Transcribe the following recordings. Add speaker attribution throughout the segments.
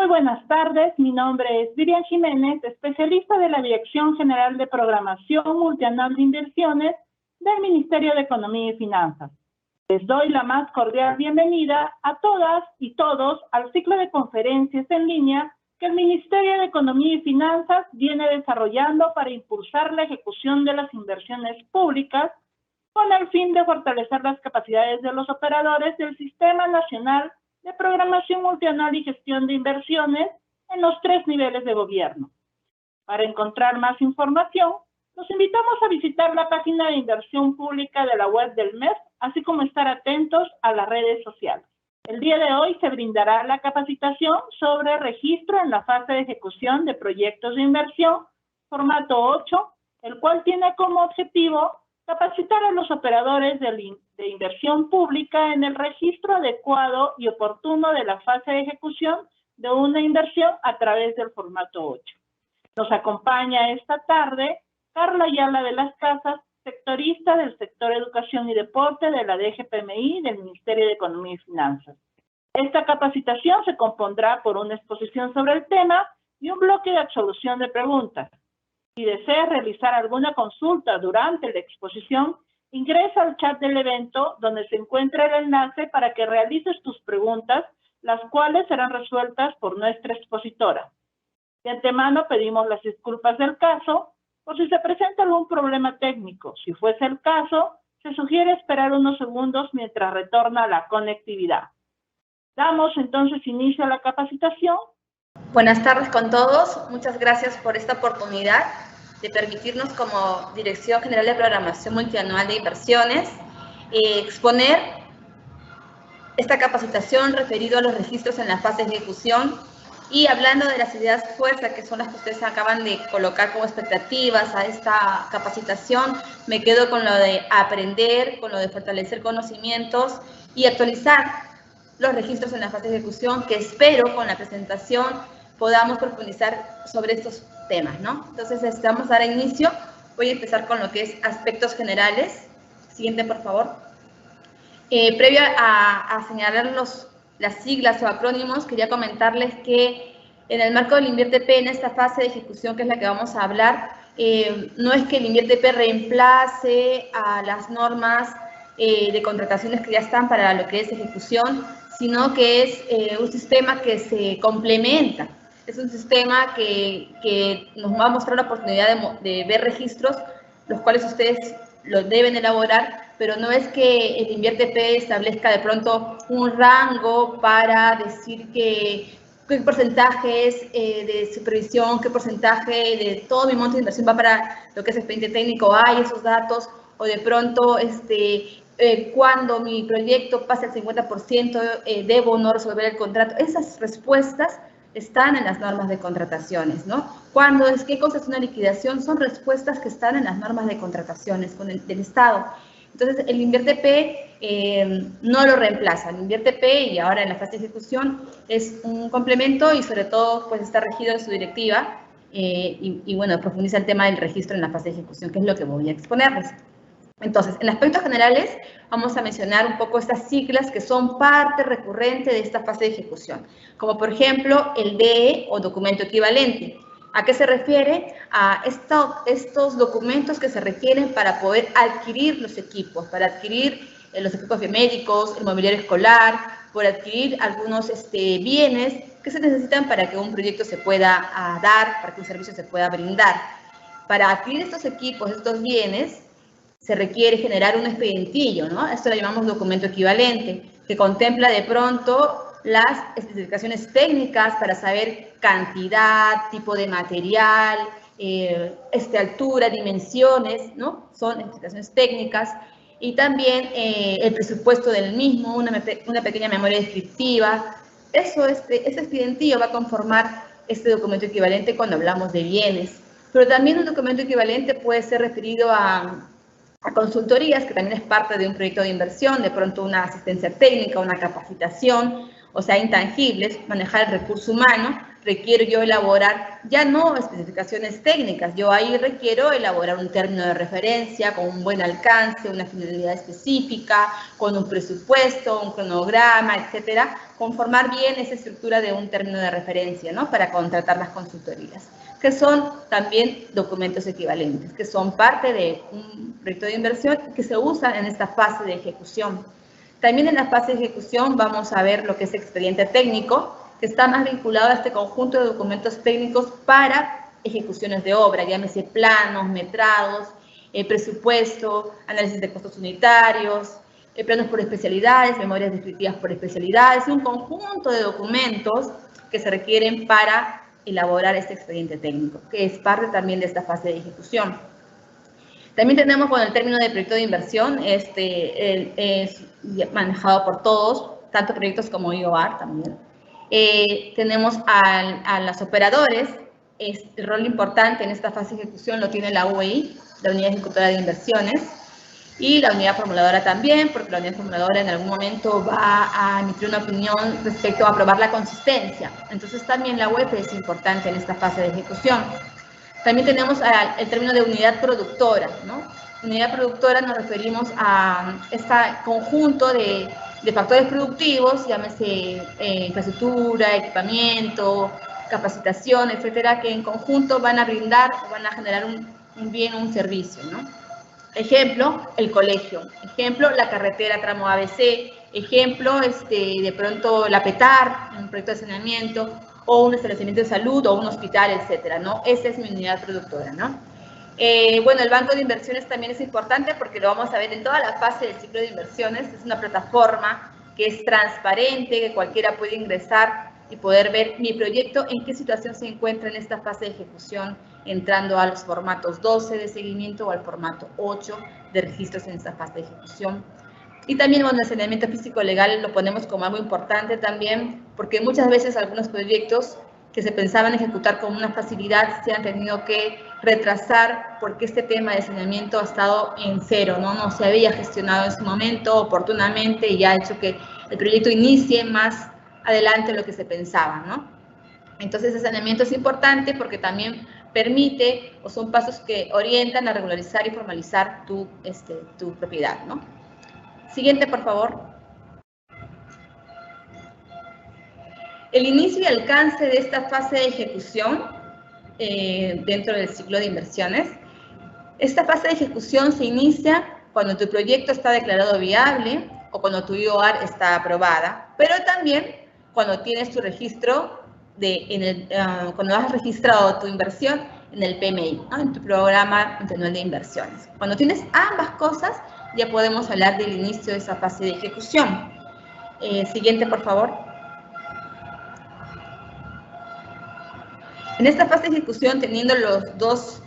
Speaker 1: Muy buenas tardes, mi nombre es Vivian Jiménez, especialista de la Dirección General de Programación Multianual de Inversiones del Ministerio de Economía y Finanzas. Les doy la más cordial bienvenida a todas y todos al ciclo de conferencias en línea que el Ministerio de Economía y Finanzas viene desarrollando para impulsar la ejecución de las inversiones públicas con el fin de fortalecer las capacidades de los operadores del Sistema Nacional de Programación Multianual y Gestión de Inversiones en los 3 niveles de gobierno. Para encontrar más información, los invitamos a visitar la página de inversión pública de la web del MEF, así como estar atentos a las redes sociales. El día de hoy se brindará la capacitación sobre registro en la fase de ejecución de proyectos de inversión, formato 8, el cual tiene como objetivo capacitar a los operadores de inversión pública en el registro adecuado y oportuno de la fase de ejecución de una inversión a través del formato 8. Nos acompaña esta tarde Carla Ayala de las Casas, sectorista del sector Educación y Deporte de la DGPMI del Ministerio de Economía y Finanzas. Esta capacitación se compondrá por una exposición sobre el tema y un bloque de absolución de preguntas. Si deseas realizar alguna consulta durante la exposición, ingresa al chat del evento donde se encuentra el enlace para que realices tus preguntas, las cuales serán resueltas por nuestra expositora. De antemano pedimos las disculpas del caso por si se presenta algún problema técnico. Si fuese el caso, se sugiere esperar unos segundos mientras retorna la conectividad. Damos entonces inicio a la capacitación.
Speaker 2: Buenas tardes con todos. Muchas gracias por esta oportunidad de permitirnos como Dirección General de Programación Multianual de Inversiones exponer esta capacitación referido a los registros en la fase de ejecución y hablando de las ideas fuerza, que son las que ustedes acaban de colocar como expectativas a esta capacitación. Me quedo con lo de aprender, con lo de fortalecer conocimientos y actualizar los registros en la fase de ejecución, que espero con la presentación podamos profundizar sobre estos temas, ¿no? Entonces, vamos a dar inicio. Voy a empezar con lo que es aspectos generales. Siguiente, por favor. Previo a señalar las siglas o acrónimos, quería comentarles que en el marco del INVIERTP, en esta fase de ejecución, que es la que vamos a hablar, no es que el INVIERTP reemplace a las normas de contrataciones que ya están para lo que es ejecución, sino que es un sistema que se complementa. Es un sistema que nos va a mostrar la oportunidad de ver registros, los cuales ustedes los deben elaborar, pero no es que el INVIERTP establezca de pronto un rango para decir qué porcentajes de supervisión, qué porcentaje de todo mi monto de inversión va para lo que es expediente técnico, hay esos datos, o de pronto cuando mi proyecto pase al 50%, debo no resolver el contrato. Esas respuestas están en las normas de contrataciones, ¿no? ¿Qué cosa es una liquidación? Son respuestas que están en las normas de contrataciones del Estado. Entonces, el INVIERTP no lo reemplaza. El INVIERTP, y ahora en la fase de ejecución, es un complemento y sobre todo pues está regido en su directiva y bueno, profundiza el tema del registro en la fase de ejecución, que es lo que voy a exponerles. Entonces, en aspectos generales, vamos a mencionar un poco estas siglas que son parte recurrente de esta fase de ejecución, como por ejemplo el DE o documento equivalente. ¿A qué se refiere? A estos documentos que se requieren para poder adquirir los equipos, para adquirir los equipos biomédicos, el mobiliario escolar, por adquirir algunos bienes que se necesitan para que un proyecto se pueda dar, para que un servicio se pueda brindar. Para adquirir estos equipos, estos bienes, se requiere generar un expedientillo, ¿no? Esto lo llamamos documento equivalente, que contempla de pronto las especificaciones técnicas para saber cantidad, tipo de material, altura, dimensiones, ¿no? Son especificaciones técnicas. Y también el presupuesto del mismo, una pequeña memoria descriptiva. Ese expedientillo va a conformar este documento equivalente cuando hablamos de bienes. Pero también un documento equivalente puede ser referido a consultorías, que también es parte de un proyecto de inversión, de pronto una asistencia técnica, una capacitación, o sea, intangibles, manejar el recurso humano, requiero yo elaborar ya no especificaciones técnicas, yo ahí requiero elaborar un término de referencia con un buen alcance, una finalidad específica, con un presupuesto, un cronograma, etcétera, conformar bien esa estructura de un término de referencia, ¿no? Para contratar las consultorías, que son también documentos equivalentes, que son parte de un proyecto de inversión que se usa en esta fase de ejecución. También en la fase de ejecución vamos a ver lo que es expediente técnico, que está más vinculado a este conjunto de documentos técnicos para ejecuciones de obra, llámese planos, metrados, presupuesto, análisis de costos unitarios, planos por especialidades, memorias descriptivas por especialidades, un conjunto de documentos que se requieren para elaborar este expediente técnico, que es parte también de esta fase de ejecución. También tenemos con el término de proyecto de inversión, es manejado por todos, tanto proyectos como IOR también. Tenemos a los operadores, el rol importante en esta fase de ejecución lo tiene la UEI, la Unidad Ejecutora de Inversiones, y la unidad formuladora también, porque la unidad formuladora en algún momento va a emitir una opinión respecto a aprobar la consistencia. Entonces también la UEP es importante en esta fase de ejecución. También tenemos el término de unidad productora, ¿no? Unidad productora nos referimos a este conjunto de factores productivos, llámese infraestructura, equipamiento, capacitación, etcétera, que en conjunto van a brindar o van a generar un bien o un servicio, ¿no? Ejemplo, el colegio. Ejemplo, la carretera tramo ABC. Ejemplo, de pronto la PETAR, un proyecto de saneamiento, o un establecimiento de salud, o un hospital, etcétera, ¿no? Esa es mi unidad productora, ¿no? Bueno, el banco de inversiones también es importante porque lo vamos a ver en toda la fase del ciclo de inversiones. Es una plataforma que es transparente, que cualquiera puede ingresar y poder ver mi proyecto en qué situación se encuentra en esta fase de ejecución, entrando a los formatos 12 de seguimiento o al formato 8 de registros en esta fase de ejecución. Y también, bueno, el saneamiento físico legal lo ponemos como algo importante también, porque muchas veces algunos proyectos que se pensaban ejecutar con una facilidad se han tenido que retrasar porque este tema de saneamiento ha estado en cero, ¿no? No se había gestionado en su momento oportunamente y ha hecho que el proyecto inicie más adelante de lo que se pensaba, ¿no? Entonces, el saneamiento es importante porque también permite o son pasos que orientan a regularizar y formalizar tu propiedad, ¿no? Siguiente, por favor. El inicio y alcance de esta fase de ejecución dentro del ciclo de inversiones. Esta fase de ejecución se inicia cuando tu proyecto está declarado viable o cuando tu IOR está aprobada, pero también cuando tienes tu registro, cuando has registrado tu inversión en el PMI, ¿no? En tu programa multianual de inversiones. Cuando tienes ambas cosas, ya podemos hablar del inicio de esa fase de ejecución. Siguiente, por favor. En esta fase de ejecución, teniendo los dos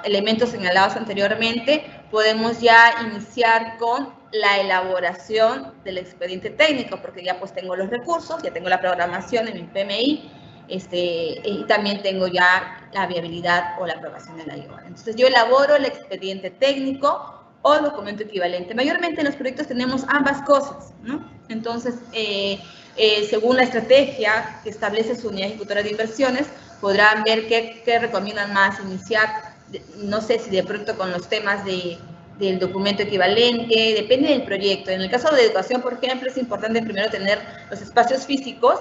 Speaker 2: elementos señalados anteriormente, podemos ya iniciar con la elaboración del expediente técnico, porque ya pues tengo los recursos, ya tengo la programación en mi PMI, y también tengo ya la viabilidad o la aprobación de la IOR. Entonces yo elaboro el expediente técnico o documento equivalente. Mayormente en los proyectos tenemos ambas cosas, ¿no? Entonces, según la estrategia que establece su unidad ejecutora de inversiones, podrán ver qué recomiendan más iniciar, no sé si de pronto con los temas del documento equivalente, depende del proyecto. En el caso de educación, por ejemplo, es importante primero tener los espacios físicos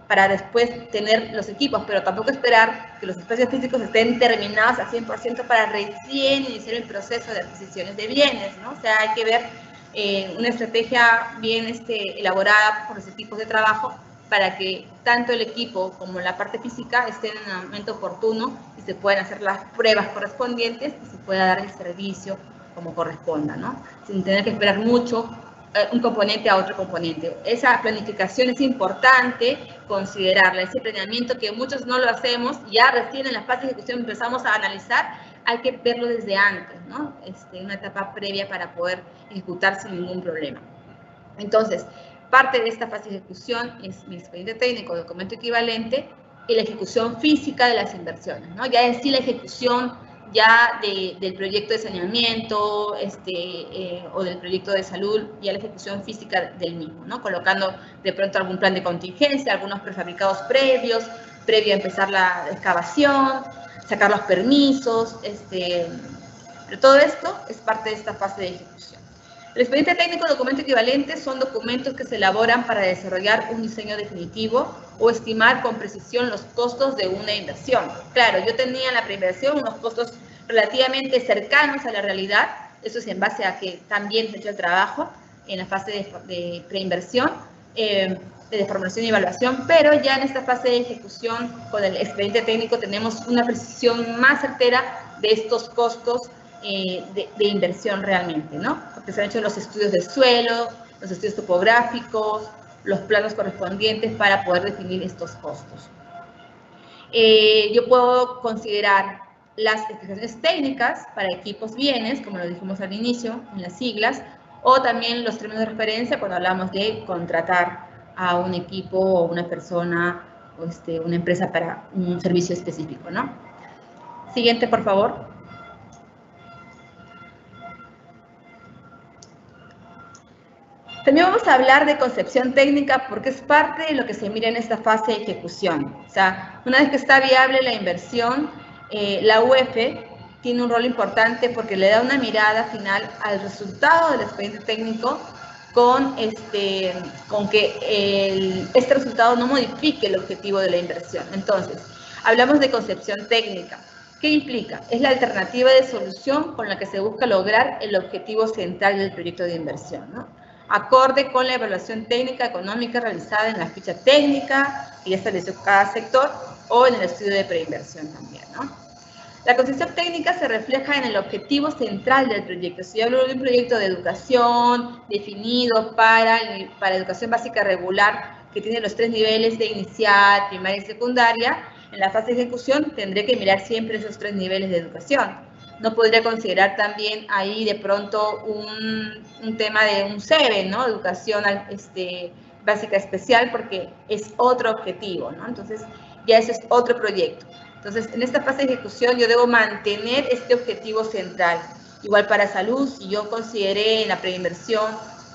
Speaker 2: para después tener los equipos, pero tampoco esperar que los espacios físicos estén terminados al 100% para recién iniciar el proceso de adquisiciones de bienes, ¿no? O sea, hay que ver una estrategia bien elaborada por los equipos de trabajo para que tanto el equipo como la parte física estén en el momento oportuno y se puedan hacer las pruebas correspondientes y se pueda dar el servicio como corresponda, ¿no? Sin tener que esperar mucho un componente a otro componente. Esa planificación es importante considerarla, ese planeamiento que muchos no lo hacemos, ya recién en la fase de ejecución empezamos a analizar, hay que verlo desde antes, ¿no? Una etapa previa para poder ejecutar sin ningún problema. Entonces, parte de esta fase de ejecución es mi expediente técnico, documento equivalente, y la ejecución física de las inversiones, ¿no? Ya en sí la ejecución ya del proyecto de saneamiento o del proyecto de salud, ya la ejecución física del mismo, ¿no? Colocando de pronto algún plan de contingencia, algunos prefabricados previo a empezar la excavación, sacar los permisos, pero todo esto es parte de esta fase de ejecución. El expediente técnico y documento equivalente son documentos que se elaboran para desarrollar un diseño definitivo o estimar con precisión los costos de una inversión. Claro, yo tenía en la preinversión unos costos relativamente cercanos a la realidad, eso es en base a que también se ha hecho el trabajo en la fase de preinversión, de formulación y evaluación, pero ya en esta fase de ejecución con el expediente técnico tenemos una precisión más certera de estos costos de inversión realmente, ¿no? Porque se han hecho los estudios de suelo, los estudios topográficos, los planos correspondientes para poder definir estos costos. Yo puedo considerar las especificaciones técnicas para equipos bienes, como lo dijimos al inicio, en las siglas, o también los términos de referencia cuando hablamos de contratar a un equipo o una persona o una empresa para un servicio específico, ¿no? Siguiente, por favor. También vamos a hablar de concepción técnica porque es parte de lo que se mira en esta fase de ejecución. O sea, una vez que está viable la inversión, la UF tiene un rol importante porque le da una mirada final al resultado del expediente técnico con que este resultado no modifique el objetivo de la inversión. Entonces, hablamos de concepción técnica. ¿Qué implica? Es la alternativa de solución con la que se busca lograr el objetivo central del proyecto de inversión, ¿no? Acorde con la evaluación técnica económica realizada en la ficha técnica que ya estableció cada sector o en el estudio de preinversión también, ¿no? La concepción técnica se refleja en el objetivo central del proyecto. Si yo hablo de un proyecto de educación definido para educación básica regular que tiene los 3 niveles de inicial, primaria y secundaria, en la fase de ejecución tendré que mirar siempre esos 3 niveles de educación. No podría considerar también ahí de pronto un tema de un CEBE, ¿no? Educación básica especial, porque es otro objetivo, ¿no? Entonces, ya eso es otro proyecto. Entonces, en esta fase de ejecución yo debo mantener este objetivo central. Igual para salud, si yo consideré en la preinversión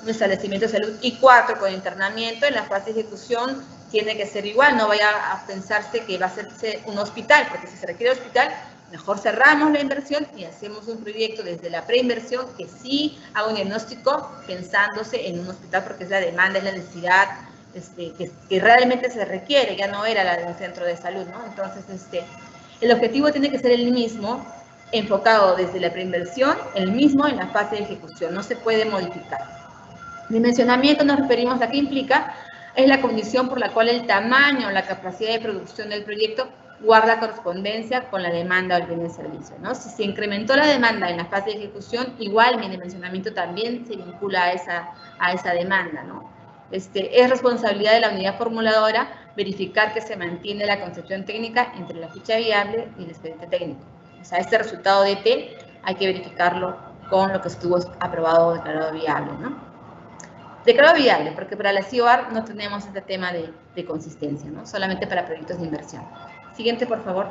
Speaker 2: un establecimiento de salud I4 con internamiento, en la fase de ejecución tiene que ser igual, no vaya a pensarse que va a hacerse un hospital, porque si se requiere hospital, mejor cerramos la inversión y hacemos un proyecto desde la preinversión que sí haga un diagnóstico pensándose en un hospital porque es la demanda, es la necesidad que realmente se requiere, ya no era la de un centro de salud, ¿no? Entonces, el objetivo tiene que ser el mismo, enfocado desde la preinversión, el mismo en la fase de ejecución, no se puede modificar. Dimensionamiento nos referimos a qué implica, es la condición por la cual el tamaño, la capacidad de producción del proyecto guarda correspondencia con la demanda del bien de servicio, ¿no? Si se incrementó la demanda en la fase de ejecución, igual mi dimensionamiento también se vincula a esa demanda, ¿no? Es responsabilidad de la unidad formuladora verificar que se mantiene la concepción técnica entre la ficha viable y el expediente técnico. O sea, este resultado de T hay que verificarlo con lo que estuvo aprobado o declarado viable, ¿no? Declarado viable, porque para la CIOAR no tenemos este tema de consistencia, ¿no? Solamente para proyectos de inversión. Siguiente, por favor.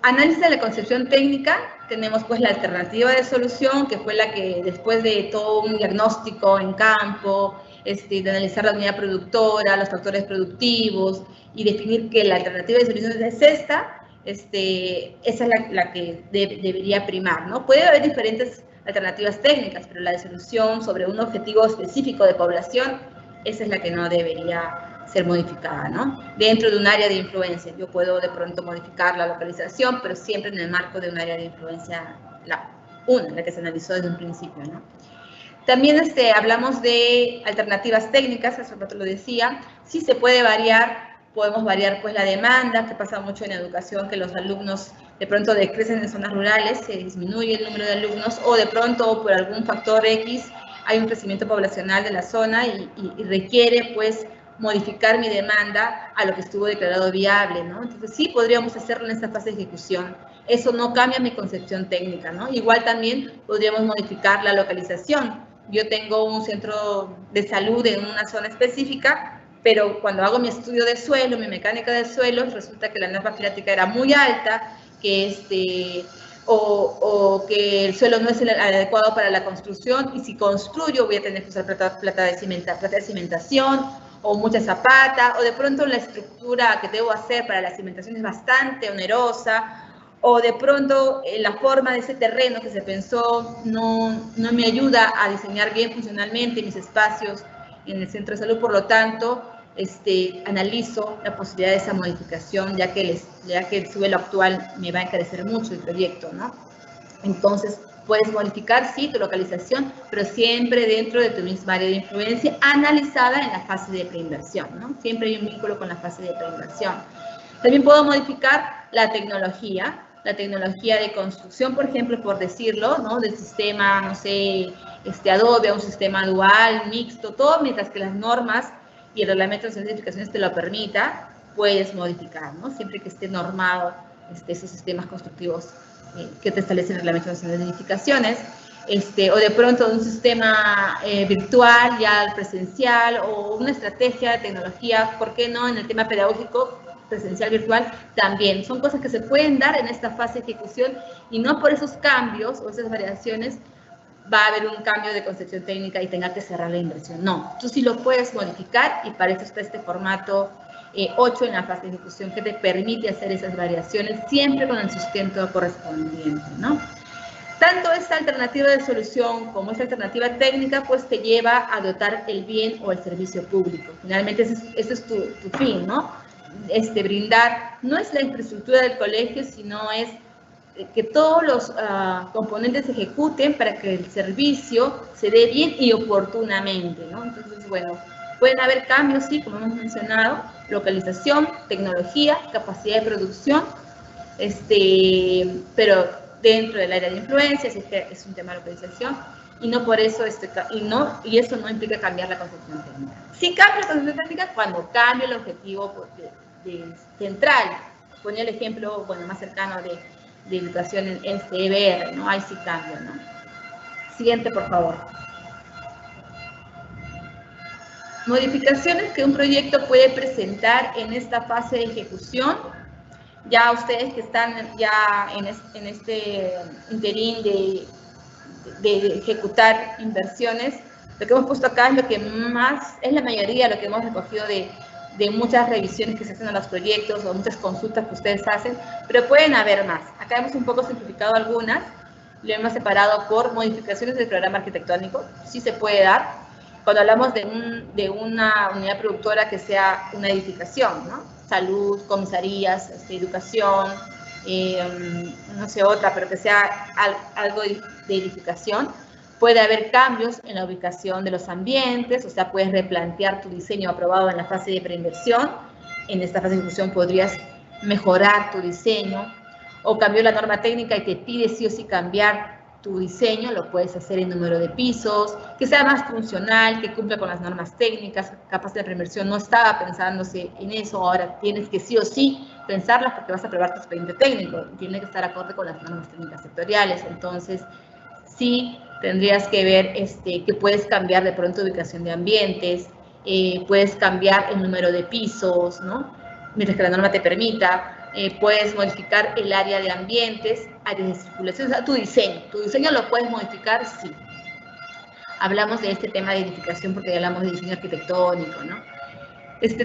Speaker 2: Análisis de la concepción técnica, tenemos pues la alternativa de solución, que fue la que después de todo un diagnóstico en campo, de analizar la unidad productora, los factores productivos y definir que la alternativa de solución es esta, esa es la que debería primar, ¿no? Puede haber diferentes alternativas técnicas, pero la de solución sobre un objetivo específico de población, esa es la que no debería ser modificada, ¿no? Dentro de un área de influencia, yo puedo de pronto modificar la localización, pero siempre en el marco de un área de influencia, la que se analizó desde un principio, ¿no? También hablamos de alternativas técnicas, eso lo decía, sí se puede variar, podemos variar pues la demanda, que pasa mucho en educación, que los alumnos de pronto decrecen en zonas rurales, se disminuye el número de alumnos, o de pronto por algún factor X hay un crecimiento poblacional de la zona y requiere pues modificar mi demanda a lo que estuvo declarado viable, ¿no? Entonces sí podríamos hacerlo en esta fase de ejecución. Eso no cambia mi concepción técnica, ¿no? Igual también podríamos modificar la localización. Yo tengo un centro de salud en una zona específica, pero cuando hago mi estudio de suelo, mi mecánica de suelos, resulta que la norma freática era muy alta, que o que el suelo no es el adecuado para la construcción, y si construyo voy a tener que usar plata de cimentación, o mucha zapata, o de pronto la estructura que debo hacer para la cimentación es bastante onerosa, o de pronto la forma de ese terreno que se pensó no me ayuda a diseñar bien funcionalmente mis espacios en el centro de salud, por lo tanto, analizo la posibilidad de esa modificación, ya que el suelo actual me va a encarecer mucho el proyecto, ¿no? Entonces, puedes modificar, sí, tu localización, pero siempre dentro de tu misma área de influencia, analizada en la fase de preinversión, ¿no? Siempre hay un vínculo con la fase de preinversión. También puedo modificar la tecnología de construcción, por ejemplo, por decirlo, ¿no? Del sistema, no sé, Adobe, a un sistema dual, mixto, todo, mientras que las normas y el reglamento de certificaciones te lo permita, puedes modificar, ¿no? Siempre que esté normado esos sistemas constructivos que te establece el Reglamento Nacional de Edificaciones, o de pronto un sistema virtual, ya presencial, o una estrategia de tecnología, ¿por qué no? En el tema pedagógico, presencial, virtual, también. Son cosas que se pueden dar en esta fase de ejecución y no por esos cambios o esas variaciones va a haber un cambio de concepción técnica y tenga que cerrar la inversión. No, tú sí lo puedes modificar y para eso está este formato 8 en la fase de ejecución que te permite hacer esas variaciones siempre con el sustento correspondiente, ¿no? Tanto esta alternativa de solución como esta alternativa técnica pues te lleva a dotar el bien o el servicio público. Finalmente ese es tu fin, ¿no? Brindar, no es la infraestructura del colegio, sino es que todos los componentes se ejecuten para que el servicio se dé bien y oportunamente, ¿no? Entonces, bueno, pueden haber cambios, sí, como hemos mencionado, localización, tecnología, capacidad de producción, pero dentro del área de influencia, si es que es un tema de localización, y no por eso, y eso no implica cambiar la concepción técnica. Sí cambia la concepción técnica cuando cambia el objetivo central. Ponía el ejemplo, bueno, más cercano de educación en EBR, ¿no? Ahí sí cambia, ¿no? Siguiente, por favor. Modificaciones que un proyecto puede presentar en esta fase de ejecución. Ya ustedes que están ya en este interín de ejecutar inversiones, lo que hemos puesto acá es lo que más, es la mayoría de lo que hemos recogido de muchas revisiones que se hacen a los proyectos o muchas consultas que ustedes hacen, pero pueden haber más. Acá hemos un poco simplificado algunas, lo hemos separado por modificaciones del programa arquitectónico, sí se puede dar, cuando hablamos de una unidad productora que sea una edificación, ¿no? Salud, comisarías, educación, no sé otra, pero que sea algo de edificación. Puede haber cambios en la ubicación de los ambientes, o sea, puedes replantear tu diseño aprobado en la fase de preinversión. En esta fase de ejecución podrías mejorar tu diseño, o cambió la norma técnica y te pide sí o sí cambiar tu diseño, lo puedes hacer en número de pisos, que sea más funcional, que cumpla con las normas técnicas. Capaz de la preinversión no estaba pensándose en eso, ahora tienes que sí o sí pensarlas porque vas a aprobar tu expediente técnico, tiene que estar acorde con las normas técnicas sectoriales. Entonces, sí tendrías que ver que puedes cambiar de pronto ubicación de ambientes, puedes cambiar el número de pisos, ¿no? Mientras que la norma te permita, puedes modificar el área de ambientes, áreas de circulación, o sea, tu diseño lo puedes modificar, sí. Hablamos de este tema de edificación porque ya hablamos de diseño arquitectónico, ¿no?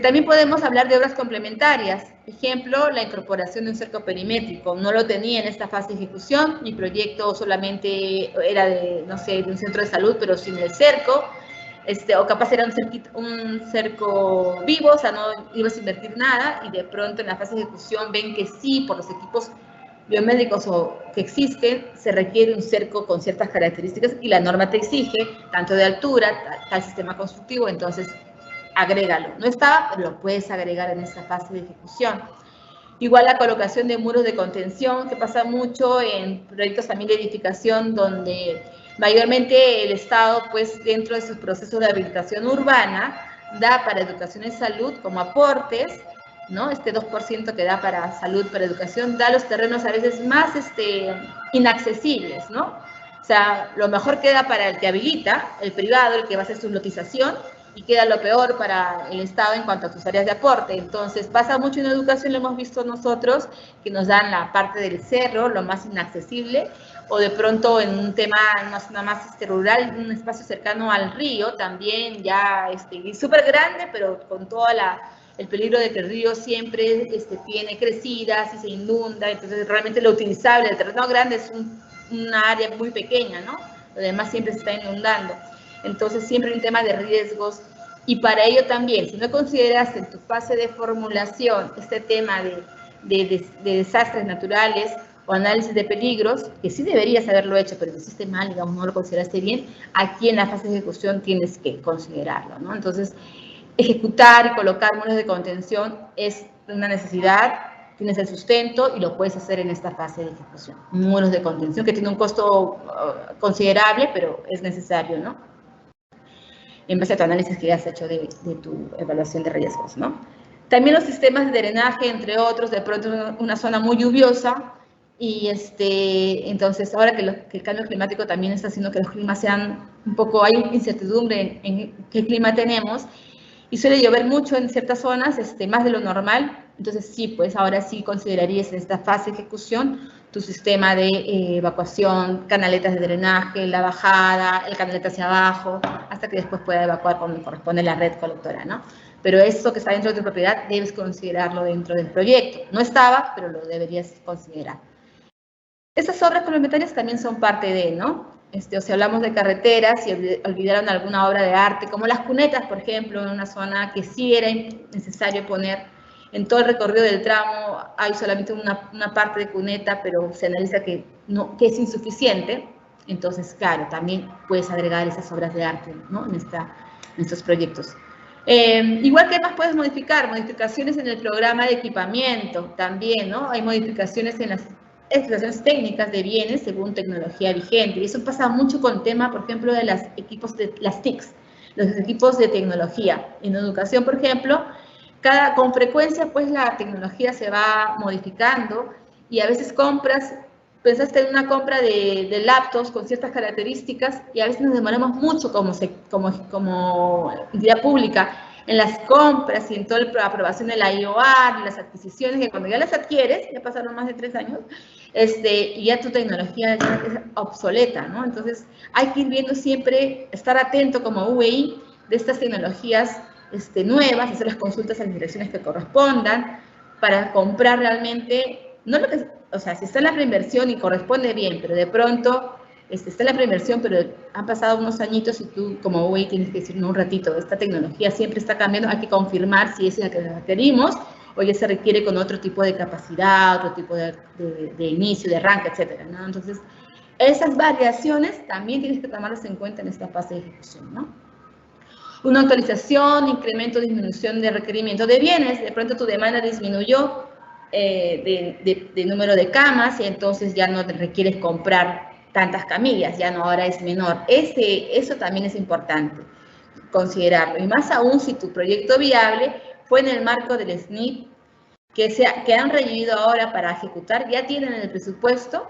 Speaker 2: También podemos hablar de obras complementarias. Ejemplo, la incorporación de un cerco perimétrico. No lo tenía en esta fase de ejecución. Mi proyecto solamente era de, no sé, de un centro de salud, pero sin el cerco. O capaz era un cerco vivo, o sea, no ibas a invertir nada, y de pronto en la fase de ejecución ven que sí, por los equipos biomédicos que existen, se requiere un cerco con ciertas características y la norma te exige, tanto de altura, tal sistema constructivo, entonces agrégalo. No estaba, pero lo puedes agregar en esta fase de ejecución. Igual la colocación de muros de contención, que pasa mucho en proyectos también de edificación, donde mayormente el Estado, pues dentro de sus procesos de habilitación urbana, da para educación y salud como aportes, ¿no? 2% que da para salud, para educación, da los terrenos a veces más inaccesibles, ¿no? O sea, lo mejor queda para el que habilita, el privado, el que va a hacer su lotización, y queda lo peor para el Estado en cuanto a sus áreas de aporte. Entonces, pasa mucho en educación, lo hemos visto nosotros, que nos dan la parte del cerro, lo más inaccesible, o de pronto en un tema, una zona más rural, un espacio cercano al río, también ya súper grande, pero con toda el peligro de que el río siempre tiene crecidas y se inunda, entonces realmente lo utilizable, el terreno grande es una área muy pequeña, ¿no? Lo demás siempre se está inundando. Entonces siempre hay un tema de riesgos, y para ello también, si no consideraste en tu fase de formulación este tema de desastres naturales o análisis de peligros, que sí deberías haberlo hecho, pero lo hiciste mal, digamos, no lo consideraste bien, aquí en la fase de ejecución tienes que considerarlo, ¿no? Entonces, ejecutar y colocar muros de contención es una necesidad, tienes el sustento y lo puedes hacer en esta fase de ejecución. Muros de contención que tiene un costo considerable, pero es necesario, ¿no? En base a tu análisis que ya has hecho de tu evaluación de riesgos, ¿no? También los sistemas de drenaje, entre otros, de pronto una zona muy lluviosa, y entonces ahora que el cambio climático también está haciendo que los climas sean un poco, hay incertidumbre en qué clima tenemos, y suele llover mucho en ciertas zonas, más de lo normal. Entonces sí, pues ahora sí considerarías en esta fase de ejecución tu sistema de evacuación, canaletas de drenaje, la bajada, el canaleta hacia abajo, hasta que después pueda evacuar como corresponde la red colectora, ¿no? Pero eso que está dentro de tu propiedad debes considerarlo dentro del proyecto. No estaba, pero lo deberías considerar. Estas obras complementarias también son parte de, ¿no? O si hablamos de carreteras y olvidaron alguna obra de arte, como las cunetas, por ejemplo, en una zona que sí era necesario poner. En todo el recorrido del tramo hay solamente una parte de cuneta, pero se analiza que es insuficiente. Entonces, claro, también puedes agregar esas obras de arte, ¿no? en estos proyectos. Igual que más puedes modificar, modificaciones en el programa de equipamiento también, ¿no? Hay modificaciones en las explicaciones técnicas de bienes según tecnología vigente. Y eso pasa mucho con el tema, por ejemplo, de las TICs, los equipos de tecnología. En educación, por ejemplo, con frecuencia, pues, la tecnología se va modificando y a veces pensaste en una compra de laptops con ciertas características y a veces nos demoramos mucho como entidad pública en las compras y en toda la aprobación de la IOR, las adquisiciones, que cuando ya las adquieres, ya pasaron más de 3 años, y ya tu tecnología ya es obsoleta, ¿no? Entonces, hay que ir viendo siempre, estar atento como UEI de estas tecnologías nuevas, hacer las consultas a las direcciones que correspondan, para comprar realmente, no lo que, o sea, si está en la preinversión y corresponde bien, pero de pronto está en la preinversión, pero han pasado unos añitos y tú como UEI tienes que decir, no, un ratito, esta tecnología siempre está cambiando, hay que confirmar si es la que requerimos o ya se requiere con otro tipo de capacidad, otro tipo de inicio, de arranque, etcétera, ¿no? Entonces, esas variaciones también tienes que tomarlas en cuenta en esta fase de ejecución, ¿no? Una actualización, incremento, disminución de requerimiento de bienes, de pronto tu demanda disminuyó de número de camas y entonces ya no te requieres comprar tantas camillas, ya no, ahora es menor. Eso también es importante considerarlo, y más aún si tu proyecto viable fue en el marco del SNIP, que han revivido ahora para ejecutar, ya tienen el presupuesto,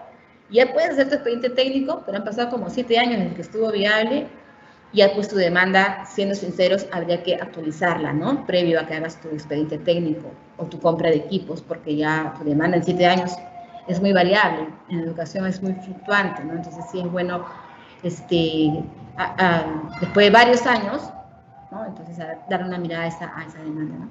Speaker 2: ya puedes hacer tu expediente técnico, pero han pasado como 7 años desde que estuvo viable, ya pues tu demanda, siendo sinceros, habría que actualizarla, ¿no? Previo a que hagas tu expediente técnico o tu compra de equipos, porque ya tu demanda en 7 años es muy variable, en educación es muy fluctuante, ¿no? Entonces sí es bueno, después de varios años, ¿no? Entonces dar una mirada a esa demanda, ¿no?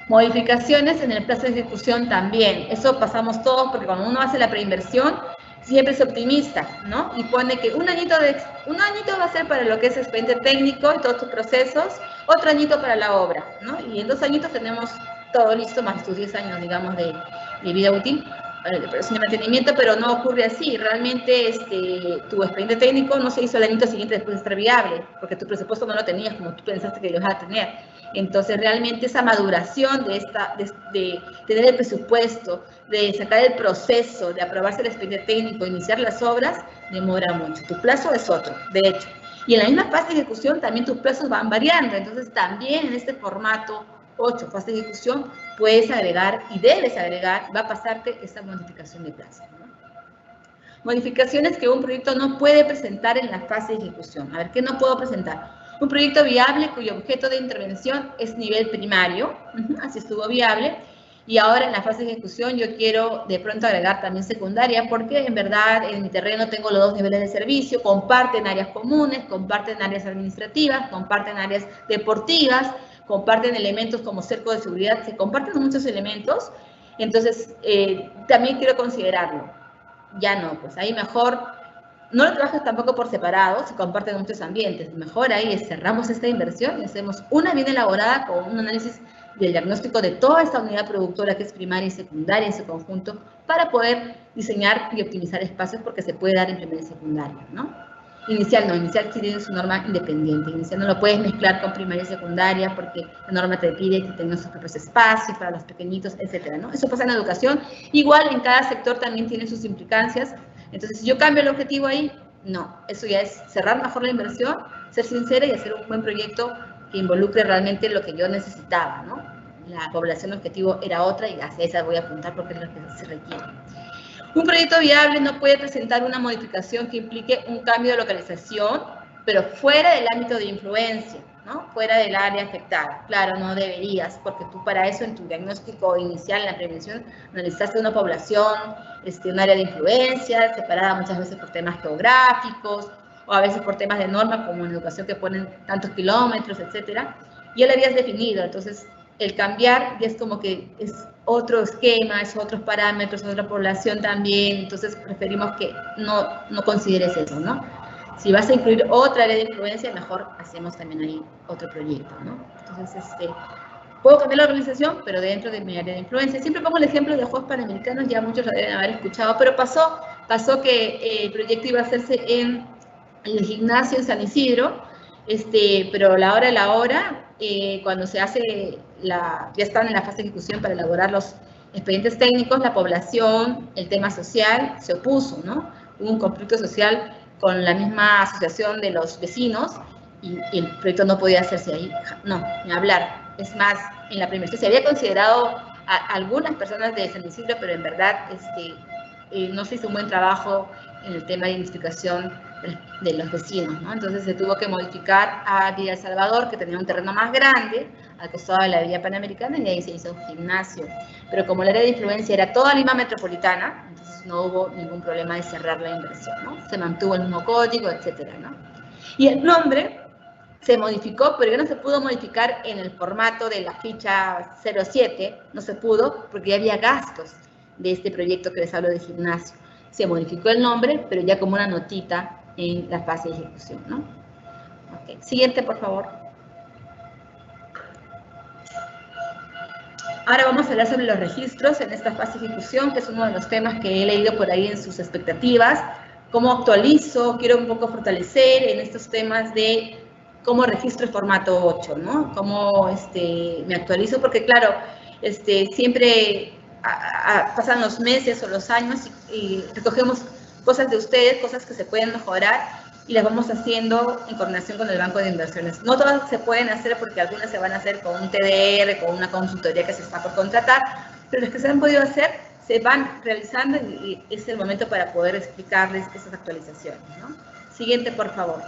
Speaker 2: Modificaciones en el plazo de ejecución también, eso pasamos todos, porque cuando uno hace la preinversión, siempre es optimista, ¿no? Y pone que un añito va a ser para lo que es expediente técnico y todos tus procesos, otro añito para la obra, ¿no? Y en 2 añitos tenemos todo listo, más tus 10 años, digamos, de vida útil, de mantenimiento, pero no ocurre así. Realmente tu expediente técnico no se hizo el añito siguiente después de estar viable, porque tu presupuesto no lo tenías como tú pensaste que lo ibas a tener. Entonces, realmente esa maduración de tener el presupuesto, de sacar el proceso, de aprobarse el expediente técnico, iniciar las obras, demora mucho. Tu plazo es otro, de hecho. Y en la misma fase de ejecución también tus plazos van variando. Entonces, también en este formato 8, fase de ejecución, puedes agregar y debes agregar, va a pasarte esta modificación de plazo, ¿no? Modificaciones que un proyecto no puede presentar en la fase de ejecución. A ver, ¿qué no puedo presentar? Un proyecto viable cuyo objeto de intervención es nivel primario, así estuvo viable, y ahora en la fase de ejecución yo quiero de pronto agregar también secundaria, porque en verdad en mi terreno tengo los 2 niveles de servicio, comparten áreas comunes, comparten áreas administrativas, comparten áreas deportivas, comparten elementos como cerco de seguridad, se comparten muchos elementos, entonces también quiero considerarlo. Ya no, pues ahí mejor, no lo trabajes tampoco por separado, se comparten muchos ambientes, mejor ahí cerramos esta inversión y hacemos una bien elaborada con un análisis del diagnóstico de toda esta unidad productora que es primaria y secundaria en su conjunto, para poder diseñar y optimizar espacios, porque se puede dar en primaria y secundaria, ¿no? Inicial no, inicial sí tiene su norma independiente, inicial no lo puedes mezclar con primaria y secundaria porque la norma te pide que tengas sus propios espacios para los pequeñitos, etcétera, ¿no? Eso pasa en la educación, igual en cada sector también tiene sus implicancias, entonces si yo cambio el objetivo ahí, no, eso ya es cerrar mejor la inversión, ser sincera y hacer un buen proyecto que involucre realmente lo que yo necesitaba, ¿no? La población objetivo era otra y hacia esa voy a apuntar porque es lo que se requiere. Un proyecto viable no puede presentar una modificación que implique un cambio de localización, pero fuera del ámbito de influencia, ¿no? Fuera del área afectada. Claro, no deberías, porque tú para eso en tu diagnóstico inicial, en la prevención, analizaste una población, un área de influencia, separada muchas veces por temas geográficos, o a veces por temas de norma, como en educación que ponen tantos kilómetros, etcétera, y ya lo habías definido. Entonces, el cambiar ya es como que es otro esquema, es otros parámetros, otra población también, entonces preferimos que no consideres eso, ¿no? Si vas a incluir otra área de influencia, mejor hacemos también ahí otro proyecto, ¿no? Entonces, puedo cambiar la organización, pero dentro de mi área de influencia. Siempre pongo el ejemplo de Juegos Panamericanos, ya muchos lo deben haber escuchado, pero pasó que el proyecto iba a hacerse en el gimnasio en San Isidro, pero la hora, cuando se hace, ya están en la fase de ejecución para elaborar los expedientes técnicos, la población, el tema social, se opuso, ¿no? Hubo un conflicto social con la misma asociación de los vecinos y el proyecto no podía hacerse ahí, no, ni hablar. Es más, en la primera se había considerado a algunas personas de San Isidro, pero en verdad no se hizo un buen trabajo en el tema de identificación de los vecinos, ¿no? Entonces se tuvo que modificar a Villa El Salvador, que tenía un terreno más grande, al costado de la Villa Panamericana, y ahí se hizo un gimnasio. Pero como el área de influencia era toda Lima metropolitana, entonces no hubo ningún problema de cerrar la inversión, ¿no? Se mantuvo el mismo código, etcétera, ¿no? Y el nombre se modificó, pero ya no se pudo modificar en el formato de la ficha 07, no se pudo porque ya había gastos de este proyecto que les hablo de gimnasio. Se modificó el nombre, pero ya como una notita en la fase de ejecución, ¿no? Okay. Siguiente, por favor. Ahora vamos a hablar sobre los registros en esta fase de ejecución, que es uno de los temas que he leído por ahí en sus expectativas. ¿Cómo actualizo? Quiero un poco fortalecer en estos temas de cómo registro el formato 8, ¿no? Cómo me actualizo, porque claro, siempre pasan los meses o los años y recogemos cosas de ustedes, cosas que se pueden mejorar y las vamos haciendo en coordinación con el Banco de Inversiones. No todas se pueden hacer porque algunas se van a hacer con un TDR, con una consultoría que se está por contratar, pero las que se han podido hacer se van realizando y es el momento para poder explicarles esas actualizaciones, ¿no? Siguiente, por favor.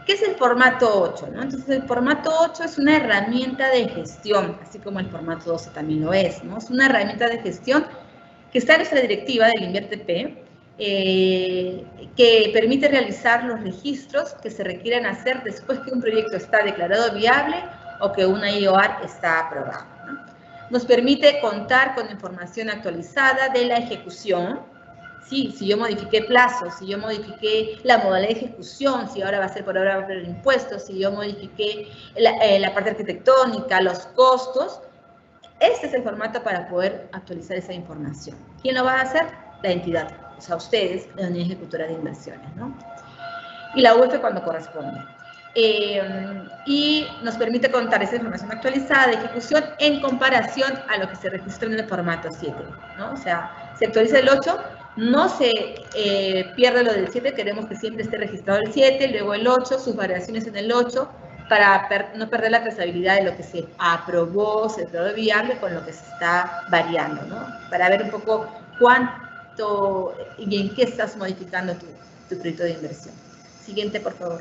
Speaker 2: ¿Qué es el formato 8? ¿no? Entonces, el formato 8 es una herramienta de gestión, así como el formato 12 también lo es, ¿no? Es una herramienta de gestión que está en nuestra directiva del INVIERTE-P, que permite realizar los registros que se requieran hacer después que un proyecto está declarado viable o que una IOR está aprobada, ¿no? Nos permite contar con información actualizada de la ejecución. Sí, si yo modifiqué plazos, si yo modifiqué la modalidad de ejecución, si ahora va a ser por ahora por el impuesto, si yo modifiqué la parte arquitectónica, los costos, este es el formato para poder actualizar esa información. ¿Quién lo va a hacer? La entidad, o sea, ustedes, la unidad ejecutora de inversiones, ¿no? Y la UF cuando corresponde. Y nos permite contar esa información actualizada de ejecución en comparación a lo que se registró en el formato 7, ¿no? O sea, se actualiza el 8, no se pierde lo del 7, queremos que siempre esté registrado el 7, luego el 8, sus variaciones en el 8, para no perder la trazabilidad de lo que se aprobó, se aprobó viable con lo que se está variando, ¿no? Para ver un poco cuánto y en qué estás modificando tu proyecto de inversión. Siguiente, por favor.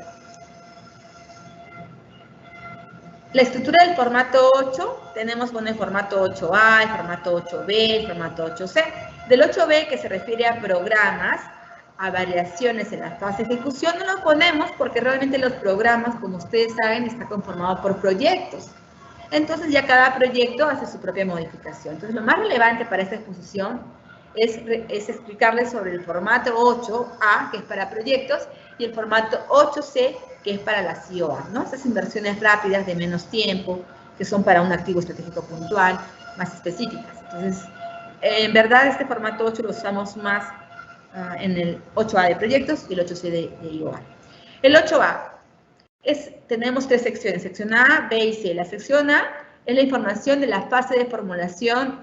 Speaker 2: La estructura del formato 8, tenemos el formato 8A, el formato 8B, el formato 8C. Del 8B, que se refiere a programas, a variaciones en la fase de ejecución, no lo ponemos porque realmente los programas, como ustedes saben, está conformado por proyectos. Entonces ya cada proyecto hace su propia modificación. Entonces lo más relevante para esta exposición es explicarles sobre el formato 8A, que es para proyectos, y el formato 8C, que es para las IOA, ¿no? Esas inversiones rápidas de menos tiempo, que son para un activo estratégico puntual, más específicas. Entonces, en verdad, este formato 8 lo usamos más en el 8A de proyectos y el 8C de IOA. El 8A, tenemos tres secciones, sección A, B y C. La sección A es la información de la fase de formulación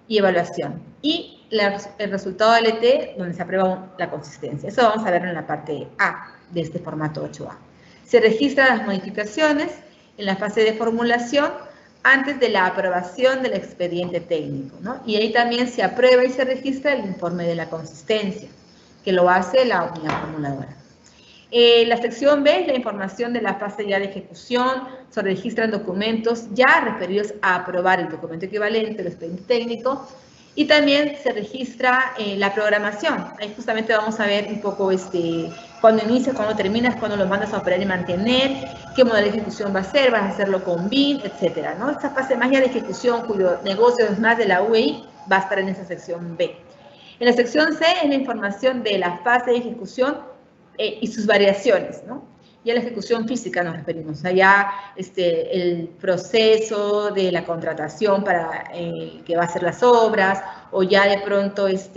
Speaker 2: y evaluación. Y el resultado LT, donde se aprueba la consistencia. Eso vamos a ver en la parte A de este formato 8A. Se registran las modificaciones en la fase de formulación antes de la aprobación del expediente técnico, ¿no? Y ahí también se aprueba y se registra el informe de la consistencia, que lo hace la unidad formuladora. La sección B es la información de la fase ya de ejecución, se registran documentos ya referidos a aprobar el documento equivalente, el expediente técnico, y también se registra la programación. Ahí justamente vamos a ver un poco cuándo inicias, cuándo terminas, cuándo lo mandas a operar y mantener, qué modelo de ejecución va a ser, vas a hacerlo con BIM, etcétera, ¿no? Esta fase más ya de ejecución, cuyo negocio es más de la UEI, va a estar en esa sección B. En la sección C es la información de la fase de ejecución y sus variaciones, ¿no? Y a la ejecución física nos referimos, allá el proceso de la contratación para que va a hacer las obras, o ya de pronto el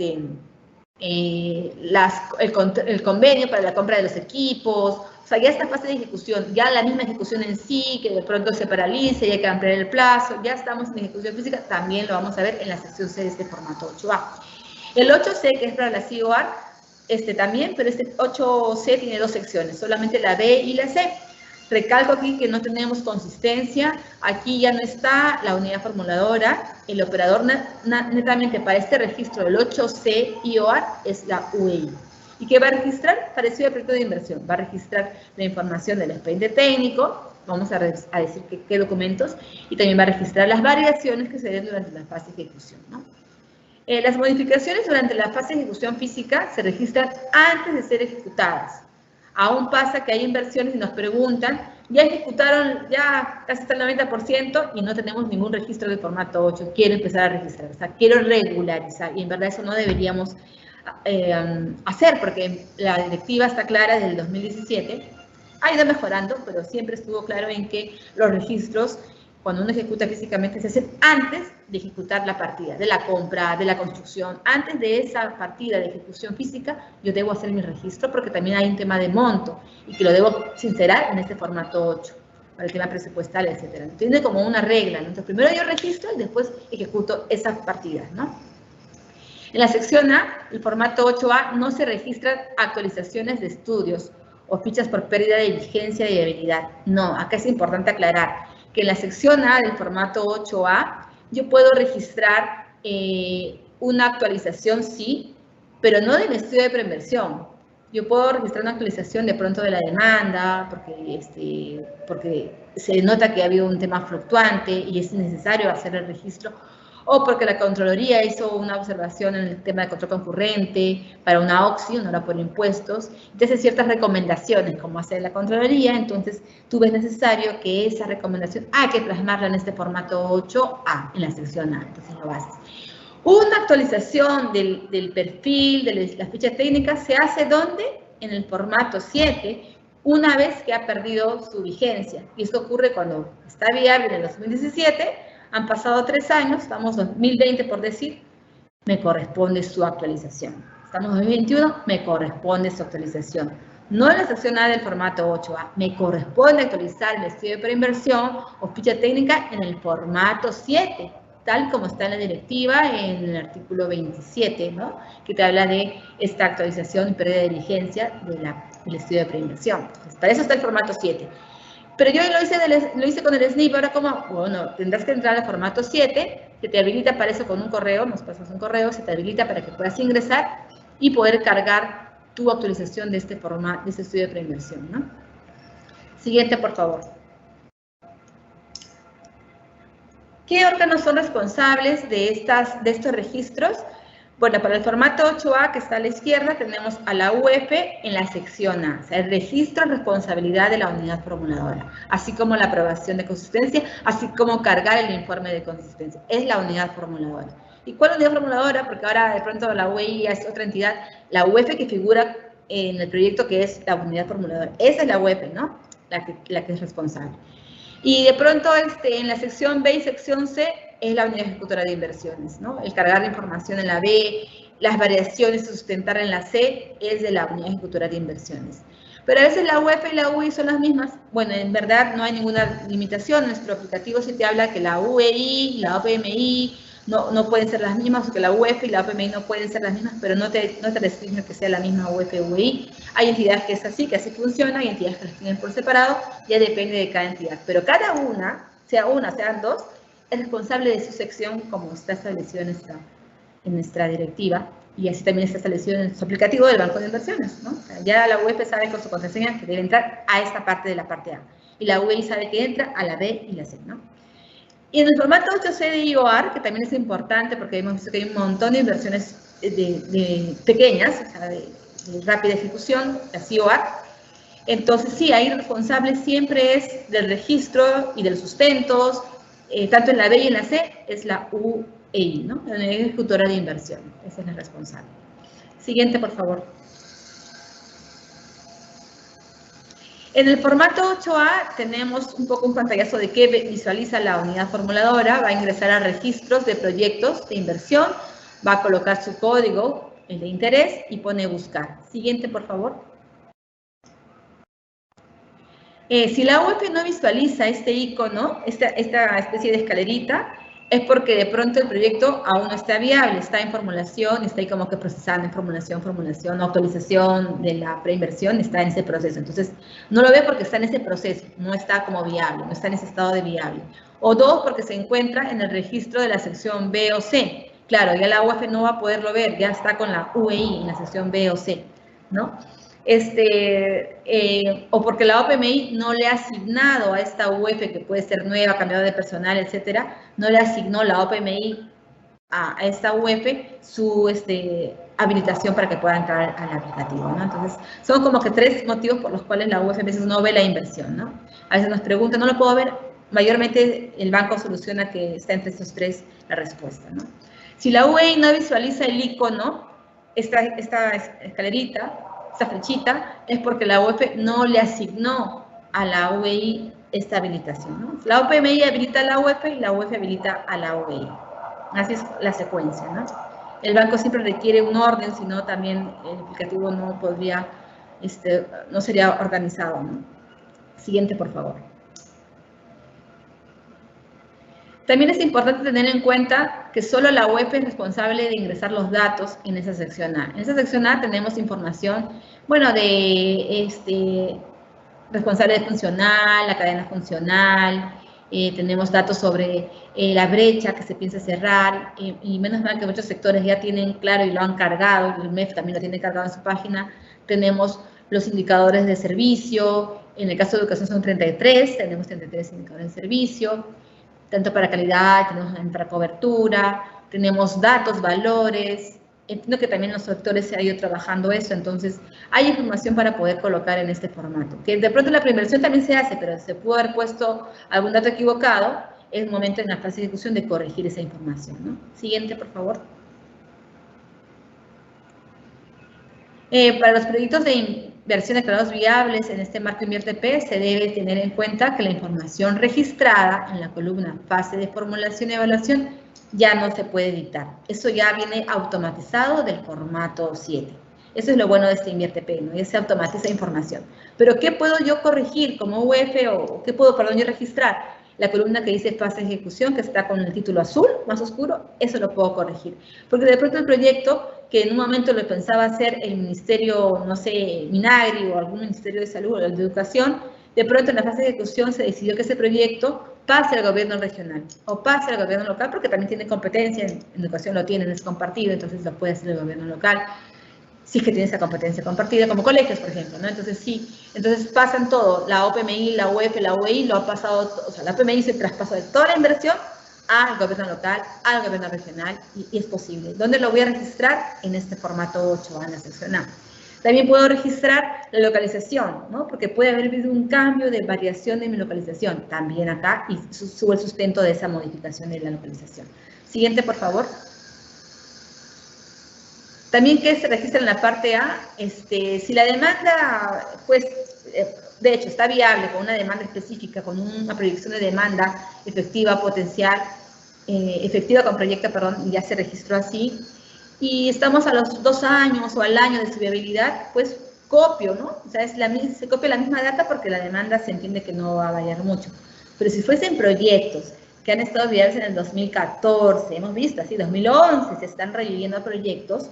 Speaker 2: convenio para la compra de los equipos, o sea, ya esta fase de ejecución, ya la misma ejecución en sí, que de pronto se paralice, ya hay que ampliar el plazo, ya estamos en ejecución física, también lo vamos a ver en la sección C de este formato 8A. El 8C, que es para la COR, también, pero este 8C tiene dos secciones, solamente la B y la C. Recalco aquí que no tenemos consistencia, aquí ya no está la unidad formuladora, el operador netamente para este registro del 8C IOR es la UEI. ¿Y qué va a registrar? Parecido al proyecto de inversión, va a registrar la información del expediente técnico, vamos a decir qué documentos, y también va a registrar las variaciones que se den durante la fase de ejecución, ¿no? Las modificaciones durante la fase de ejecución física se registran antes de ser ejecutadas. Aún pasa que hay inversiones y nos preguntan, ya ejecutaron, ya casi hasta el 90% y no tenemos ningún registro de formato 8. Quiero empezar a registrar, o sea, quiero regularizar. Y en verdad eso no deberíamos hacer porque la directiva está clara desde el 2017. Ha ido mejorando, pero siempre estuvo claro en que los registros, cuando uno ejecuta físicamente, se hace antes de ejecutar la partida, de la compra, de la construcción. Antes de esa partida de ejecución física, yo debo hacer mi registro porque también hay un tema de monto y que lo debo sincerar en este formato 8, para el tema presupuestal, etc. Tiene como una regla, ¿no? Entonces, primero yo registro y después ejecuto esas partidas, ¿no? En la sección A, el formato 8A, no se registran actualizaciones de estudios o fichas por pérdida de vigencia y de habilidad. No, acá es importante aclarar que en la sección A del formato 8A yo puedo registrar una actualización, sí, pero no del estudio de preinversión. Yo puedo registrar una actualización de pronto de la demanda, porque se nota que ha habido un tema fluctuante y es necesario hacer el registro, o porque la Contraloría hizo una observación en el tema de control concurrente para una OXI, una hora por impuestos. Entonces, ciertas recomendaciones, como hace la Contraloría, entonces tú ves necesario que esa recomendación hay que plasmarla en este formato 8A, en la sección A, entonces lo haces. Una actualización del perfil, de la ficha técnica, se hace ¿dónde? En el formato 7, una vez que ha perdido su vigencia. Y esto ocurre cuando está viable en el 2017, han pasado 3 años, estamos en 2020 por decir, me corresponde su actualización. Estamos en 2021, me corresponde su actualización. No en la sección A del formato 8A, me corresponde actualizar el estudio de preinversión o ficha técnica en el formato 7, tal como está en la directiva en el artículo 27, ¿no? Que te habla de esta actualización y pérdida de vigencia del estudio de preinversión. Entonces, para eso está el formato 7. Pero yo lo hice con el SNIP, ahora como, bueno, tendrás que entrar al formato 7, que te habilita para eso con un correo, nos pasas un correo, se te habilita para que puedas ingresar y poder cargar tu actualización de este formato, de este estudio de preinversión, ¿no? Siguiente, por favor. ¿Qué órganos son responsables de estos registros? Bueno, para el formato 8A, que está a la izquierda, tenemos a la UF en la sección A, o sea, el registro de responsabilidad de la unidad formuladora, así como la aprobación de consistencia, así como cargar el informe de consistencia. Es la unidad formuladora. ¿Y cuál unidad formuladora? Porque ahora de pronto la UEI es otra entidad, la UF que figura en el proyecto, que es la unidad formuladora. Esa es la UF, ¿no? La que es responsable. Y de pronto en la sección B y sección C es la unidad ejecutora de inversiones, ¿no? El cargar la información en la B, las variaciones sustentar en la C es de la unidad ejecutora de inversiones. Pero a veces la UF y la UI son las mismas. Bueno, en verdad no hay ninguna limitación. Nuestro aplicativo sí te habla que la UEI, la OPMI no pueden ser las mismas, o que la UF y la OPMI no pueden ser las mismas, pero no te restringe que sea la misma UF o UEI. Hay entidades que es así, que así funciona, hay entidades que las tienen por separado, ya depende de cada entidad. Pero cada una, sean dos, es responsable de su sección como está establecido en nuestra directiva, y así también está establecido en su aplicativo del banco de inversiones, ¿no? O sea, ya la UF sabe con su contraseña que debe entrar a esta parte de la parte A, y la UEI sabe que entra a la B y la C, ¿no? Y en el formato 8C de IOR, que también es importante porque hemos visto que hay un montón de inversiones pequeñas, o sea, de rápida ejecución, las IOR. Entonces, sí, ahí el responsable siempre es del registro y de los sustentos, tanto en la B y en la C, es la UEI, ¿no? La unidad ejecutora de inversión, esa es la responsable. Siguiente, por favor. En el formato 8A tenemos un poco un pantallazo de qué visualiza la unidad formuladora. Va a ingresar a registros de proyectos de inversión, va a colocar su código, el de interés, y pone buscar. Siguiente, por favor. Si la UF no visualiza este icono, esta especie de escalerita, es porque de pronto el proyecto aún no está viable, está en formulación, está ahí como que procesando en formulación, autorización de la preinversión, está en ese proceso. Entonces, no lo ve porque está en ese proceso, no está como viable, no está en ese estado de viable. O dos, porque se encuentra en el registro de la sección B o C. Claro, ya la UF no va a poderlo ver, ya está con la UEI en la sección B o C, ¿no? O porque la OPMI no le ha asignado a esta UF, que puede ser nueva, cambiado de personal, etcétera, no le asignó la OPMI a esta UF su habilitación para que pueda entrar al aplicativo, ¿no? Entonces, son como que tres motivos por los cuales la UF a veces no ve la inversión, ¿no? A veces nos preguntan, no lo puedo ver, mayormente el banco soluciona que está entre estos tres la respuesta, ¿no? Si la UEI no visualiza el icono, esta escalerita, esta flechita, es porque la UF no le asignó a la UEI esta habilitación, ¿no? La OPMI habilita a la UF y la UF habilita a la UEI. Así es la secuencia, ¿no? El banco siempre requiere un orden, si no también el aplicativo no podría, no sería organizado, ¿no? Siguiente, por favor. También es importante tener en cuenta que solo la UF es responsable de ingresar los datos en esa sección A. En esa sección A tenemos información, bueno, de responsable funcional, la cadena funcional, tenemos datos sobre la brecha que se piensa cerrar, y menos mal que muchos sectores ya tienen claro y lo han cargado, el MEF también lo tiene cargado en su página. Tenemos los indicadores de servicio, en el caso de educación son 33, tenemos 33 indicadores de servicio, tanto para calidad, tenemos para cobertura, tenemos datos, valores. Entiendo que también los sectores se ha ido trabajando eso, entonces hay información para poder colocar en este formato. Que de pronto la preinversión también se hace, pero se pudo haber puesto algún dato equivocado, es el momento en la fase de ejecución de corregir esa información, ¿no? Siguiente, por favor. Para los proyectos de inversión declarados viables en este marco InvierteP, se debe tener en cuenta que la información registrada en la columna fase de formulación y evaluación ya no se puede editar. Eso ya viene automatizado del formato 7. Eso es lo bueno de este InvierteP, ¿no? Ya se automatiza información. Pero ¿qué puedo yo corregir como UF o qué puedo, yo registrar? La columna que dice fase de ejecución, que está con el título azul, más oscuro, eso lo puedo corregir. Porque de pronto el proyecto, que en un momento lo pensaba hacer el ministerio, no sé, Minagri o algún ministerio de salud o de educación, de pronto en la fase de ejecución se decidió que ese proyecto pase al gobierno regional o pase al gobierno local, porque también tiene competencia, en educación lo tienen, es compartido, entonces lo puede hacer el gobierno local, si es que tiene esa competencia compartida, como colegios, por ejemplo, ¿no? Entonces, sí, entonces pasan todo, la OPMI, la UF, la UEI, lo ha pasado, o sea, la OPMI se traspasó de toda la inversión al gobierno local, al gobierno regional, y es posible. ¿Dónde lo voy a registrar? En este formato 8A, en la sección A. También puedo registrar la localización, ¿no? Porque puede haber habido un cambio de variación de mi localización, también acá, y subo el sustento de esa modificación de la localización. Siguiente, por favor. También, ¿qué se registra en la parte A? Si la demanda, pues, de hecho, está viable con una demanda específica, con una proyección de demanda efectiva, potencial, efectiva con proyecto, perdón, ya se registró así, y estamos a los 2 años o al año de su viabilidad, pues copio, ¿no? O sea, se copia la misma data porque la demanda se entiende que no va a variar mucho. Pero si fuesen proyectos que han estado viables en el 2014, hemos visto así, 2011, se están reviviendo proyectos,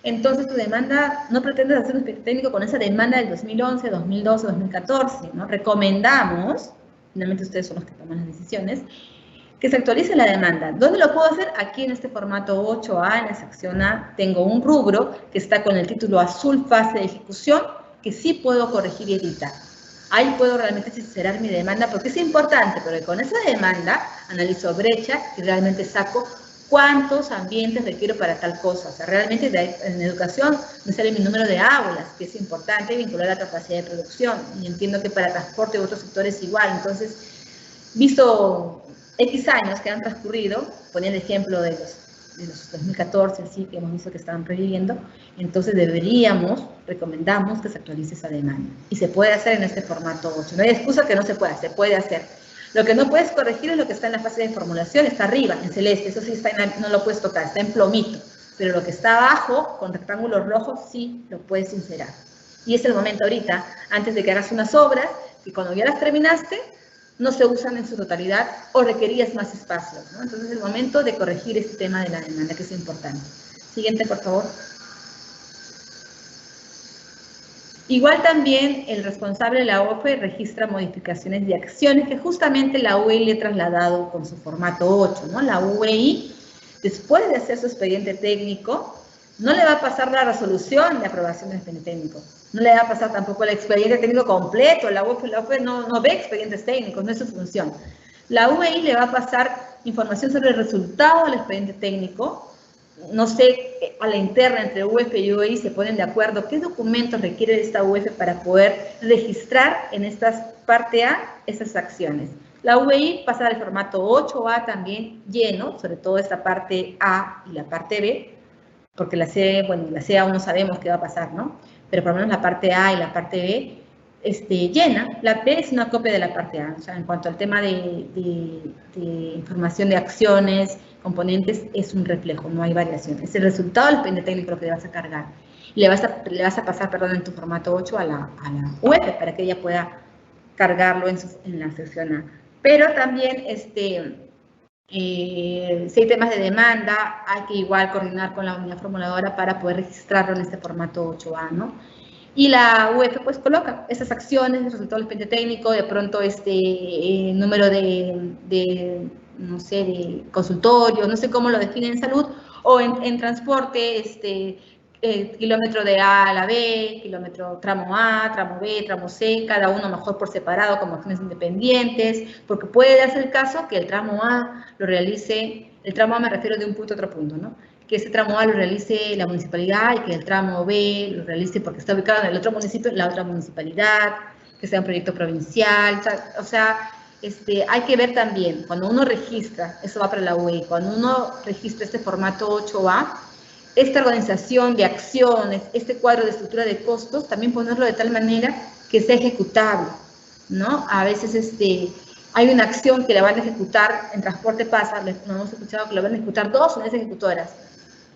Speaker 2: entonces tu demanda, no pretendes hacer un expediente técnico con esa demanda del 2011, 2012, 2014, ¿no? Recomendamos, finalmente ustedes son los que toman las decisiones, que se actualice la demanda. ¿Dónde lo puedo hacer? Aquí en este formato 8A, en la sección A, tengo un rubro que está con el título azul, fase de ejecución, que sí puedo corregir y editar. Ahí puedo realmente sincerar mi demanda, porque es importante, porque con esa demanda analizo brecha y realmente saco cuántos ambientes requiero para tal cosa. O sea, realmente en educación me sale mi número de aulas, que es importante vincular la capacidad de producción. Y entiendo que para transporte u otros sectores igual. Entonces, visto X años que han transcurrido, ponía el ejemplo de los 2014, así que hemos visto que estaban previviendo, entonces recomendamos que se actualice esa demanda. Y se puede hacer en este formato 8. No hay excusa que no se pueda, se puede hacer. Lo que no puedes corregir es lo que está en la fase de formulación, está arriba, en celeste, eso sí está no lo puedes tocar, está en plomito. Pero lo que está abajo, con rectángulos rojos, sí lo puedes inserar. Y es el momento ahorita, antes de que hagas unas obras, que cuando ya las terminaste, no se usan en su totalidad o requerías más espacio, ¿no? Entonces es el momento de corregir este tema de la demanda, que es importante. Siguiente, por favor. Igual también el responsable de la OFE registra modificaciones de acciones que justamente la UEI le ha trasladado con su formato 8, ¿no? La UEI, después de hacer su expediente técnico, no le va a pasar la resolución de aprobación del expediente técnico. No le va a pasar tampoco el expediente técnico completo. La UEI no ve expedientes técnicos, no es su función. La UEI le va a pasar información sobre el resultado del expediente técnico. No sé, a la interna entre UF y UEI se ponen de acuerdo qué documentos requiere esta UF para poder registrar en esta parte A esas acciones. La UEI pasa al formato 8A también lleno, sobre todo esta parte A y la parte B, porque la C, bueno, la C aún no sabemos qué va a pasar, ¿no? Pero por lo menos la parte A y la parte B llena. La B es una copia de la parte A, o sea, en cuanto al tema de información de acciones, componentes, es un reflejo, no hay variación. Es el resultado del expediente técnico lo que le vas a cargar. Le vas a pasar, perdón, en tu formato 8 a la UF para que ella pueda cargarlo en la sección A. Pero también, si hay temas de demanda, hay que igual coordinar con la unidad formuladora para poder registrarlo en este formato 8A, ¿no? Y la UF pues coloca esas acciones, el resultado del expediente técnico, de pronto número de no sé, de consultorios, no sé cómo lo definen en salud, o en transporte, kilómetro de A a la B, kilómetro tramo A, tramo B, tramo C, cada uno mejor por separado como acciones independientes, porque puede darse el caso que el tramo A lo realice, el tramo A me refiero de un punto a otro punto, ¿no? Que ese tramo A lo realice la municipalidad y que el tramo B lo realice porque está ubicado en el otro municipio, la otra municipalidad, que sea un proyecto provincial, o sea, hay que ver también, cuando uno registra, eso va para la UEI, cuando uno registra este formato 8A, esta organización de acciones, este cuadro de estructura de costos, también ponerlo de tal manera que sea ejecutable, ¿no? A veces hay una acción que la van a ejecutar, en transporte pasa, nos hemos escuchado que la van a ejecutar 2 unidades ejecutoras,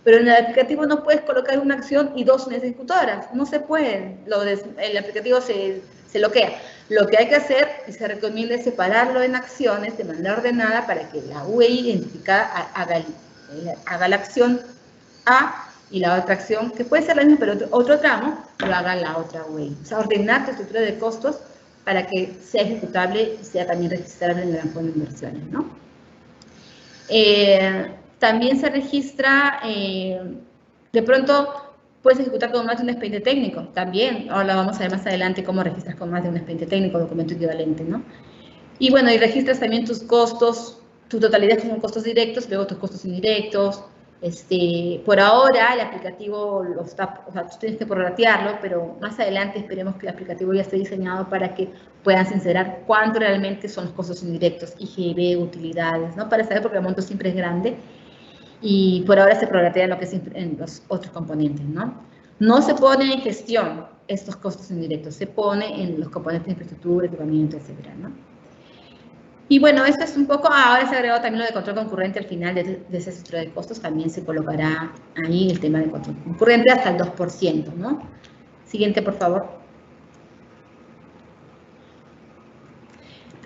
Speaker 2: pero en el aplicativo no puedes colocar una acción y 2 unidades ejecutoras, no se puede, el aplicativo se bloquea. Lo que hay que hacer, y se recomienda, es separarlo en acciones de manera ordenada para que la UEI identificada haga la acción A y la otra acción, que puede ser la misma, pero otro tramo, lo haga la otra UEI. O sea, ordenar tu estructura de costos para que sea ejecutable y sea también registrable en el Gran Fondo de Inversiones, ¿no? También se registra, de pronto puedes ejecutar con más de un expediente técnico, también, ahora vamos a ver más adelante cómo registras con más de un expediente técnico, documento equivalente, ¿no? Y bueno, y registras también tus costos tu totalidad son costos directos, luego tus costos indirectos. Por ahora el aplicativo o sea, tú tienes que prorratearlo, pero más adelante esperemos que el aplicativo ya esté diseñado para que puedan sincerar cuánto realmente son los costos indirectos, IGB, utilidades, ¿no? Para saber, porque el monto siempre es grande, y por ahora se prorratea lo que es en los otros componentes, ¿no? No se pone en gestión estos costos indirectos, se pone en los componentes de infraestructura, equipamiento, etcétera, ¿no? Y bueno, esto es un poco, ahora se ha agregado también lo de control concurrente al final de esa estructura de costos, también se colocará ahí el tema de control concurrente hasta el 2%, ¿no? Siguiente, por favor.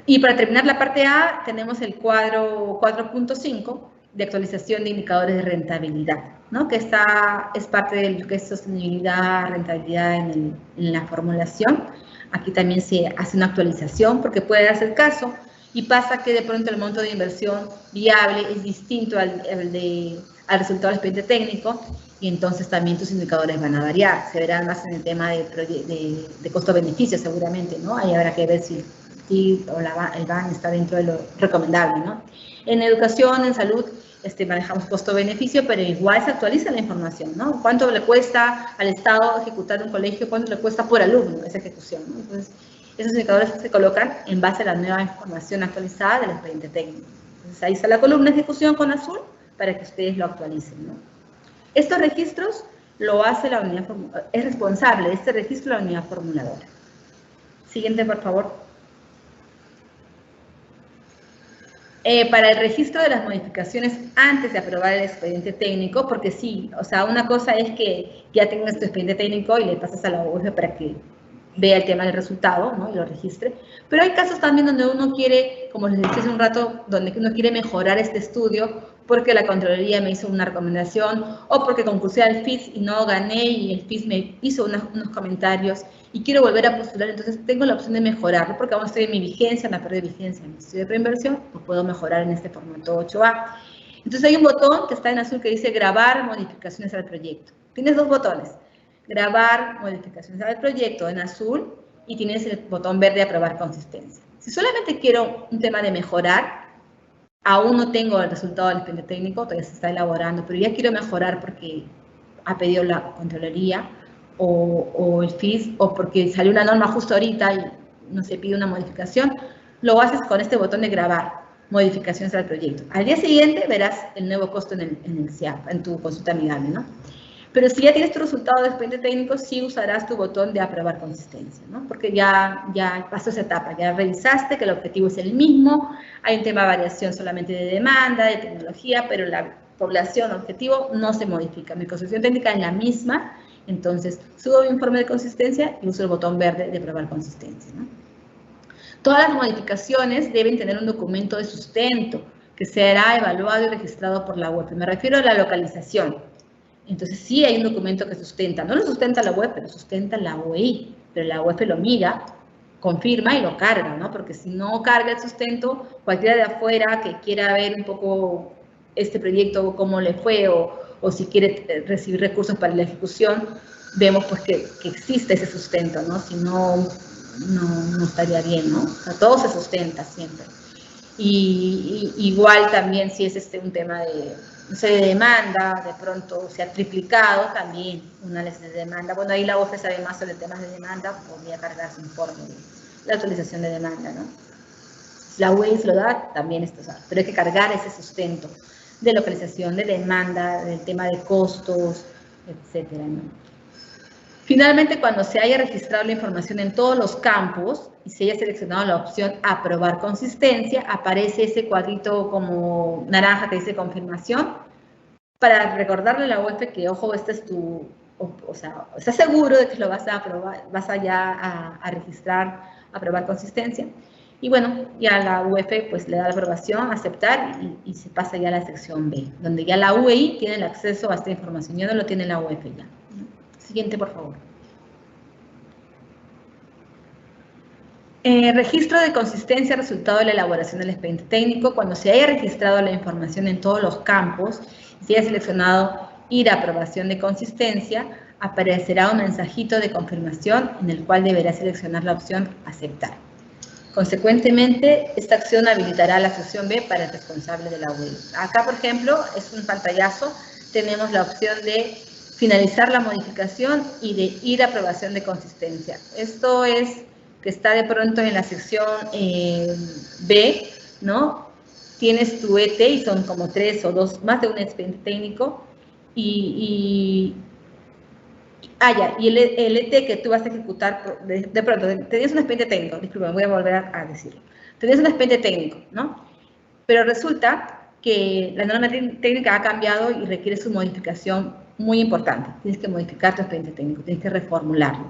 Speaker 2: Y para terminar la parte A, tenemos el cuadro 4.5 de actualización de indicadores de rentabilidad, ¿no? Que es parte de lo que es sostenibilidad, rentabilidad en la formulación. Aquí también se hace una actualización porque puede darse el caso y pasa que de pronto el monto de inversión viable es distinto al resultado del expediente técnico, y entonces también tus indicadores van a variar. Se verán más en el tema de costo-beneficio seguramente, ¿no? Ahí habrá que ver si o el BAN está dentro de lo recomendable, ¿no? En educación, en salud, manejamos costo-beneficio, pero igual se actualiza la información, ¿no? ¿Cuánto le cuesta al Estado ejecutar un colegio? ¿Cuánto le cuesta por alumno esa ejecución, ¿no? Entonces, esos indicadores se colocan en base a la nueva información actualizada del expediente técnico. Entonces, ahí está la columna de ejecución con azul para que ustedes lo actualicen, ¿no? Estos registros lo hace la unidad, es responsable de este registro la unidad formuladora. Siguiente, por favor. Para el registro de las modificaciones antes de aprobar el expediente técnico, porque sí, o sea, una cosa es que ya tengas tu expediente técnico y le pasas a la UF para que vea el tema del resultado, ¿no? Y lo registre. Pero hay casos también donde uno quiere, como les dije hace un rato, donde uno quiere mejorar este estudio porque la Contraloría me hizo una recomendación o porque concursé al FIS y no gané y el FIS me hizo unos comentarios y quiero volver a postular, entonces tengo la opción de mejorarlo porque aún estoy en mi vigencia, me perdí vigencia en mi estudio de preinversión, lo puedo mejorar en este formato 8A. Entonces hay un botón que está en azul que dice grabar modificaciones al proyecto. Tienes dos botones. Grabar modificaciones al proyecto en azul y tienes el botón verde aprobar consistencia. Si solamente quiero un tema de mejorar, aún no tengo el resultado del expediente técnico, todavía se está elaborando, pero ya quiero mejorar porque ha pedido la Contraloría o el FIS o porque salió una norma justo ahorita y no se pide una modificación, lo haces con este botón de grabar modificaciones al proyecto. Al día siguiente verás el nuevo costo en el CIAP, en tu consulta amigable, ¿no? Pero si ya tienes tu resultado de expediente técnico, sí usarás tu botón de aprobar consistencia, ¿no? Porque ya pasó esa etapa, ya revisaste que el objetivo es el mismo, hay un tema de variación solamente de demanda, de tecnología, pero la población objetivo no se modifica. Mi concepción técnica es la misma, entonces subo mi informe de consistencia y uso el botón verde de aprobar consistencia, ¿no? Todas las modificaciones deben tener un documento de sustento que será evaluado y registrado por la UEF. Me refiero a la localización. Entonces, sí hay un documento que sustenta, no lo sustenta la UEF, pero sustenta la UEI, pero la UEF lo mira, confirma y lo carga, ¿no? Porque si no carga el sustento, cualquiera de afuera que quiera ver un poco este proyecto, cómo le fue, o si quiere recibir recursos para la ejecución, vemos pues que existe ese sustento, ¿no? Si no, no estaría bien, ¿no? O sea, todo se sustenta siempre. Y igual también si es un tema de, no sé, de demanda, de pronto se ha triplicado también una ley de demanda. Bueno, ahí la UEF sabe más sobre temas de demanda, podría cargar su informe de la actualización de demanda, ¿no? Si la UEI se lo da, también esto, pero hay que cargar ese sustento de localización, de demanda, del tema de costos, etcétera, ¿no? Finalmente, cuando se haya registrado la información en todos los campos y se haya seleccionado la opción aprobar consistencia, aparece ese cuadrito como naranja que dice confirmación, para recordarle a la UEF que, ojo, este es tu, o sea, estás seguro de que lo vas a aprobar, vas allá a registrar, aprobar consistencia. Y bueno, ya la UEF pues le da la aprobación, aceptar y se pasa ya a la sección B, donde ya la UEI tiene el acceso a esta información, ya no lo tiene la UEF ya. Siguiente, por favor. Registro de consistencia resultado de la elaboración del expediente técnico. Cuando se haya registrado la información en todos los campos y se haya seleccionado ir a aprobación de consistencia, aparecerá un mensajito de confirmación en el cual deberá seleccionar la opción aceptar. Consecuentemente, esta acción habilitará la sección B para el responsable de la UEI. Acá, por ejemplo, es un pantallazo, tenemos la opción de finalizar la modificación y de ir a aprobación de consistencia. Esto es que está de pronto en la sección B, ¿no? Tienes tu ET y son como 3 o 2, más de un expediente técnico y el ET que tú vas a ejecutar, de pronto, tenías un expediente técnico, disculpa, voy a volver a decirlo. Tenías un expediente técnico, ¿no? Pero resulta que la norma técnica ha cambiado y requiere su modificación muy importante. Tienes que modificar tu expediente técnico, tienes que reformularlo.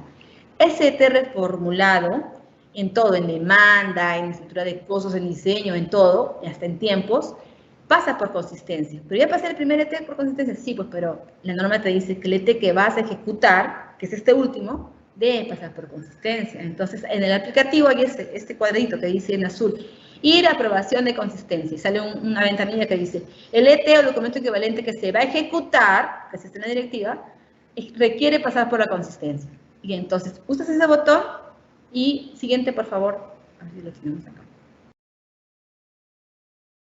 Speaker 2: Ese ET reformulado, en todo, en demanda, en estructura de costos, en diseño, en todo, hasta en tiempos, pasa por consistencia. ¿Pero ya pasé el primer ET por consistencia? Sí, pues, pero la norma te dice que el ET que vas a ejecutar, que es este último, debe pasar por consistencia. Entonces, en el aplicativo hay este cuadrito que dice en azul, ir a aprobación de consistencia. Y sale una ventanilla que dice, el ET o documento equivalente que se va a ejecutar, que se está en la directiva, requiere pasar por la consistencia. Y entonces, usas ese botón y siguiente, por favor. A ver si lo tenemos acá.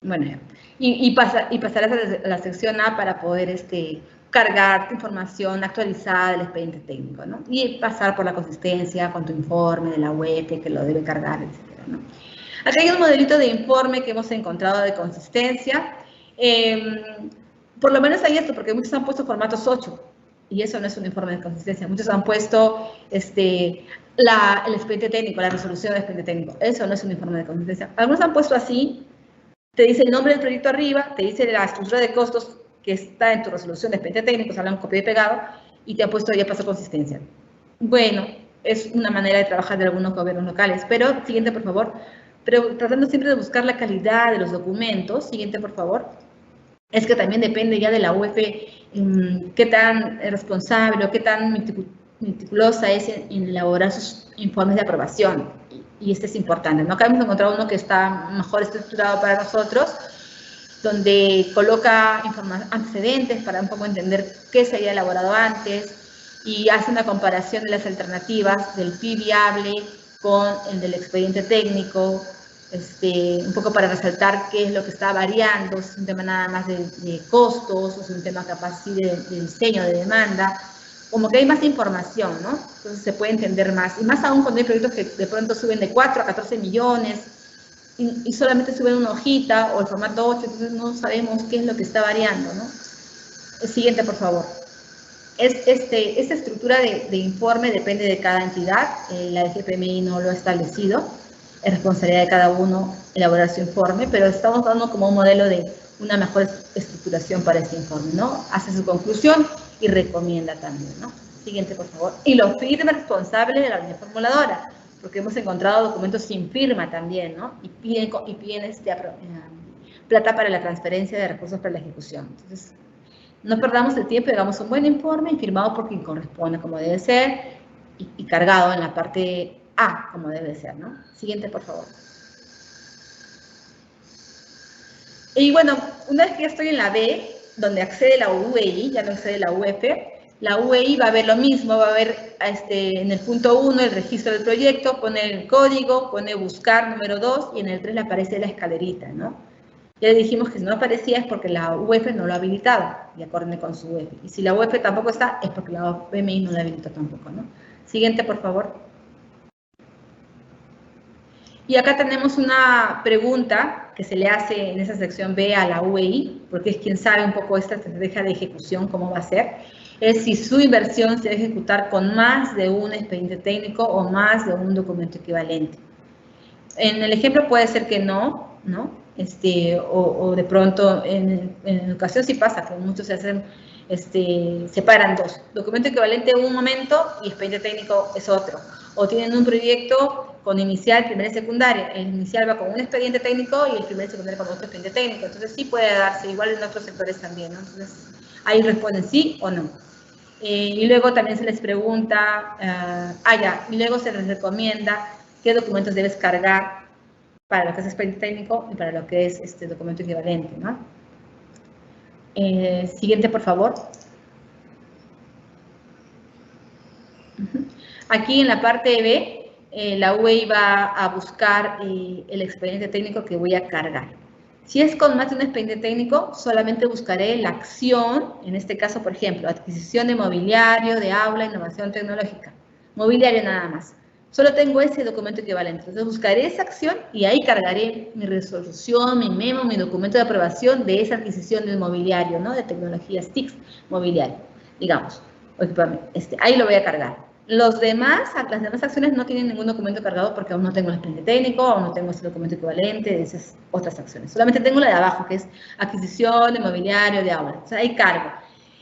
Speaker 2: Bueno, ya. Y pasarás a la sección A para poder cargar tu información actualizada del expediente técnico, ¿no? Y pasar por la consistencia con tu informe de la web que lo debe cargar, etcétera, ¿no? Aquí hay un modelito de informe que hemos encontrado de consistencia. Por lo menos hay esto, porque muchos han puesto formatos 8, y eso no es un informe de consistencia. Muchos han puesto el expediente técnico, la resolución del expediente técnico. Eso no es un informe de consistencia. Algunos han puesto así, te dice el nombre del proyecto arriba, te dice la estructura de costos que está en tu resolución de expediente técnico, se habla un copia y pegado, y te ha puesto ya paso consistencia. Bueno, es una manera de trabajar de algunos gobiernos locales. Pero, siguiente, por favor. Pero tratando siempre de buscar la calidad de los documentos. Siguiente, por favor. Es que también depende ya de la UF qué tan responsable o qué tan meticulosa es en elaborar sus informes de aprobación. Y este es importante, ¿no? Acá hemos encontrado uno que está mejor estructurado para nosotros, donde coloca antecedentes para un poco entender qué se había elaborado antes y hace una comparación de las alternativas del PI viable con el del expediente técnico, un poco para resaltar qué es lo que está variando, si es un tema nada más de costos, o es un tema capaz sí de diseño, de demanda, como que hay más información, ¿no? Entonces se puede entender más, y más aún cuando hay proyectos que de pronto suben de 4 a 14 millones, y solamente suben una hojita o el formato 8, entonces no sabemos qué es lo que está variando, ¿no? El siguiente, por favor. Esta estructura de informe depende de cada entidad, la FPMI no lo ha establecido, es responsabilidad de cada uno elaborar su informe, pero estamos dando como un modelo de una mejor estructuración para este informe, ¿no? Hace su conclusión y recomienda también, ¿no? Siguiente, por favor. Y lo firma el responsable de la unidad formuladora, porque hemos encontrado documentos sin firma también, ¿no? Y piden plata para la transferencia de recursos para la ejecución. Entonces, no perdamos el tiempo, hagamos un buen informe firmado por quien corresponde, como debe ser, y cargado en la parte A, como debe ser, ¿no? Siguiente, por favor. Y bueno, una vez que ya estoy en la B, donde accede la UEI, ya no accede la UF, la UEI va a ver lo mismo, va a ver en el punto 1 el registro del proyecto, pone el código, pone buscar número 2, y en el 3 le aparece la escalerita, ¿no? Ya le dijimos que si no aparecía es porque la UF no lo ha habilitado, y acorde con su UF. Y si la UF tampoco está, es porque la FPMI no la habilitó tampoco, ¿no? Siguiente, por favor. Y acá tenemos una pregunta que se le hace en esa sección B a la UEI, porque es quien sabe un poco esta estrategia de ejecución, cómo va a ser. Es si su inversión se debe ejecutar con más de un expediente técnico o más de un documento equivalente. En el ejemplo puede ser que no, ¿no? O de pronto en educación sí pasa, que muchos se hacen, separan dos. Documento equivalente un momento y expediente técnico es otro. O tienen un proyecto con inicial, primera y secundaria. El inicial va con un expediente técnico y el primer y secundario con otro expediente técnico. Entonces sí puede darse, igual en otros sectores también, ¿no? Entonces ahí responden sí o no. Y luego también se les pregunta, y luego se les recomienda qué documentos debes cargar para lo que es expediente técnico y para lo que es documento equivalente, ¿no? Siguiente, por favor. Aquí en la parte B la UEI va a buscar el expediente técnico que voy a cargar. Si es con más de un expediente técnico, solamente buscaré la acción, en este caso, por ejemplo, adquisición de mobiliario, de aula, innovación tecnológica. Mobiliario nada más. Solo tengo ese documento equivalente. Entonces buscaré esa acción y ahí cargaré mi resolución, mi memo, mi documento de aprobación de esa adquisición del mobiliario, ¿no? De tecnologías TIC mobiliario, digamos. Ahí lo voy a cargar. Las demás acciones no tienen ningún documento cargado porque aún no tengo el expediente técnico, aún no tengo ese documento equivalente de esas otras acciones. Solamente tengo la de abajo, que es adquisición de mobiliario, de aula. O sea, ahí cargo.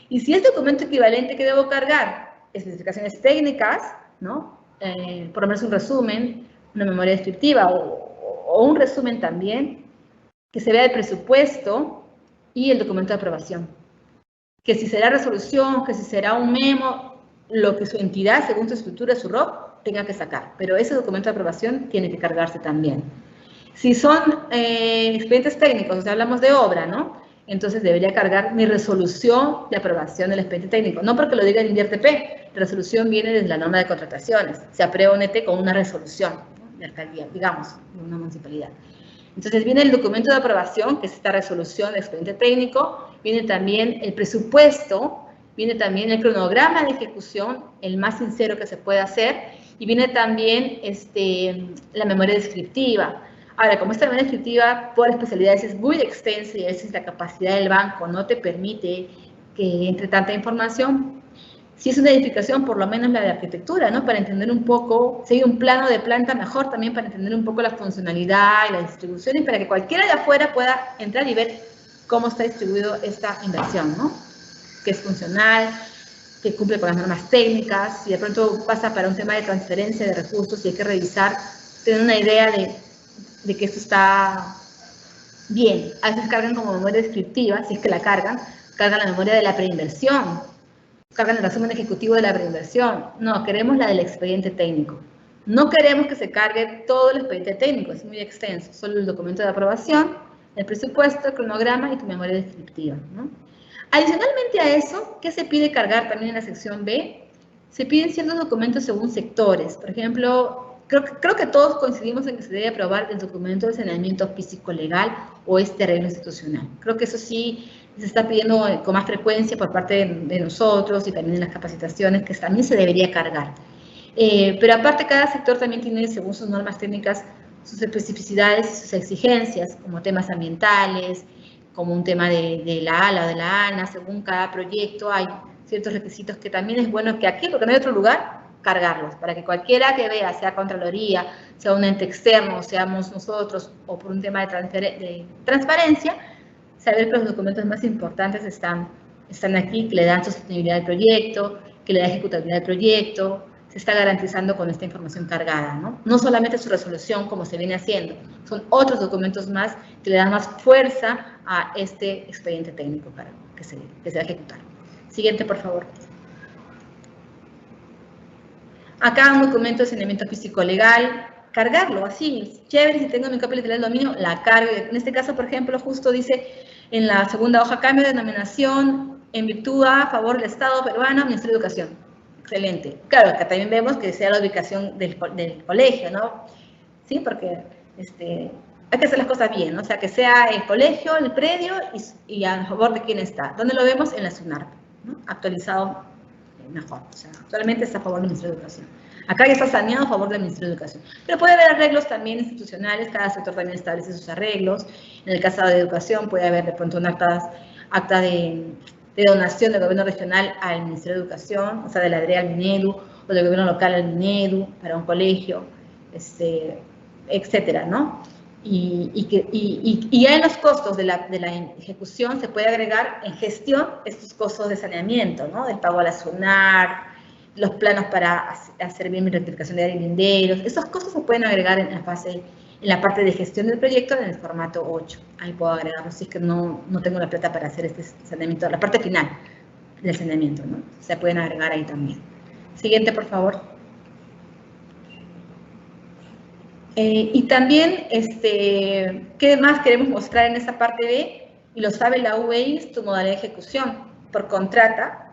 Speaker 2: Y si es documento equivalente, ¿qué debo cargar? Especificaciones técnicas, ¿no? Por lo menos un resumen, una memoria descriptiva o un resumen también, que se vea el presupuesto y el documento de aprobación. Que si será resolución, que si será un memo, lo que su entidad, según su estructura, su ROC, tenga que sacar. Pero ese documento de aprobación tiene que cargarse también. Si son expedientes técnicos, o sea, hablamos de obra, ¿no? Entonces debería cargar mi resolución de aprobación del expediente técnico. No porque lo diga el INDIRTP, la resolución viene desde la norma de contrataciones. Se aprueba un ET con una resolución, ¿no? De alcaldía, digamos, de una municipalidad. Entonces viene el documento de aprobación, que es esta resolución de expediente técnico, viene también el presupuesto, viene también el cronograma de ejecución, el más sincero que se puede hacer, y viene también la memoria descriptiva. Ahora, como esta memoria descriptiva por especialidades es muy extensa y a veces la capacidad del banco no te permite que entre tanta información, si es una edificación, por lo menos la de arquitectura, ¿no? Para entender un poco, si hay un plano de planta, mejor también para entender un poco la funcionalidad y la distribución y para que cualquiera de afuera pueda entrar y ver cómo está distribuido esta inversión, ¿no? Que es funcional, que cumple con las normas técnicas, si de pronto pasa para un tema de transferencia de recursos y hay que revisar, tener una idea de que esto está bien. A veces cargan como memoria descriptiva, si es que la cargan la memoria de la preinversión, cargan el resumen ejecutivo de la preinversión. No, queremos la del expediente técnico. No queremos que se cargue todo el expediente técnico, es muy extenso, solo el documento de aprobación, el presupuesto, el cronograma y tu memoria descriptiva, ¿no? Adicionalmente a eso, ¿qué se pide cargar también en la sección B? Se piden ciertos documentos según sectores. Por ejemplo, creo que todos coincidimos en que se debe aprobar el documento de saneamiento físico-legal o arreglo institucional. Creo que eso sí se está pidiendo con más frecuencia por parte de nosotros y también en las capacitaciones, que también se debería cargar. Pero aparte, cada sector también tiene, según sus normas técnicas, sus especificidades y sus exigencias, como temas ambientales, como un tema de la ALA o de la ANA, según cada proyecto hay ciertos requisitos que también es bueno que aquí, porque no hay otro lugar, cargarlos, para que cualquiera que vea, sea Contraloría, sea un ente externo, seamos nosotros, o por un tema de transparencia, saber que los documentos más importantes están aquí, que le dan sostenibilidad al proyecto, que le da ejecutabilidad al proyecto, se está garantizando con esta información cargada, ¿no? No solamente su resolución, como se viene haciendo, son otros documentos más que le dan más fuerza a este expediente técnico para que se va a ejecutar. Siguiente, por favor. Acá un documento de saneamiento físico-legal, cargarlo así, chévere, si tengo mi copia literal del dominio, la cargo. En este caso, por ejemplo, justo dice en la segunda hoja, cambio de denominación en virtud a favor del Estado peruano, Ministerio de Educación. Excelente. Claro, acá también vemos que sea la ubicación del colegio, ¿no? Sí, porque hay que hacer las cosas bien, ¿no? O sea, que sea el colegio, el predio y a favor de quién está. ¿Dónde lo vemos? En la SUNARP, ¿no? Actualizado mejor. O sea, actualmente está a favor del Ministerio de Educación. Acá ya está saneado a favor del Ministerio de Educación. Pero puede haber arreglos también institucionales, cada sector también establece sus arreglos. En el caso de educación puede haber de pronto un acta de donación del gobierno regional al Ministerio de Educación, o sea, de la DRE al Minedu, o del gobierno local al Minedu, para un colegio, etcétera, ¿no? Y ya en los costos de la ejecución se puede agregar en gestión estos costos de saneamiento, ¿no? El pago a la SUNAR, los planos para hacer bien mi rectificación de área y linderos, esos costos se pueden agregar en la parte de gestión del proyecto en el formato 8. Ahí puedo agregarlo si es que no tengo la plata para hacer este saneamiento, la parte final del saneamiento, ¿no? Se pueden agregar ahí también. Siguiente, por favor. Y también, ¿qué más queremos mostrar en esta parte B? Y lo sabe la UEI, es tu modalidad de ejecución por contrata,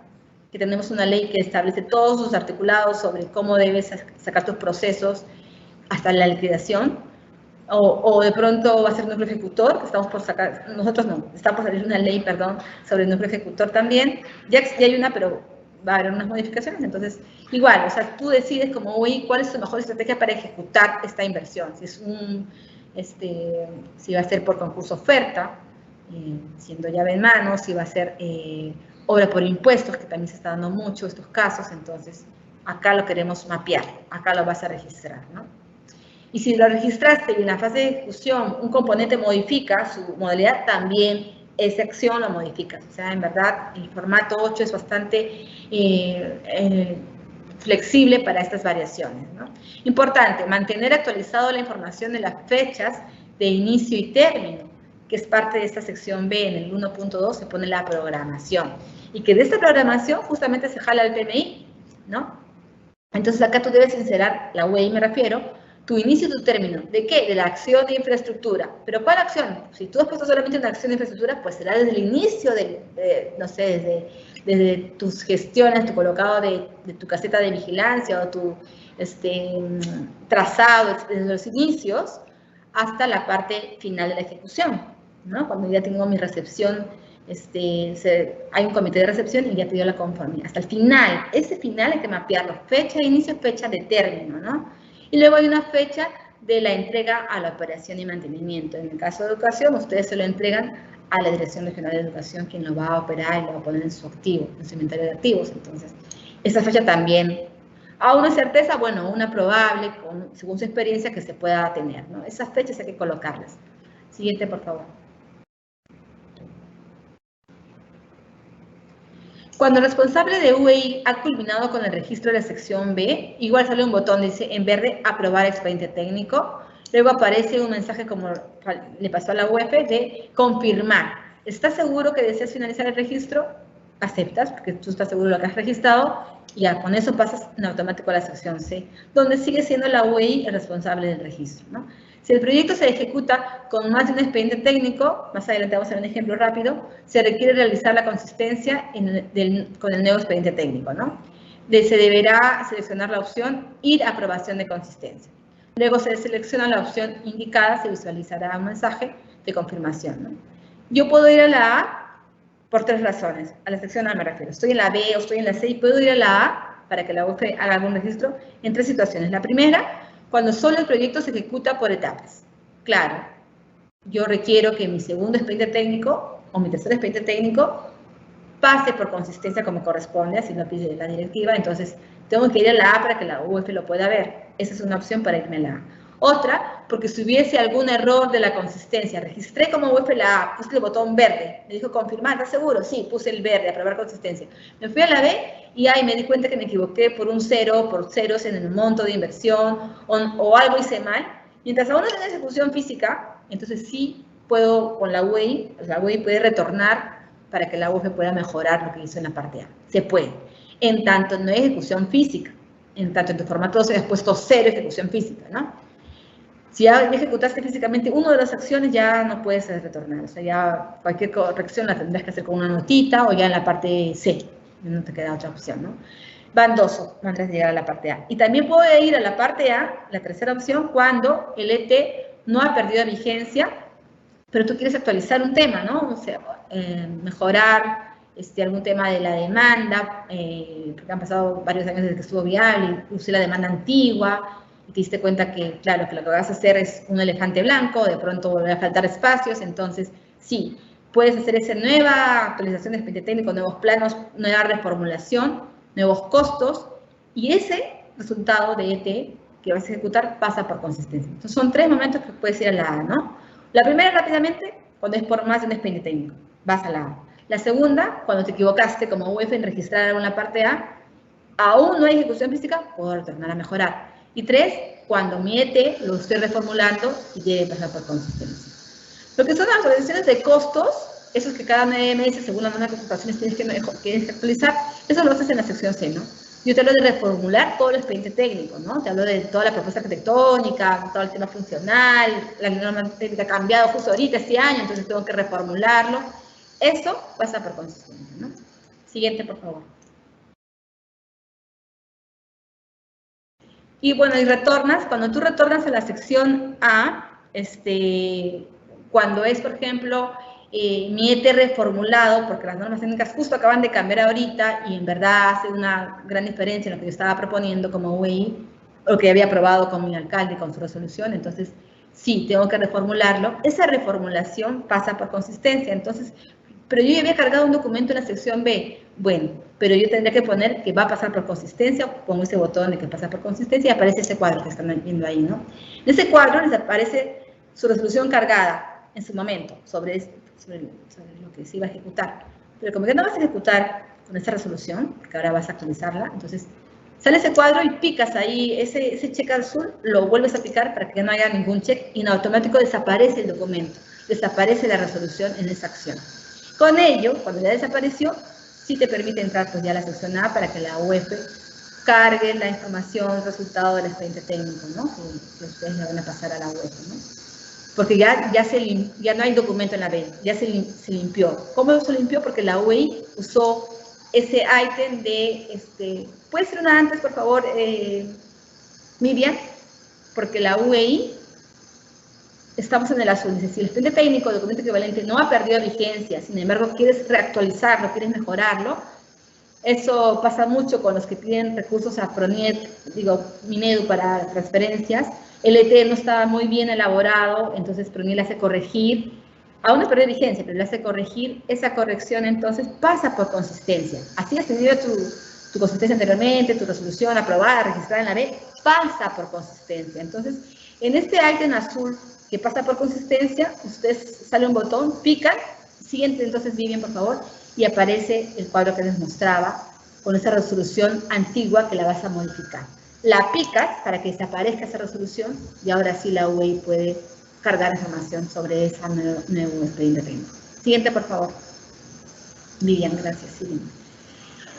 Speaker 2: que tenemos una ley que establece todos sus articulados sobre cómo debes sacar tus procesos hasta la liquidación, o de pronto va a ser núcleo ejecutor, que estamos por sacar, nosotros no, está por salir una ley, perdón, sobre el núcleo ejecutor también, ya hay una, pero va a haber unas modificaciones, entonces, igual, o sea, tú decides como, oye, ¿cuál es tu mejor estrategia para ejecutar esta inversión? Si es si va a ser por concurso oferta, siendo llave en mano, si va a ser obra por impuestos, que también se está dando mucho estos casos, entonces, acá lo queremos mapear, acá lo vas a registrar, ¿no? Y si lo registraste y en la fase de ejecución un componente modifica su modalidad, también esa acción lo modificas. O sea, en verdad, el formato 8 es bastante flexible para estas variaciones, ¿no? Importante, mantener actualizado la información de las fechas de inicio y término, que es parte de esta sección B. En el 1.2 se pone la programación. Y que de esta programación justamente se jala el PMI, ¿no? Entonces acá tú debes inserar, la UEI me refiero, tu inicio y tu término. ¿De qué? De la acción de infraestructura. ¿Pero cuál acción? Si tú has puesto solamente una acción de infraestructura, pues será desde el inicio, no sé, desde tus gestiones, tu colocado de tu caseta de vigilancia o tu trazado desde los inicios hasta la parte final de la ejecución, ¿no? Cuando ya tengo mi recepción, hay un comité de recepción y ya te dio la conformidad. Hasta el final, ese final hay que mapearlo, fecha de inicio, fecha de término, ¿no? Y luego hay una fecha de la entrega a la operación y mantenimiento. En el caso de educación, ustedes se lo entregan a la Dirección Regional de Educación, quien lo va a operar y lo va a poner en su activo, en su inventario de activos. Entonces, esa fecha también, a una certeza, bueno, una probable, según su experiencia, que se pueda tener, ¿no? Esas fechas hay que colocarlas. Siguiente, por favor. Cuando el responsable de UEI ha culminado con el registro de la sección B, igual sale un botón, dice en verde, aprobar expediente técnico. Luego aparece un mensaje como le pasó a la UEF de confirmar. ¿Estás seguro que deseas finalizar el registro? Aceptas, porque tú estás seguro de lo que has registrado, y ya con eso pasas en automático a la sección C, donde sigue siendo la UEI el responsable del registro, ¿no? Si el proyecto se ejecuta con más de un expediente técnico, más adelante vamos a ver un ejemplo rápido, se requiere realizar la consistencia con el nuevo expediente técnico, ¿no? Se deberá seleccionar la opción ir a aprobación de consistencia. Luego se selecciona la opción indicada, se visualizará un mensaje de confirmación, ¿no? Yo puedo ir a la A por 3 razones. A la sección A me refiero. Estoy en la B o estoy en la C y puedo ir a la A para que la UEF haga algún registro en 3 situaciones. La primera, cuando solo el proyecto se ejecuta por etapas. Claro, yo requiero que mi segundo expediente técnico o mi tercer expediente técnico pase por consistencia como corresponde, así lo pide la directiva, entonces tengo que ir a la A para que la UEF lo pueda ver. Esa es una opción para irme a la A. Otra, porque si hubiese algún error de la consistencia, registré como UEF la A, puse el botón verde, me dijo confirmar, ¿estás seguro? Sí, puse el verde, aprobar consistencia. Me fui a la B y ahí me di cuenta que me equivoqué por un 0, por ceros en el monto de inversión, o algo hice mal. Mientras aún no tenga ejecución física, entonces sí puedo con la UEI, la UEI puede retornar para que la UEF pueda mejorar lo que hizo en la parte A. Se puede. En tanto no hay ejecución física, en tanto en tu formato 12 has puesto 0 ejecución física, ¿no? Si ya ejecutaste físicamente una de las acciones, ya no puedes retornar. O sea, ya cualquier corrección la tendrás que hacer con una notita o ya en la parte C. No te queda otra opción, ¿no? Van 2 antes de llegar a la parte A. Y también puedo ir a la parte A, la tercera opción, cuando el ET no ha perdido vigencia, pero tú quieres actualizar un tema, ¿no? O sea, mejorar algún tema de la demanda, porque han pasado varios años desde que estuvo viable, y usé la demanda antigua, y te diste cuenta que, claro, que lo que vas a hacer es un elefante blanco, de pronto volver a faltar espacios, entonces, sí, puedes hacer esa nueva actualización de expediente técnico, nuevos planos, nueva reformulación, nuevos costos, y ese resultado de ET que vas a ejecutar pasa por consistencia. Entonces, son 3 momentos que puedes ir a la A, ¿no? La primera, rápidamente, cuando es por más de un expediente técnico, vas a la A. La segunda, cuando te equivocaste como UEF en registrar alguna parte A, aún no hay ejecución física, puedo retornar a mejorar. Y 3, cuando mi ET lo estoy reformulando y debe pasar por consistencia. Lo que son las actualizaciones de costos, esos que cada 9 meses, según la norma de contrataciones, tienes que actualizar, eso lo haces en la sección C, ¿no? Yo te hablo de reformular todo el expediente técnico, ¿no? Te hablo de toda la propuesta arquitectónica, todo el tema funcional, la norma técnica ha cambiado justo ahorita, este año, entonces tengo que reformularlo. Eso pasa por consistencia, ¿no? Siguiente, por favor. Y bueno, y retornas, cuando tú retornas a la sección A, cuando es, por ejemplo, mi ET reformulado, porque las normas técnicas justo acaban de cambiar ahorita y en verdad hace una gran diferencia en lo que yo estaba proponiendo como UEI, o que había aprobado con mi alcalde con su resolución, entonces sí, tengo que reformularlo. Esa reformulación pasa por consistencia, entonces, pero yo ya había cargado un documento en la sección B, bueno, pero yo tendría que poner que va a pasar por consistencia, pongo ese botón de que pasa por consistencia y aparece ese cuadro que están viendo ahí, ¿no? En ese cuadro les aparece su resolución cargada en su momento sobre lo que se iba a ejecutar. Pero como que no vas a ejecutar con esa resolución, porque ahora vas a actualizarla, entonces sale ese cuadro y picas ahí, ese check azul, lo vuelves a picar para que no haya ningún check y en automático desaparece el documento, desaparece la resolución en esa acción. Con ello, cuando ya desapareció, sí te permite entrar pues ya a la sección A para que la UEF cargue la información, resultado del expediente técnico, ¿no? Que ustedes le van a pasar a la UEF, ¿no? Porque ya no hay documento en la B, ya se limpió. ¿Cómo se limpió? Porque la UEI usó ese ítem de, ¿puede ser una antes, por favor, Miriam? Porque la UEI, estamos en el azul, dice, si el expediente técnico, documento equivalente, no ha perdido vigencia, sin embargo, quieres reactualizarlo, quieres mejorarlo, eso pasa mucho con los que piden recursos a PRONIET, Minedu para transferencias. El ET no estaba muy bien elaborado, entonces PRONIET le hace corregir, aún no perdió vigencia, pero le hace corregir, esa corrección entonces pasa por consistencia. Así has tenido tu consistencia anteriormente, tu resolución aprobada, registrada en la B, pasa por consistencia. Entonces, en este ítem azul que pasa por consistencia, ustedes sale un botón, pican, siguiente entonces Vivian, por favor, y aparece el cuadro que les mostraba con esa resolución antigua que la vas a modificar. La picas para que desaparezca esa resolución y ahora sí la UEI puede cargar información sobre esa nuevo expediente técnico. Siguiente, por favor. Vivian, gracias. Sí.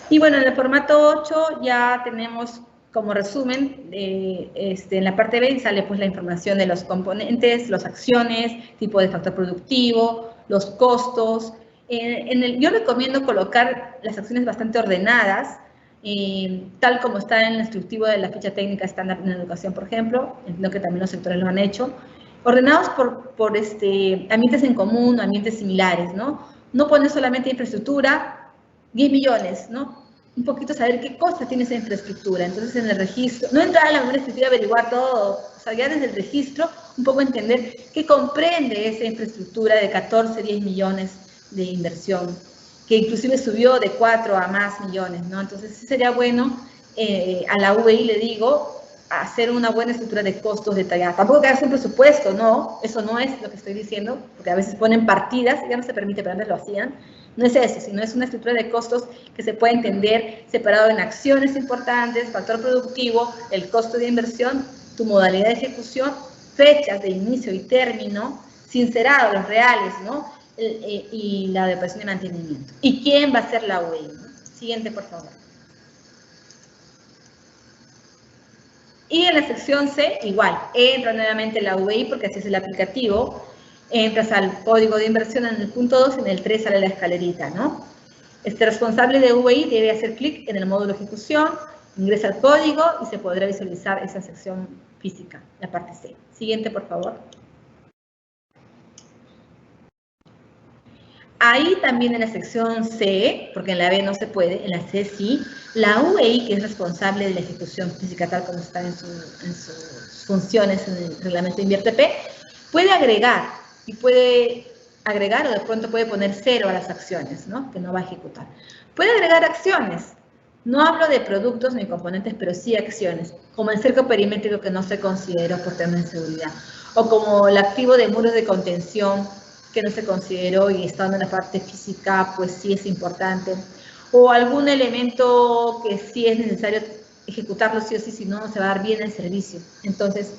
Speaker 2: Y bueno, en el formato 8 ya tenemos como resumen, en la parte B sale pues la información de los componentes, las acciones, tipo de factor productivo, los costos. Yo recomiendo colocar las acciones bastante ordenadas, tal como está en el instructivo de la ficha técnica estándar en educación, por ejemplo, entiendo que también los sectores lo han hecho, ordenados por ambientes en común, ambientes similares, ¿no? No poner solamente infraestructura, 10 millones, ¿no? Un poquito saber qué cosa tiene esa infraestructura. Entonces, en el registro, no entrar a la memoria escritura y averiguar todo, o sea, ya desde el registro, un poco entender qué comprende esa infraestructura de 14, 10 millones de inversión, que inclusive subió de 4 a más millones, ¿no? Entonces, sí sería bueno, a la UEI le digo, hacer una buena estructura de costos detallada. Tampoco que hagas un presupuesto, no, eso no es lo que estoy diciendo, porque a veces ponen partidas, ya no se permite, pero antes lo hacían. No es eso, sino es una estructura de costos que se puede entender separado en acciones importantes, factor productivo, el costo de inversión, tu modalidad de ejecución, fechas de inicio y término, sincerados, los reales, ¿no? Y la de operación y mantenimiento. ¿Y quién va a ser la UEI? ¿No? Siguiente, por favor. Y en la sección C, igual, entra nuevamente la UEI porque así es el aplicativo. Entras al código de inversión en el punto 2, en el 3 sale la escalerita, ¿no? Este responsable de UEI debe hacer clic en el módulo ejecución, ingresa el código y se podrá visualizar esa sección física, la parte C. Siguiente, por favor. Ahí también en la sección C, porque en la B no se puede, en la C sí, la UEI, que es responsable de la ejecución física tal como está en sus funciones en el reglamento de INVIERTP, puede agregar, y puede agregar o de pronto puede poner 0 a las acciones, ¿no? Que no va a ejecutar. Puede agregar acciones. No hablo de productos ni componentes, pero sí acciones, como el cerco perimétrico que no se consideró por temas de seguridad, o como el activo de muros de contención que no se consideró y estando en la parte física, pues sí es importante, o algún elemento que sí es necesario ejecutarlo sí o sí, si no, no se va a dar bien el servicio. Entonces,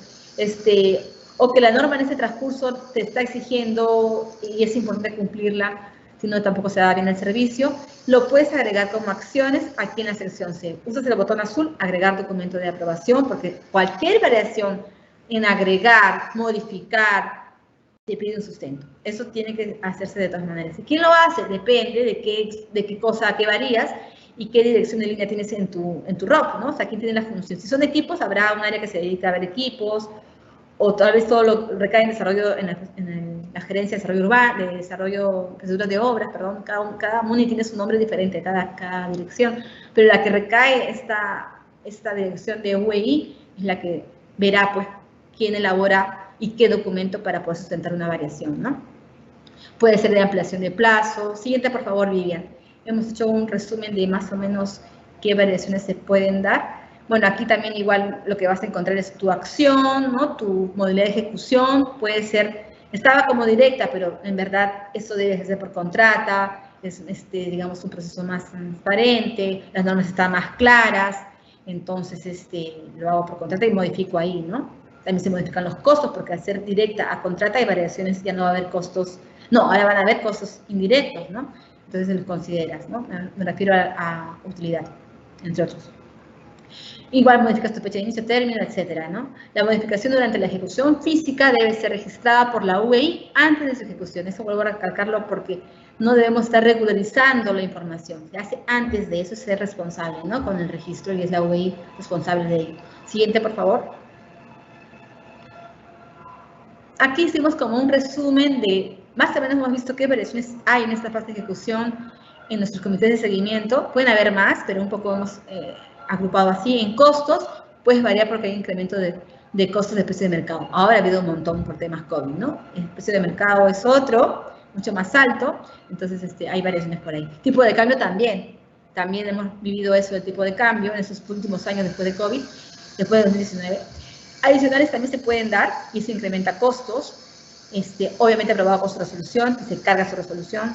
Speaker 2: o que la norma en ese transcurso te está exigiendo y es importante cumplirla, si no tampoco se da bien el servicio, lo puedes agregar como acciones aquí en la sección C. Usas el botón azul, agregar documento de aprobación, porque cualquier variación en agregar, modificar, te pide un sustento. Eso tiene que hacerse de todas maneras. ¿Y quién lo hace? Depende de qué cosa, qué varías y qué dirección de línea tienes en tu ROC, ¿no? O sea, quién tiene la función. Si son equipos, habrá un área que se dedica a ver equipos, o tal vez todo lo recae en desarrollo, en la gerencia de desarrollo urbano, de desarrollo de obras, perdón, cada MUNI tiene su nombre diferente, cada dirección, pero la que recae esta dirección de UEI es la que verá, pues, quién elabora y qué documento para poder sustentar una variación, ¿no? Puede ser de ampliación de plazo. Siguiente, por favor, Vivian. Hemos hecho un resumen de más o menos qué variaciones se pueden dar. Bueno, aquí también igual lo que vas a encontrar es tu acción, ¿no? Tu modalidad de ejecución puede ser, estaba como directa, pero en verdad eso debe ser por contrata, es, digamos, un proceso más transparente, las normas están más claras, entonces lo hago por contrata y modifico ahí, ¿no? También se modifican los costos, porque al ser directa a contrata hay variaciones, ya no va a haber costos, no, ahora van a haber costos indirectos, ¿no? Entonces se los consideras, ¿no? Me refiero a utilidad, entre otros. Igual modificas tu fecha de inicio, término, etcétera, ¿no? La modificación durante la ejecución física debe ser registrada por la UEI antes de su ejecución. Eso vuelvo a recalcarlo porque no debemos estar regularizando la información. Se hace antes de eso, ser responsable, ¿no? Con el registro, y es la UEI responsable de ello. Siguiente, por favor. Aquí hicimos como un resumen de, más o menos hemos visto qué variaciones hay en esta fase de ejecución en nuestros comités de seguimiento. Pueden haber más, pero un poco hemos agrupado así. En costos, puedes variar porque hay incremento de costos de precio de mercado. Ahora ha habido un montón por temas COVID, ¿no? El precio de mercado es otro, mucho más alto, entonces hay variaciones por ahí. Tipo de cambio también hemos vivido eso del tipo de cambio en esos últimos años después de COVID, después de 2019. Adicionales también se pueden dar y se incrementa costos, obviamente aprobado costo de resolución, y se carga su resolución.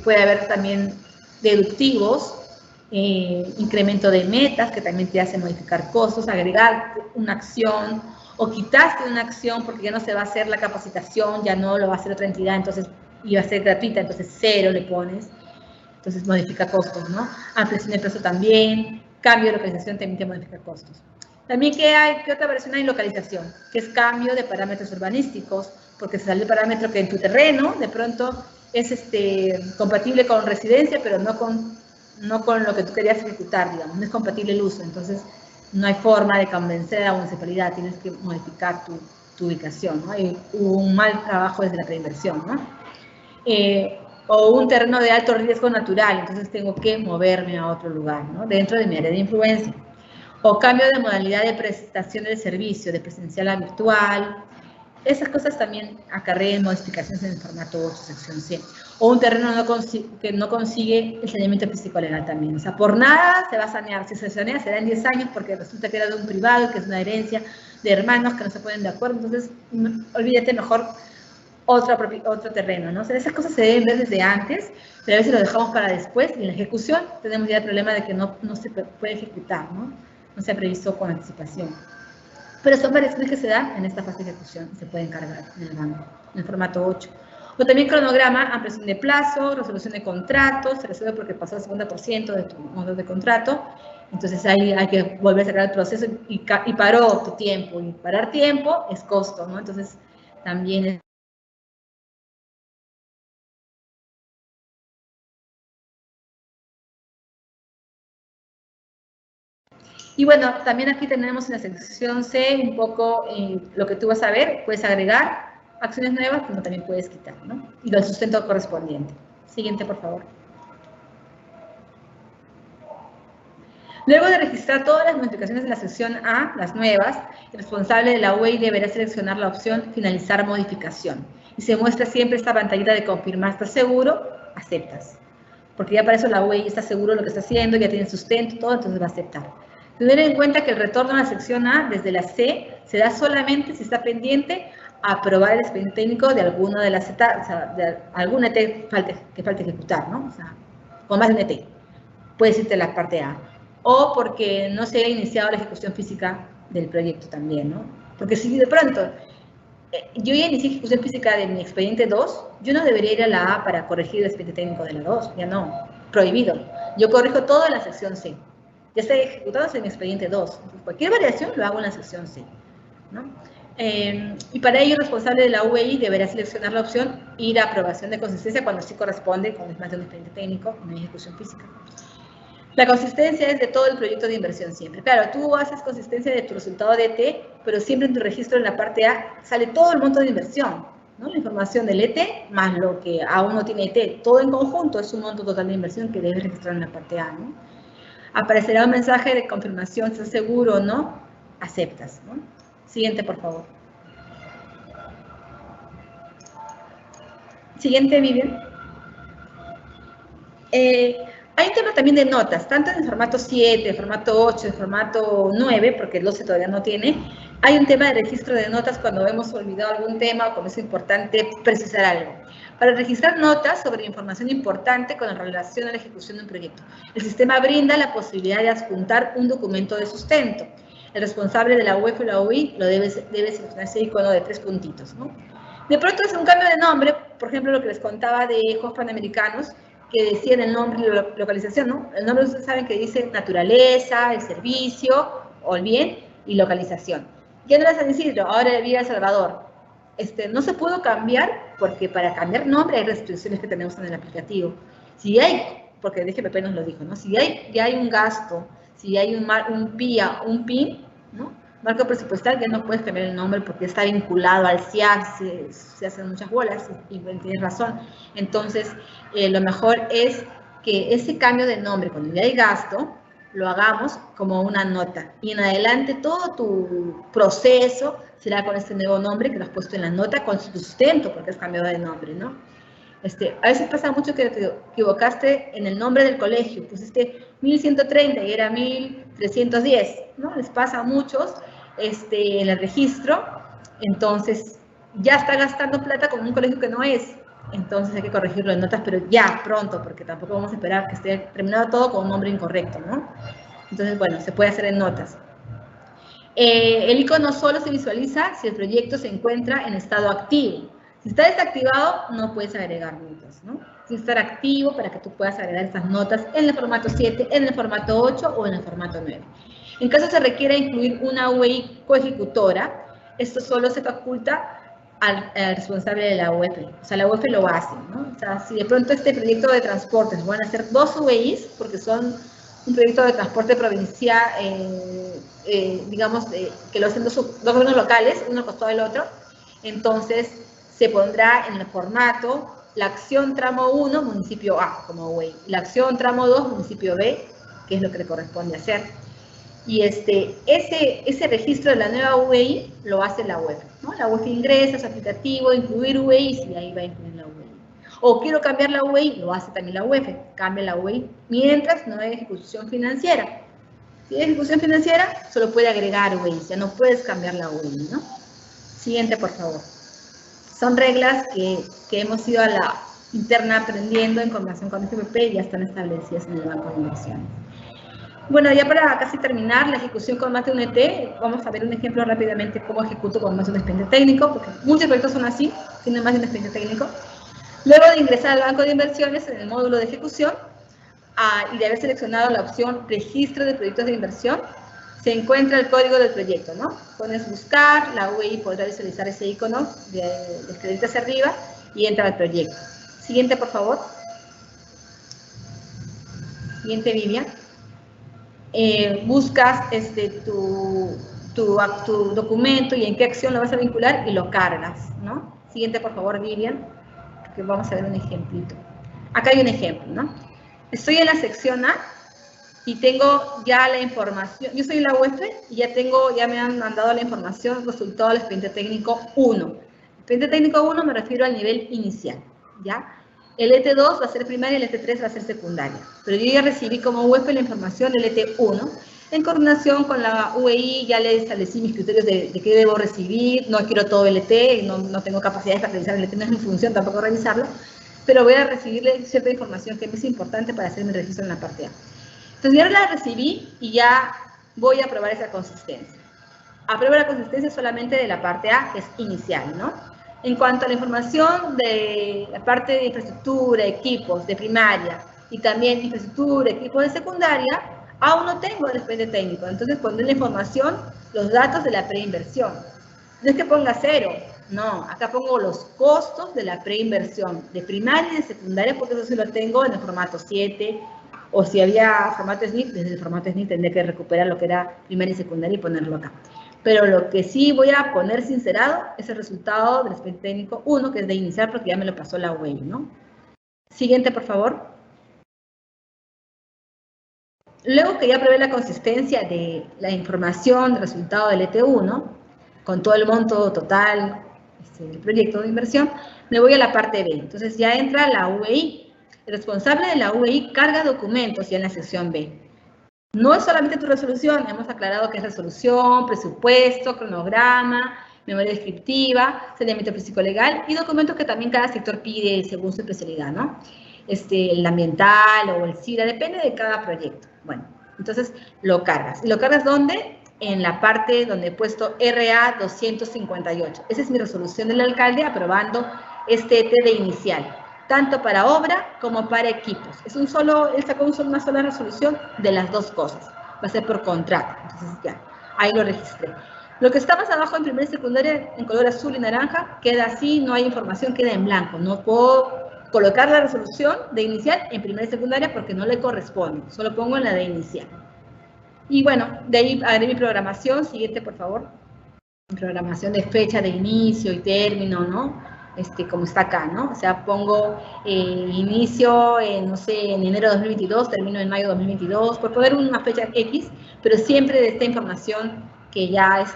Speaker 2: Puede haber también deductivos, incremento de metas, que también te hace modificar costos, agregar una acción, o quitaste una acción porque ya no se va a hacer la capacitación, ya no lo va a hacer otra entidad, entonces iba a ser gratuita, entonces 0 le pones, entonces modifica costos, ¿no? Ampliación de plazo también, cambio de localización también te modifica costos. También, ¿qué otra variación hay? Localización, que es cambio de parámetros urbanísticos, porque se sale el parámetro que en tu terreno, de pronto, es compatible con residencia, pero no con lo que tú querías ejecutar, digamos, no es compatible el uso, entonces no hay forma de convencer a la municipalidad, tienes que modificar tu ubicación, ¿no? Hubo un mal trabajo desde la preinversión, ¿no? O un terreno de alto riesgo natural, entonces tengo que moverme a otro lugar, ¿no? Dentro de mi área de influencia. O cambio de modalidad de prestación del servicio, de presencial a virtual. Esas cosas también acarrean modificaciones en el formato 8, sección C. O un terreno que no consigue el saneamiento físico legal también. O sea, por nada se va a sanear. Si se sanea será en 10 años porque resulta que era de un privado, que es una herencia de hermanos que no se ponen de acuerdo. Entonces, olvídate mejor otro terreno, ¿no? O sea, esas cosas se deben ver desde antes, pero a veces lo dejamos para después y en la ejecución tenemos ya el problema de que no se puede ejecutar, ¿no? No se ha previsto con anticipación. Pero son variaciones que se dan en esta fase de ejecución y se pueden cargar en el banco, en el formato 8. O también cronograma, ampliación de plazo, resolución de contrato, se resuelve porque pasó el 50% de tu modo de contrato, entonces ahí hay que volver a sacar el proceso y paró tu tiempo, y parar tiempo es costo, ¿no? Entonces también es y bueno, también aquí tenemos en la sección C un poco lo que tú vas a ver, puedes agregar acciones nuevas, como también puedes quitar, ¿no? Y el sustento correspondiente. Siguiente, por favor. Luego de registrar todas las modificaciones de la sección A, las nuevas, el responsable de la UEI deberá seleccionar la opción finalizar modificación. Y se muestra siempre esta pantallita de confirmar, ¿estás seguro? Aceptas. Porque ya para eso la UEI está seguro de lo que está haciendo, ya tiene sustento, todo, entonces va a aceptar. Tener en cuenta que el retorno a la sección A desde la C se da solamente si está pendiente a aprobar el expediente técnico de alguna de las etapas, o sea, de algún ET que falte ejecutar, ¿no? O sea, con más de un ET. Puedes irte a la parte A. O porque no se haya iniciado la ejecución física del proyecto también, ¿no? Porque si de pronto yo ya inicié ejecución física de mi expediente 2, yo no debería ir a la A para corregir el expediente técnico de la 2, ya no, prohibido. Yo corrijo todo en la sección C. Ya está ejecutado en mi expediente 2. Entonces, cualquier variación lo hago en la sección C, ¿no? Y para ello, el responsable de la UEI deberá seleccionar la opción ir a aprobación de consistencia cuando sí corresponde, cuando es más de un expediente técnico, una ejecución física. La consistencia es de todo el proyecto de inversión siempre. Claro, tú haces consistencia de tu resultado de ET, pero siempre en tu registro en la parte A sale todo el monto de inversión, ¿no? La información del ET más lo que aún no tiene ET, todo en conjunto es un monto total de inversión que debes registrar en la parte A, ¿no? Aparecerá un mensaje de confirmación, si estás seguro o no, aceptas, ¿no? Siguiente, por favor. Siguiente, Vivian. Hay un tema también de notas, tanto en el formato 7, el formato 8, el formato 9, porque el 12 todavía no tiene. Hay un tema de registro de notas cuando hemos olvidado algún tema o cuando es importante precisar algo. Para registrar notas sobre información importante con relación a la ejecución de un proyecto, el sistema brinda la posibilidad de adjuntar un documento de sustento. El responsable de la UEF o la UI lo debe seleccionar ese icono de 3 puntitos, ¿no? De pronto es un cambio de nombre, por ejemplo, lo que les contaba de Juegos Panamericanos, que decían el nombre y la localización, ¿no? El nombre ustedes saben que dice naturaleza, el servicio, o el bien, y localización. Ya no era San Isidro, ahora era Villa El Salvador. No se pudo cambiar porque para cambiar nombre hay restricciones que tenemos en el aplicativo. Si hay, porque DGPP nos lo dijo, ¿no? Si ya hay un gasto, si hay un PIA, un PIN, ¿no? Marco presupuestal, ya no puedes cambiar el nombre porque está vinculado al CIAP, se hacen muchas bolas, y tienes razón. Entonces, lo mejor es que ese cambio de nombre, cuando ya hay gasto, lo hagamos como una nota. Y en adelante todo tu proceso será con este nuevo nombre que lo has puesto en la nota con su sustento, porque has cambiado de nombre, ¿no? A veces pasa mucho que te equivocaste en el nombre del colegio, pusiste 1130 y era 1310, ¿no? Les pasa a muchos en el registro, entonces ya está gastando plata con un colegio que no es, entonces hay que corregirlo en notas, pero ya, pronto, porque tampoco vamos a esperar que esté terminado todo con un nombre incorrecto, ¿no? Entonces, bueno, se puede hacer en notas. El icono solo se visualiza si el proyecto se encuentra en estado activo. Si está desactivado, no puedes agregar notas, ¿no? Tiene que estar activo para que tú puedas agregar estas notas en el formato 7, en el formato 8 o en el formato 9. En caso se requiera incluir una UEI coejecutora, esto solo se faculta al responsable de la UEF. O sea, la UEF lo hace, ¿no? O sea, si de pronto este proyecto de transportes van a hacer 2 UEIs, porque son un proyecto de transporte provincial, digamos, que lo hacen dos gobiernos locales, uno al costado del otro, entonces se pondrá en el formato la acción tramo 1, municipio A, como UEI, la acción tramo 2, municipio B, que es lo que le corresponde hacer. Y ese registro de la nueva UEI lo hace la UEF, ¿no? La UEF ingresa su aplicativo, incluir UEI, y ahí va a incluir la UEI. O quiero cambiar la UEI, lo hace también la UEF, cambia la UEI mientras no hay ejecución financiera. Si hay ejecución financiera, solo puede agregar UEI, ya no puedes cambiar la UEI, ¿no? Siguiente, por favor. Son reglas que hemos ido a la interna aprendiendo en coordinación con DGPP y ya están establecidas en el Banco de Inversiones. Bueno, ya para casi terminar, la ejecución con más de un ET, vamos a ver un ejemplo rápidamente cómo ejecuto con más de un expediente técnico, porque muchos proyectos son así, tienen más de un expediente técnico. Luego de ingresar al Banco de Inversiones en el módulo de ejecución y de haber seleccionado la opción Registro de Proyectos de Inversión, se encuentra el código del proyecto, ¿no? Pones buscar, la UEI podrá visualizar ese icono de crédito hacia arriba y entra al proyecto. Siguiente, por favor. Siguiente, Vivian. Buscas tu documento y en qué acción lo vas a vincular y lo cargas, ¿no? Siguiente, por favor, Vivian, que vamos a ver un ejemplito. Acá hay un ejemplo, ¿no? Estoy en la sección A y tengo ya la información. Yo soy la UEF y ya me han mandado la información resultado del expediente técnico 1. Expediente técnico 1 me refiero al nivel inicial, ¿ya? El ET2 va a ser primaria y el ET3 va a ser secundaria. Pero yo ya recibí como UEF la información del ET1. En coordinación con la UEI ya le establecí mis criterios de qué debo recibir. No quiero todo el ET, no tengo capacidades para revisar el ET, no es mi función tampoco revisarlo. Pero voy a recibirle cierta información que es importante para hacer mi registro en la parte A. Entonces ya la recibí y ya voy a aprobar esa consistencia. Apruebo la consistencia solamente de la parte A, que es inicial, ¿no? En cuanto a la información de la parte de infraestructura, equipos de primaria y también infraestructura, equipos de secundaria, aún no tengo el expediente técnico. Entonces pondré la información, los datos de la preinversión. No es que ponga 0, no, acá pongo los costos de la preinversión, de primaria y de secundaria, porque eso sí lo tengo en el formato 7, o si había formato SNP, desde el formato SNP tendría que recuperar lo que era primaria y secundaria y ponerlo acá. Pero lo que sí voy a poner sincerado es el resultado del expediente técnico 1, que es de iniciar, porque ya me lo pasó la UEI, ¿no? Siguiente, por favor. Luego que ya probé la consistencia de la información del resultado del ET1, con todo el monto total del proyecto de inversión, me voy a la parte B. Entonces ya entra la UEI. El responsable de la UEI carga documentos ya en la sección B. No es solamente tu resolución, hemos aclarado que es resolución, presupuesto, cronograma, memoria descriptiva, saneamiento físico-legal y documentos que también cada sector pide según su especialidad, ¿no? El ambiental o el CIRA, depende de cada proyecto. Bueno, entonces lo cargas. ¿Y lo cargas dónde? En la parte donde he puesto RA 258. Esa es mi resolución del alcalde aprobando este ET de inicial, tanto para obra como para equipos. Es él sacó una sola resolución de las dos cosas. Va a ser por contrato. Entonces ya, ahí lo registré. Lo que está más abajo en primaria y secundaria, en color azul y naranja, queda así, no hay información, queda en blanco. No puedo colocar la resolución de inicial en primaria y secundaria porque no le corresponde. Solo pongo en la de inicial. Y bueno, de ahí haré mi programación. Siguiente, por favor. Programación de fecha de inicio y término, ¿no? Como está acá, ¿no? O sea, pongo inicio, no sé, en enero de 2022, termino en mayo de 2022, por poner una fecha X, pero siempre de esta información que ya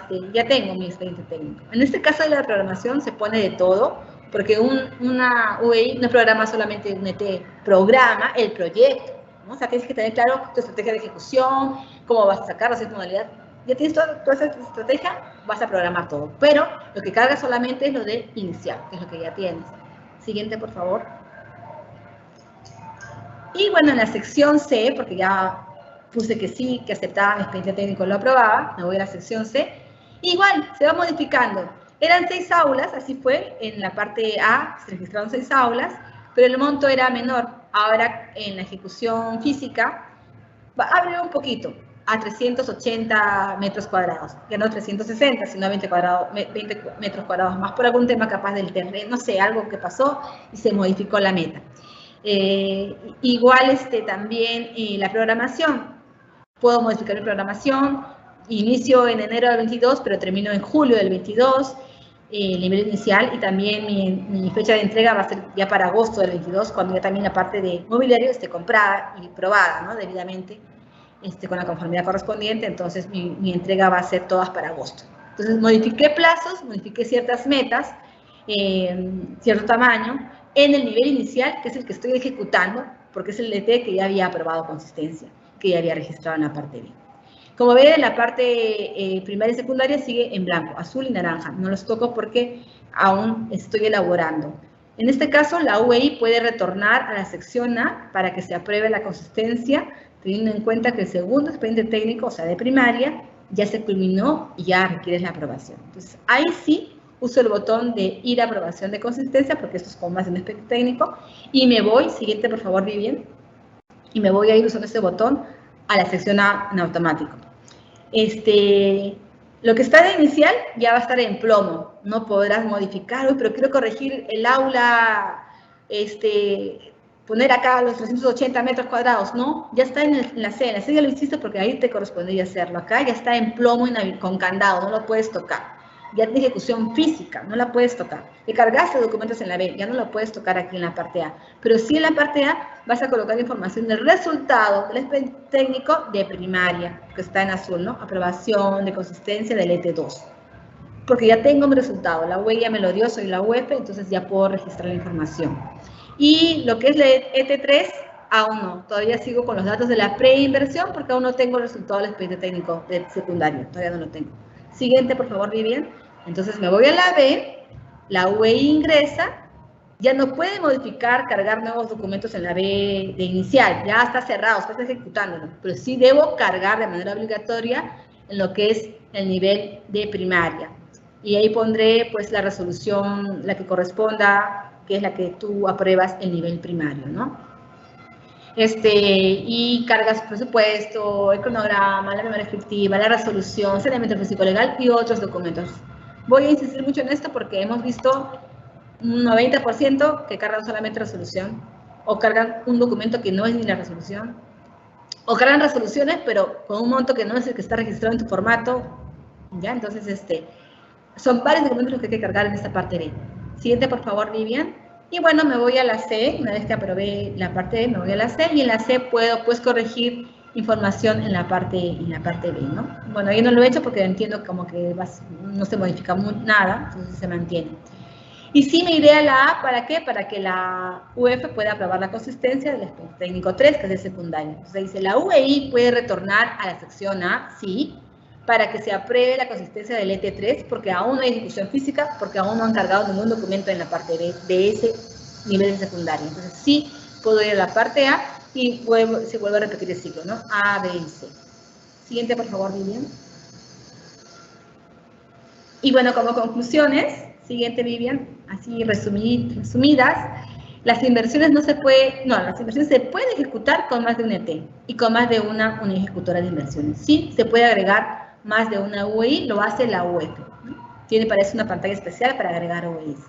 Speaker 2: tengo mi expediente técnico. En este caso de la programación se pone de todo, porque una UEI no programa solamente un ET, programa el proyecto, ¿no? O sea, tienes que tener claro tu estrategia de ejecución, cómo vas a sacar las modalidades. Ya tienes toda esa estrategia, vas a programar todo. Pero lo que carga solamente es lo de iniciar, que es lo que ya tienes. Siguiente, por favor. Y bueno, en la sección C, porque ya puse que sí, que aceptaba mi expediente técnico, lo aprobaba, me voy a la sección C. Igual, se va modificando. Eran 6 aulas, así fue, en la parte A se registraron 6 aulas, pero el monto era menor. Ahora, en la ejecución física, abre un poquito, a 380 metros cuadrados, ya no 360, sino 20 metros cuadrados más, por algún tema capaz del terreno, no sé, algo que pasó y se modificó la meta. Igual también la programación, puedo modificar mi programación, inicio en enero del 22, pero termino en julio del 22, el nivel inicial, y también mi fecha de entrega va a ser ya para agosto del 22, cuando ya también la parte de mobiliario esté comprada y probada, ¿no? Debidamente, con la conformidad correspondiente, entonces mi entrega va a ser todas para agosto. Entonces modifiqué plazos, modifiqué ciertas metas, cierto tamaño, en el nivel inicial, que es el que estoy ejecutando, porque es el DT que ya había aprobado consistencia, que ya había registrado en la parte B. Como ven, la parte primaria y secundaria sigue en blanco, azul y naranja. No los toco porque aún estoy elaborando. En este caso, la UEI puede retornar a la sección A para que se apruebe la consistencia, teniendo en cuenta que el segundo expediente técnico, o sea, de primaria, ya se culminó y ya requiere la aprobación. Entonces, ahí sí uso el botón de ir a aprobación de consistencia, porque esto es como más de un expediente técnico, y me voy, siguiente por favor, Vivian, y me voy a ir usando este botón a la sección A en automático. Lo que está de inicial ya va a estar en plomo, no podrás modificar, pero quiero corregir el aula, poner acá los 380 metros cuadrados, no, ya está en la C ya lo hiciste porque ahí te correspondía hacerlo, acá ya está en plomo y con candado, no lo puedes tocar. Ya de ejecución física, no la puedes tocar. Le cargaste documentos en la B, ya no lo puedes tocar aquí en la parte A. Pero sí en la parte A vas a colocar información del resultado del expediente técnico de primaria, que está en azul, ¿no? Aprobación de consistencia del ET2. Porque ya tengo mi resultado, la UE ya me lo dio, soy la UEF, entonces ya puedo registrar la información. Y lo que es la ET3, aún no. Todavía sigo con los datos de la preinversión porque aún no tengo el resultado del expediente técnico de secundario, todavía no lo tengo. Siguiente, por favor, Vivian. Entonces me voy a la B, la UEI ingresa, ya no puede modificar, cargar nuevos documentos en la B de inicial, ya está cerrado, está ejecutándolo, pero sí debo cargar de manera obligatoria en lo que es el nivel de primaria. Y ahí pondré pues la resolución, la que corresponda, que es la que tú apruebas el nivel primario, ¿no? Y cargas presupuesto, el cronograma, la memoria descriptiva, la resolución, saneamiento físico legal y otros documentos. Voy a insistir mucho en esto porque hemos visto un 90% que cargan solamente resolución, o cargan un documento que no es ni la resolución, o cargan resoluciones, pero con un monto que no es el que está registrado en tu formato, ¿ya? Entonces, son varios documentos los que hay que cargar en esta parte B. Siguiente, por favor, Vivian. Y bueno, me voy a la C, una vez que aprobé la parte B, me voy a la C, y en la C puedo, pues, corregir información en la parte B, ¿no? Bueno, yo no lo he hecho porque entiendo como que no se modifica nada, entonces se mantiene. Y sí me iré a la A, ¿para qué? Para que la UF pueda aprobar la consistencia del expediente técnico 3, que es el secundario. Entonces dice, la UEI puede retornar a la sección A, sí, para que se apruebe la consistencia del ET3, porque aún no hay ejecución física, porque aún no han cargado ningún documento en la parte B de ese nivel de secundario. Entonces sí puedo ir a la parte A y se vuelve a repetir el ciclo, ¿no? A, B y C. Siguiente, por favor, Vivian. Y bueno, como conclusiones, siguiente, Vivian, así resumidas, las inversiones las inversiones se pueden ejecutar con más de un ET y con más de una ejecutora de inversiones. Sí, se puede agregar más de una UEI, lo hace la UF, ¿no? Tiene para eso una pantalla especial para agregar UEIs.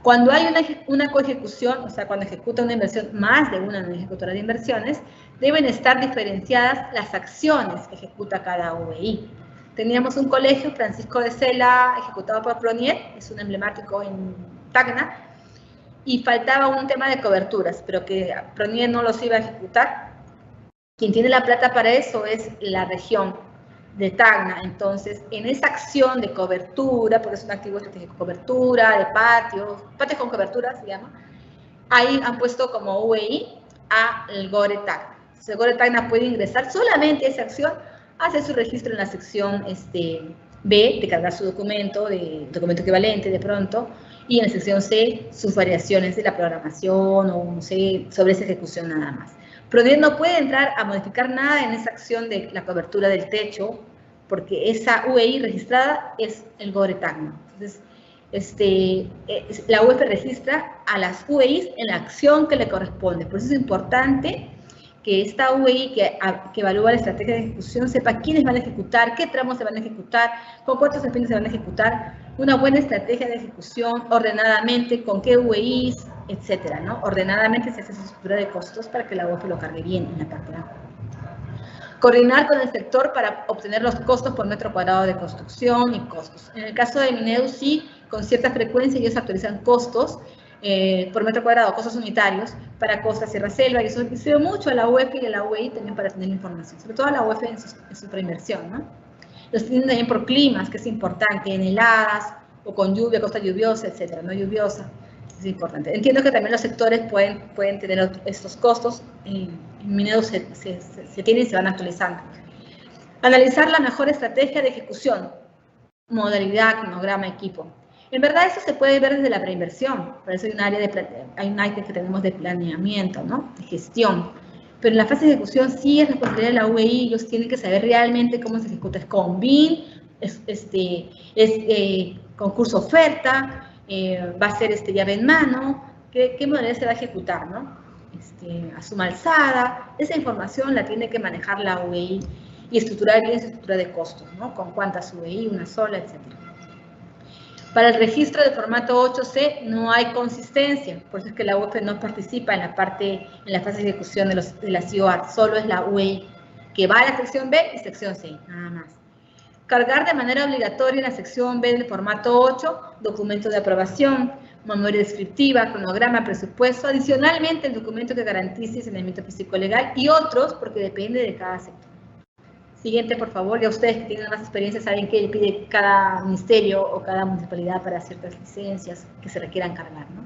Speaker 2: Cuando hay una coejecución, o sea, cuando ejecuta una inversión más de una ejecutora de inversiones, deben estar diferenciadas las acciones que ejecuta cada UEI. Teníamos un colegio, Francisco de Sela, ejecutado por Pronier, es un emblemático en Tacna, y faltaba un tema de coberturas, pero que Pronier no los iba a ejecutar. Quien tiene la plata para eso es la región de Tacna. Entonces, en esa acción de cobertura, porque es un activo estratégico, cobertura, de patios con cobertura se llama, ahí han puesto como UEI al GORE Tacna. Entonces, el GORE Tacna puede ingresar solamente a esa acción, hacer su registro en la sección B, de cargar su documento equivalente de pronto, y en la sección C, sus variaciones de la programación o no sé, sobre esa ejecución nada más. Pronier no puede entrar a modificar nada en esa acción de la cobertura del techo, porque esa UEI registrada es el GORE Tacna. Entonces, la UF registra a las UEIs en la acción que le corresponde. Por eso es importante que esta UEI que evalúa la estrategia de ejecución sepa quiénes van a ejecutar, qué tramos se van a ejecutar, con cuántos expedientes se van a ejecutar, una buena estrategia de ejecución ordenadamente, con qué UEIs, etcétera, ¿no? Ordenadamente se hace su estructura de costos para que la UF lo cargue bien en la parte A. Coordinar con el sector para obtener los costos por metro cuadrado de construcción y costos. En el caso de Minedu, sí, con cierta frecuencia ellos actualizan costos por metro cuadrado, costos unitarios, para Costa Sierra Selva, y eso sirve mucho a la UF y a la UEI también para tener información, sobre todo a la UF en su preinversión, ¿no? Los tienen también por climas, que es importante, en heladas, o con lluvia, costa lluviosa, etcétera, no lluviosa, es importante. Entiendo que también los sectores pueden tener estos costos, en Minedu se tienen y se van actualizando. Analizar la mejor estrategia de ejecución, modalidad, cronograma, equipo. En verdad eso se puede ver desde la preinversión, por eso hay un ítem que tenemos de planeamiento, ¿no? De gestión. Pero en la fase de ejecución sí es responsabilidad de la UEI, ellos tienen que saber realmente cómo se ejecuta. Es con BIN, concurso oferta, va a ser llave en mano, qué modalidad se va a ejecutar, ¿no? A suma alzada, esa información la tiene que manejar la UEI y estructurar bien su estructura de costos, ¿no? Con cuántas UEI, una sola, etc. Para el registro de formato 8C no hay consistencia, por eso es que la UF no participa en la fase de ejecución de la CIOAR, solo es la UEI, que va a la sección B y sección C, nada más. Cargar de manera obligatoria en la sección B del formato 8, documento de aprobación, memoria descriptiva, cronograma, presupuesto, adicionalmente el documento que garantice saneamiento físico legal y otros, porque depende de cada sector. Siguiente, por favor. Ya ustedes que tienen más experiencia saben qué pide cada ministerio o cada municipalidad para ciertas licencias que se requieran cargar, ¿no?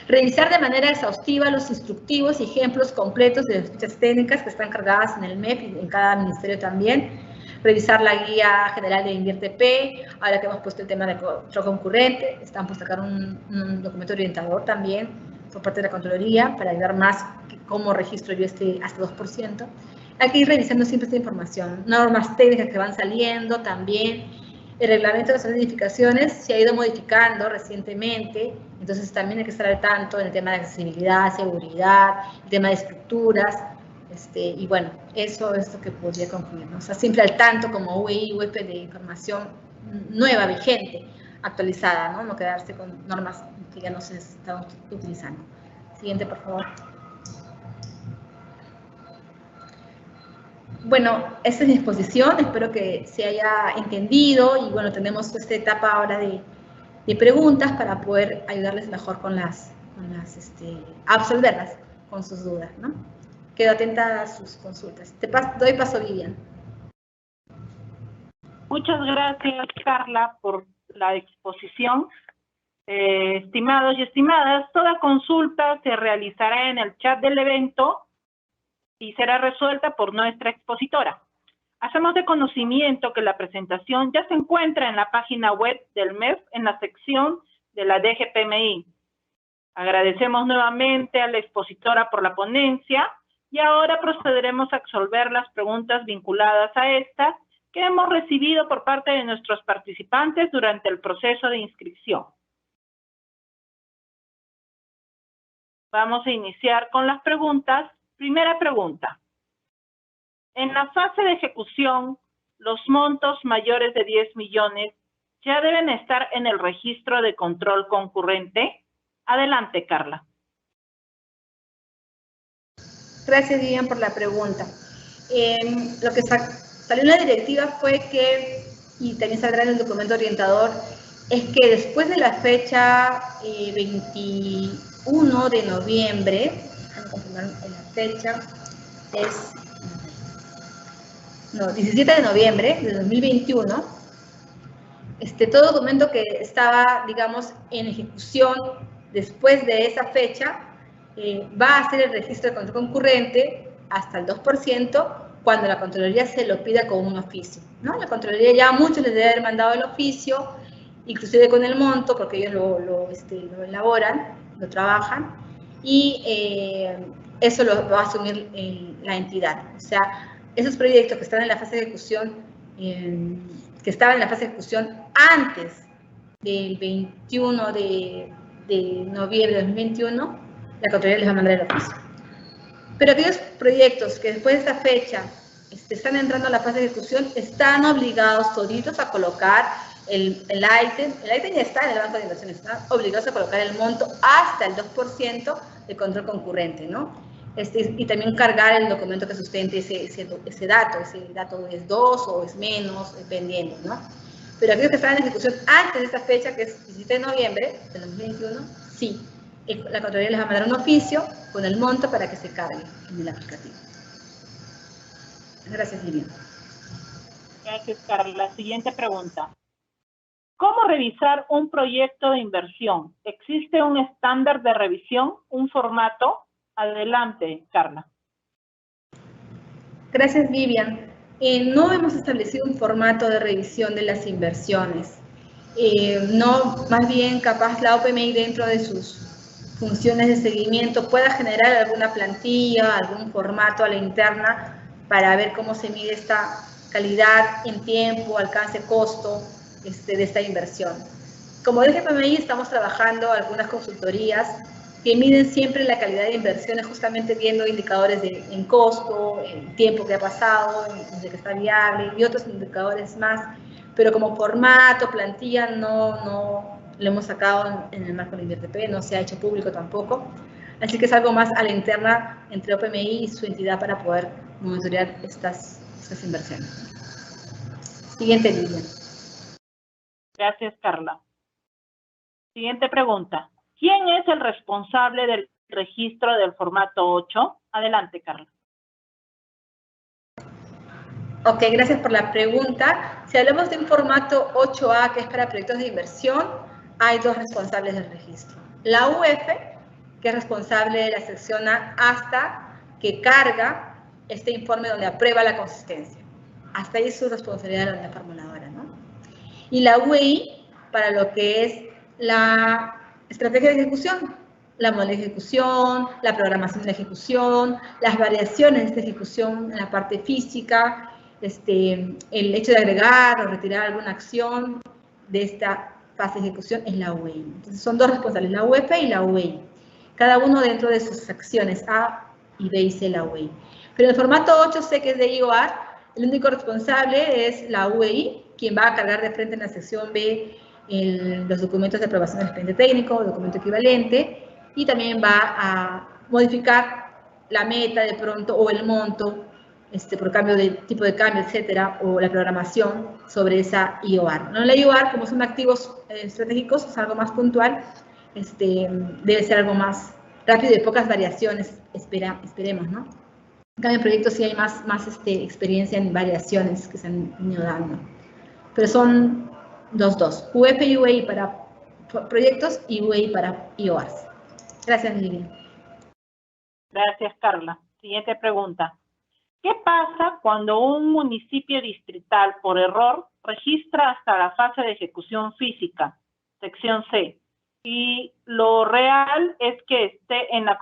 Speaker 2: Revisar de manera exhaustiva los instructivos y ejemplos completos de las fichas técnicas que están cargadas en el MEP y en cada ministerio también. Revisar la guía general de InvierteP, ahora que hemos puesto el tema de control concurrente, están por sacar un documento orientador también por parte de la Contraloría para ayudar más cómo registro yo hasta 2%. Hay que ir revisando siempre esta información, normas técnicas que van saliendo también, el reglamento de las edificaciones se ha ido modificando recientemente, entonces también hay que estar al tanto en el tema de accesibilidad, seguridad, el tema de estructuras, y bueno, eso es lo que podría concluir, ¿no? O sea, siempre al tanto como UEI, UEP de información nueva, vigente, actualizada, ¿no? No quedarse con normas que ya no se están utilizando. Siguiente, por favor. Bueno, esta es mi exposición, espero que se haya entendido y bueno, tenemos esta etapa ahora de preguntas para poder ayudarles mejor a absolverlas con sus dudas, ¿no? Quedo atenta a sus consultas. Doy paso, Vivian.
Speaker 1: Muchas gracias, Carla, por la exposición. Estimados y estimadas, toda consulta se realizará en el chat del evento y será resuelta por nuestra expositora. Hacemos de conocimiento que la presentación ya se encuentra en la página web del MEF en la sección de la DGPMI. Agradecemos nuevamente a la expositora por la ponencia y ahora procederemos a absolver las preguntas vinculadas a esta que hemos recibido por parte de nuestros participantes durante el proceso de inscripción. Vamos a iniciar con las preguntas. Primera pregunta. En la fase de ejecución, los montos mayores de 10 millones ya deben estar en el registro de control concurrente. Adelante, Carla.
Speaker 2: Gracias, Vivian, por la pregunta. Lo que salió en la directiva fue que, y también saldrá en el documento orientador, es que después de la fecha 21 de noviembre, déjame confirmar la fecha, es 17 de noviembre de 2021, todo documento que estaba, digamos, en ejecución después de esa fecha, va a hacer el registro de control concurrente hasta el 2% cuando la Contraloría se lo pida con un oficio, ¿no? La Contraloría ya a muchos les debe haber mandado el oficio, inclusive con el monto, porque ellos lo elaboran, lo trabajan, y eso lo va a asumir la entidad. O sea, esos proyectos que están en la fase de ejecución, que estaban en la fase de ejecución antes del 21 de noviembre de 2021, la Contraloría les va a mandar el oficio. Pero aquellos proyectos que después de esta fecha están entrando a la fase de ejecución, están obligados toditos a colocar el ítem ya está en el banco de inversiones, están obligados a colocar el monto hasta el 2% de control concurrente, ¿no? Y también cargar el documento que sustente ese dato es 2 o es menos, dependiendo, ¿no? Pero aquellos que están en ejecución antes de esta fecha, que es 17 de noviembre de 2021, sí, la Contraloría les va a mandar un oficio con el monto para que se cargue en el aplicativo. Gracias, Vivian.
Speaker 1: Gracias, Carla. Siguiente pregunta. ¿Cómo revisar un proyecto de inversión? ¿Existe un estándar de revisión, un formato? Adelante, Carla.
Speaker 2: Gracias, Vivian. No hemos establecido un formato de revisión de las inversiones. No, más bien, capaz la OPMI dentro de sus funciones de seguimiento pueda generar alguna plantilla, algún formato a la interna para ver cómo se mide esta calidad en tiempo, alcance, costo de esta inversión. Como DGPMI estamos trabajando algunas consultorías que miden siempre la calidad de inversiones justamente viendo indicadores en costo, el tiempo que ha pasado, desde que está viable y otros indicadores más, pero como formato, plantilla, no lo hemos sacado en el marco de InverTP, no se ha hecho público tampoco, así que es algo más a la interna entre OPMI y su entidad para poder monitorear estas inversiones. Siguiente, Vivian.
Speaker 1: Gracias, Carla. Siguiente pregunta. ¿Quién es el responsable del registro del formato 8? Adelante, Carla.
Speaker 2: Ok, gracias por la pregunta. Si hablamos de un formato 8A, que es para proyectos de inversión, hay dos responsables del registro. La UF, que es responsable de la sección A hasta que carga este informe donde aprueba la consistencia. Hasta ahí es su responsabilidad de la unidad formuladora, ¿no? Y la UEI, para lo que es la estrategia de ejecución, la modalidad de ejecución, la programación de ejecución, las variaciones de esta ejecución en la parte física, el hecho de agregar o retirar alguna acción de esta fase de ejecución es la UEI. Entonces son dos responsables, la UEF y la UEI. Cada uno dentro de sus acciones A y B y C, la UEI. Pero en el formato 8C, que es de IOAR, el único responsable es la UEI, quien va a cargar de frente en la sección B los documentos de aprobación del expediente técnico, documento equivalente, y también va a modificar la meta de pronto o el monto por cambio de tipo de cambio, etcétera, o la programación sobre esa IOR. ¿No? La IOR, como son activos estratégicos, es algo más puntual, debe ser algo más rápido y de pocas variaciones, esperemos, ¿no? En cambio, en proyectos sí hay más experiencia en variaciones que se han venido dando. Pero son los dos, UF y UEI para proyectos y UEI para IORs. Gracias, Vivian.
Speaker 1: Gracias, Carla. Siguiente pregunta. ¿Qué pasa cuando un municipio distrital, por error, registra hasta la fase de ejecución física, sección C, y lo real es que esté en la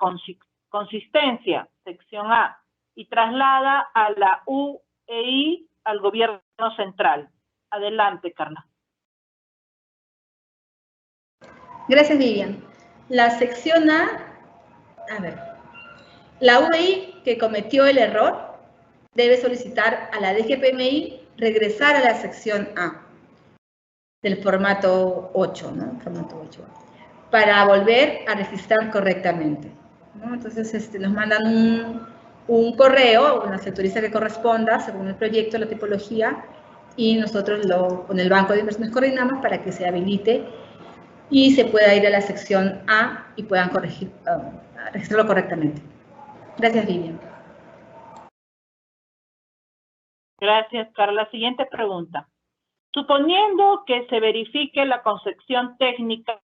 Speaker 1: consistencia, sección A, y traslada a la UEI al gobierno central? Adelante, Carla.
Speaker 2: Gracias, Vivian. La sección a ver, la UEI que cometió el error debe solicitar a la DGPMI regresar a la sección A del formato 8, ¿no? Formato 8, para volver a registrar correctamente, ¿no? Entonces, nos mandan un correo, una sectoriza que corresponda, según el proyecto, la tipología, y nosotros con el banco de inversiones coordinamos para que se habilite y se pueda ir a la sección A y puedan registrarlo correctamente. Gracias, Vivian.
Speaker 1: Gracias, Carla. Siguiente pregunta. Suponiendo que se verifique la concepción técnica,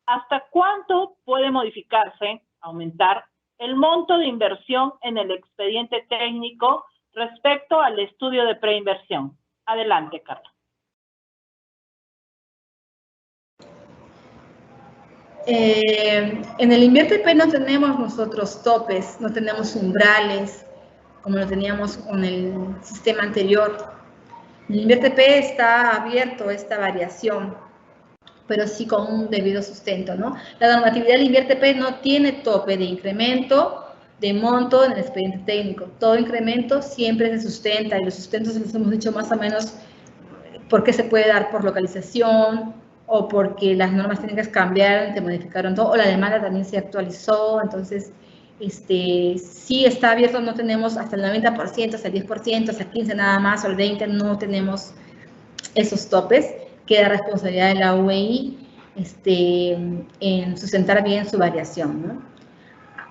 Speaker 1: ¿hasta cuánto puede modificarse, aumentar, el monto de inversión en el expediente técnico respecto al estudio de preinversión? Adelante, Carla.
Speaker 2: En el InvierTP no tenemos nosotros topes, no tenemos umbrales, como lo teníamos con el sistema anterior. En el InvierTP está abierto esta variación, pero sí con un debido sustento, ¿no? La normatividad del InvierTP no tiene tope de incremento de monto en el expediente técnico. Todo incremento siempre se sustenta, y los sustentos les hemos dicho más o menos por qué se puede dar por localización, o porque las normas técnicas cambiaron, se modificaron todo, o la demanda también se actualizó. Entonces, sí está abierto, no tenemos hasta el 90%, hasta el 10%, hasta el 15% nada más, o el 20%, no tenemos esos topes. Queda responsabilidad de la UEI en sustentar bien su variación, ¿no?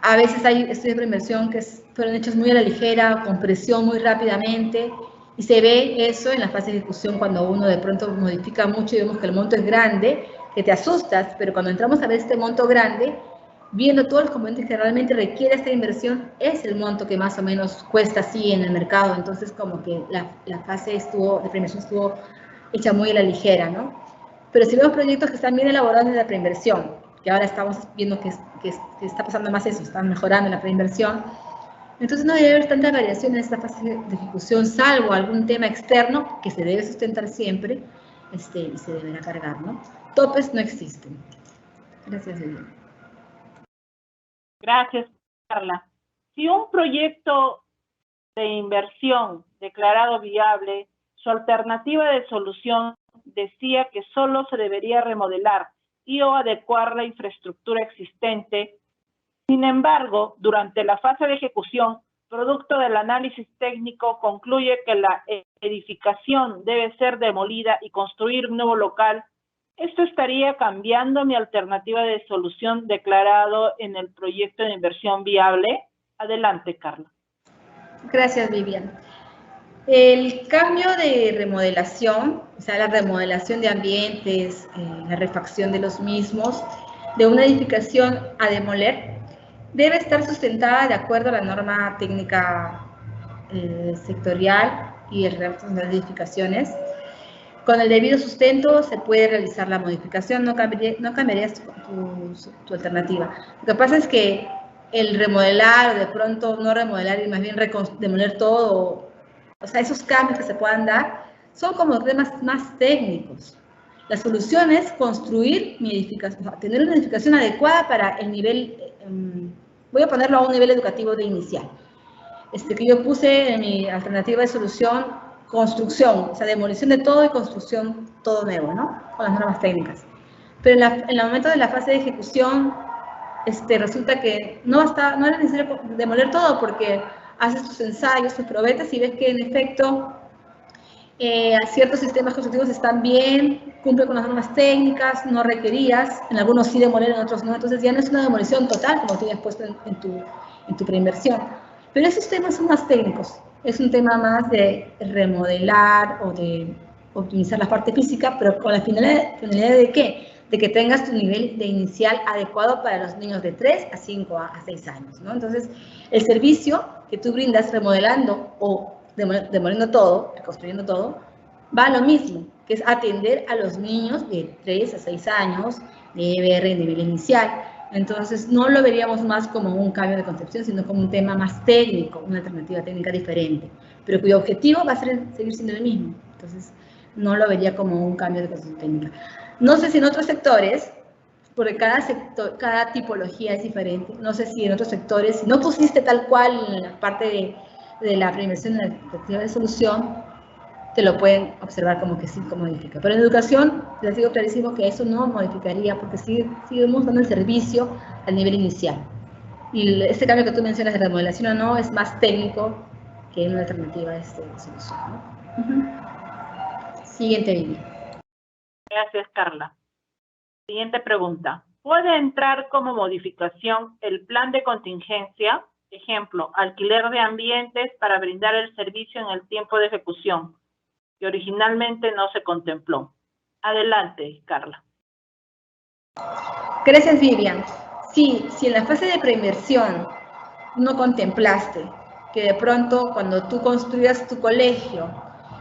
Speaker 2: A veces hay estudios de preinversión que fueron hechos muy a la ligera, con presión muy rápidamente, y se ve eso en la fase de ejecución cuando uno de pronto modifica mucho y vemos que el monto es grande, que te asustas, pero cuando entramos a ver este monto grande, viendo todos los componentes que realmente requiere esta inversión, es el monto que más o menos cuesta así en el mercado. Entonces, como que la fase de preinversión estuvo hecha muy a la ligera, ¿no? Pero si vemos proyectos que están bien elaborados desde la preinversión, que ahora estamos viendo que está pasando más eso, están mejorando en la preinversión, entonces no debe haber tanta variación en esta fase de ejecución, salvo algún tema externo que se debe sustentar siempre y se deberá cargar, ¿no? Topes no existen. Gracias, Vivian.
Speaker 1: Gracias, Carla. Si un proyecto de inversión declarado viable, su alternativa de solución decía que solo se debería remodelar y o adecuar la infraestructura existente. Sin embargo, durante la fase de ejecución, producto del análisis técnico, concluye que la edificación debe ser demolida y construir un nuevo local. ¿Esto estaría cambiando mi alternativa de solución declarado en el proyecto de inversión viable? Adelante, Carla.
Speaker 2: Gracias, Vivian. El cambio de remodelación, o sea, la remodelación de ambientes, la refacción de los mismos, de una edificación a demoler, debe estar sustentada de acuerdo a la norma técnica sectorial y el reglamento de las edificaciones. Con el debido sustento se puede realizar la modificación, no cambiarías tu alternativa. Lo que pasa es que el remodelar, o de pronto no remodelar y más bien demoler todo, o sea, esos cambios que se puedan dar, son como temas más técnicos. La solución es construir mi edificación, o sea, tener una edificación adecuada para el nivel, voy a ponerlo a un nivel educativo de inicial. Que yo puse en mi alternativa de solución construcción, o sea, demolición de todo y construcción todo nuevo, ¿no? Con las normas técnicas. Pero en el momento de la fase de ejecución, resulta que no era necesario demoler todo porque haces tus ensayos, tus probetas y ves que en efecto ciertos sistemas constructivos están bien, cumplen con las normas técnicas, no requerías, en algunos sí demoler, en otros no, entonces ya no es una demolición total como tienes puesto en tu preinversión. Pero esos temas son más técnicos, es un tema más de remodelar o de optimizar la parte física, pero con la finalidad de ¿qué? De que tengas tu nivel de inicial adecuado para los niños de 3 a 5 a 6 años, ¿no? Entonces, el servicio que tú brindas remodelando o demoliendo todo, reconstruyendo todo, va a lo mismo, que es atender a los niños de 3 a 6 años de EBR en nivel inicial. Entonces, no lo veríamos más como un cambio de concepción, sino como un tema más técnico, una alternativa técnica diferente, pero cuyo objetivo va a seguir siendo el mismo. Entonces, no lo vería como un cambio de concepción técnica. No sé si en otros sectores, porque cada tipología es diferente, no sé si en otros sectores, si no pusiste tal cual en la parte de la preinversión de la perspectiva de solución, te lo pueden observar como que sí modifica. Pero en educación, les digo clarísimo que eso no modificaría porque seguimos dando el servicio al nivel inicial. Y este cambio que tú mencionas de remodelación o no es más técnico que una alternativa de solución, ¿no? Siguiente vídeo.
Speaker 1: Gracias, Carla. Siguiente pregunta. ¿Puede entrar como modificación el plan de contingencia? Ejemplo, alquiler de ambientes para brindar el servicio en el tiempo de ejecución, que originalmente no se contempló. Adelante, Carla.
Speaker 2: Gracias, Vivian. Sí, si en la fase de preinversión no contemplaste que de pronto cuando tú construyas tu colegio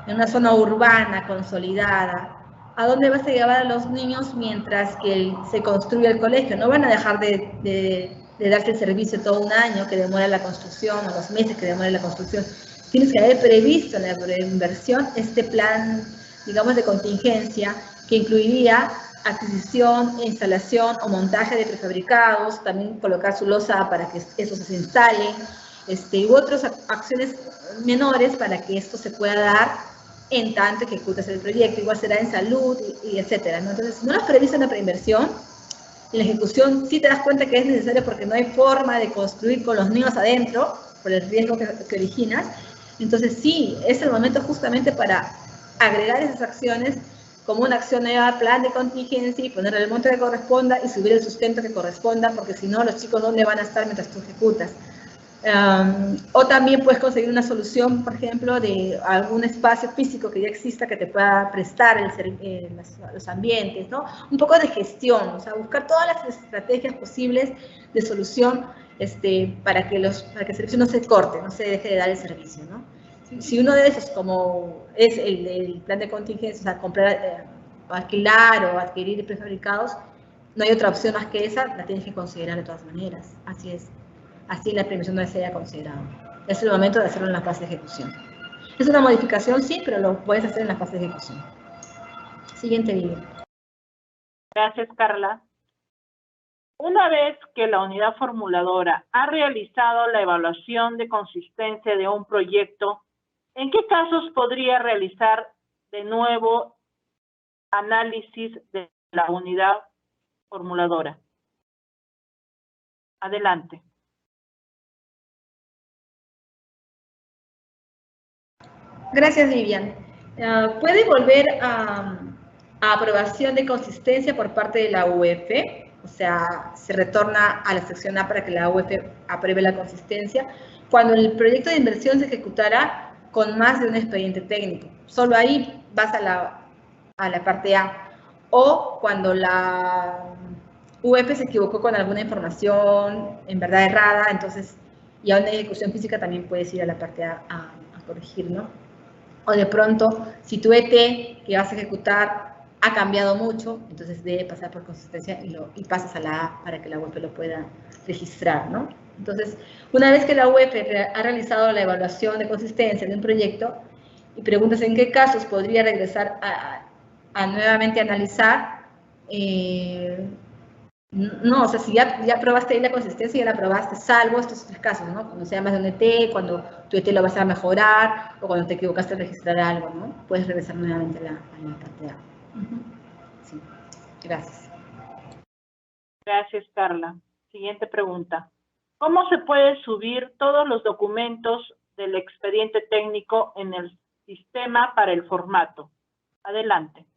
Speaker 2: en una zona urbana consolidada, ¿a dónde vas a llevar a los niños mientras que se construye el colegio? No van a dejar de darse el servicio todo un año que demora la construcción o los meses que demora la construcción. Tienes que haber previsto en la preinversión este plan, digamos, de contingencia que incluiría adquisición, instalación o montaje de prefabricados, también colocar su losa para que eso se instale, u otras acciones menores para que esto se pueda dar en tanto ejecutas el proyecto. Igual será en salud y etcétera, ¿no? Entonces, si no lo has previsto en la preinversión, en la ejecución sí te das cuenta que es necesario porque no hay forma de construir con los niños adentro, por el riesgo que originas. Entonces, sí, es el momento justamente para agregar esas acciones como una acción nueva, plan de contingencia y ponerle el monto que corresponda y subir el sustento que corresponda, porque si no, los chicos ¿dónde van a estar mientras tú ejecutas? O también puedes conseguir una solución, por ejemplo, de algún espacio físico que ya exista que te pueda prestar los ambientes, ¿no? Un poco de gestión, o sea, buscar todas las estrategias posibles de solución para que el servicio no se corte, no se deje de dar el servicio, ¿no? Si uno de esos, como es el plan de contingencia, o sea, comprar, alquilar o adquirir prefabricados, no hay otra opción más que esa, la tienes que considerar de todas maneras. Así es. Así la preinversión no se haya considerado. Es el momento de hacerlo en la fase de ejecución. Es una modificación, sí, pero lo puedes hacer en la fase de ejecución. Siguiente vídeo.
Speaker 1: Gracias, Carla. Una vez que la unidad formuladora ha realizado la evaluación de consistencia de un proyecto, ¿en qué casos podría realizar de nuevo análisis de la unidad formuladora? Adelante.
Speaker 2: Gracias, Vivian. Puede volver a aprobación de consistencia por parte de la UF, o sea, se retorna a la sección A para que la UF apruebe la consistencia, cuando el proyecto de inversión se ejecutará con más de un expediente técnico. Solo ahí vas a la parte A. O cuando la UF se equivocó con alguna información en verdad errada, entonces ya una ejecución física también puedes ir a la parte A a corregir, ¿no? O de pronto, si tu ET que vas a ejecutar ha cambiado mucho, entonces debe pasar por consistencia y pasas a la A para que la UEF lo pueda registrar, ¿no? Entonces, una vez que la UEF ha realizado la evaluación de consistencia de un proyecto y preguntas en qué casos podría regresar a nuevamente analizar, No, o sea, si ya probaste ahí la consistencia, ya la probaste, salvo estos 3 casos, ¿no? Cuando sea más de un ET, cuando tu ET lo vas a mejorar, o cuando te equivocaste al registrar algo, ¿no? Puedes regresar nuevamente a la parte A. Sí, gracias.
Speaker 1: Gracias, Carla. Siguiente pregunta. ¿Cómo se puede subir todos los documentos del expediente técnico en el sistema para el formato? Adelante.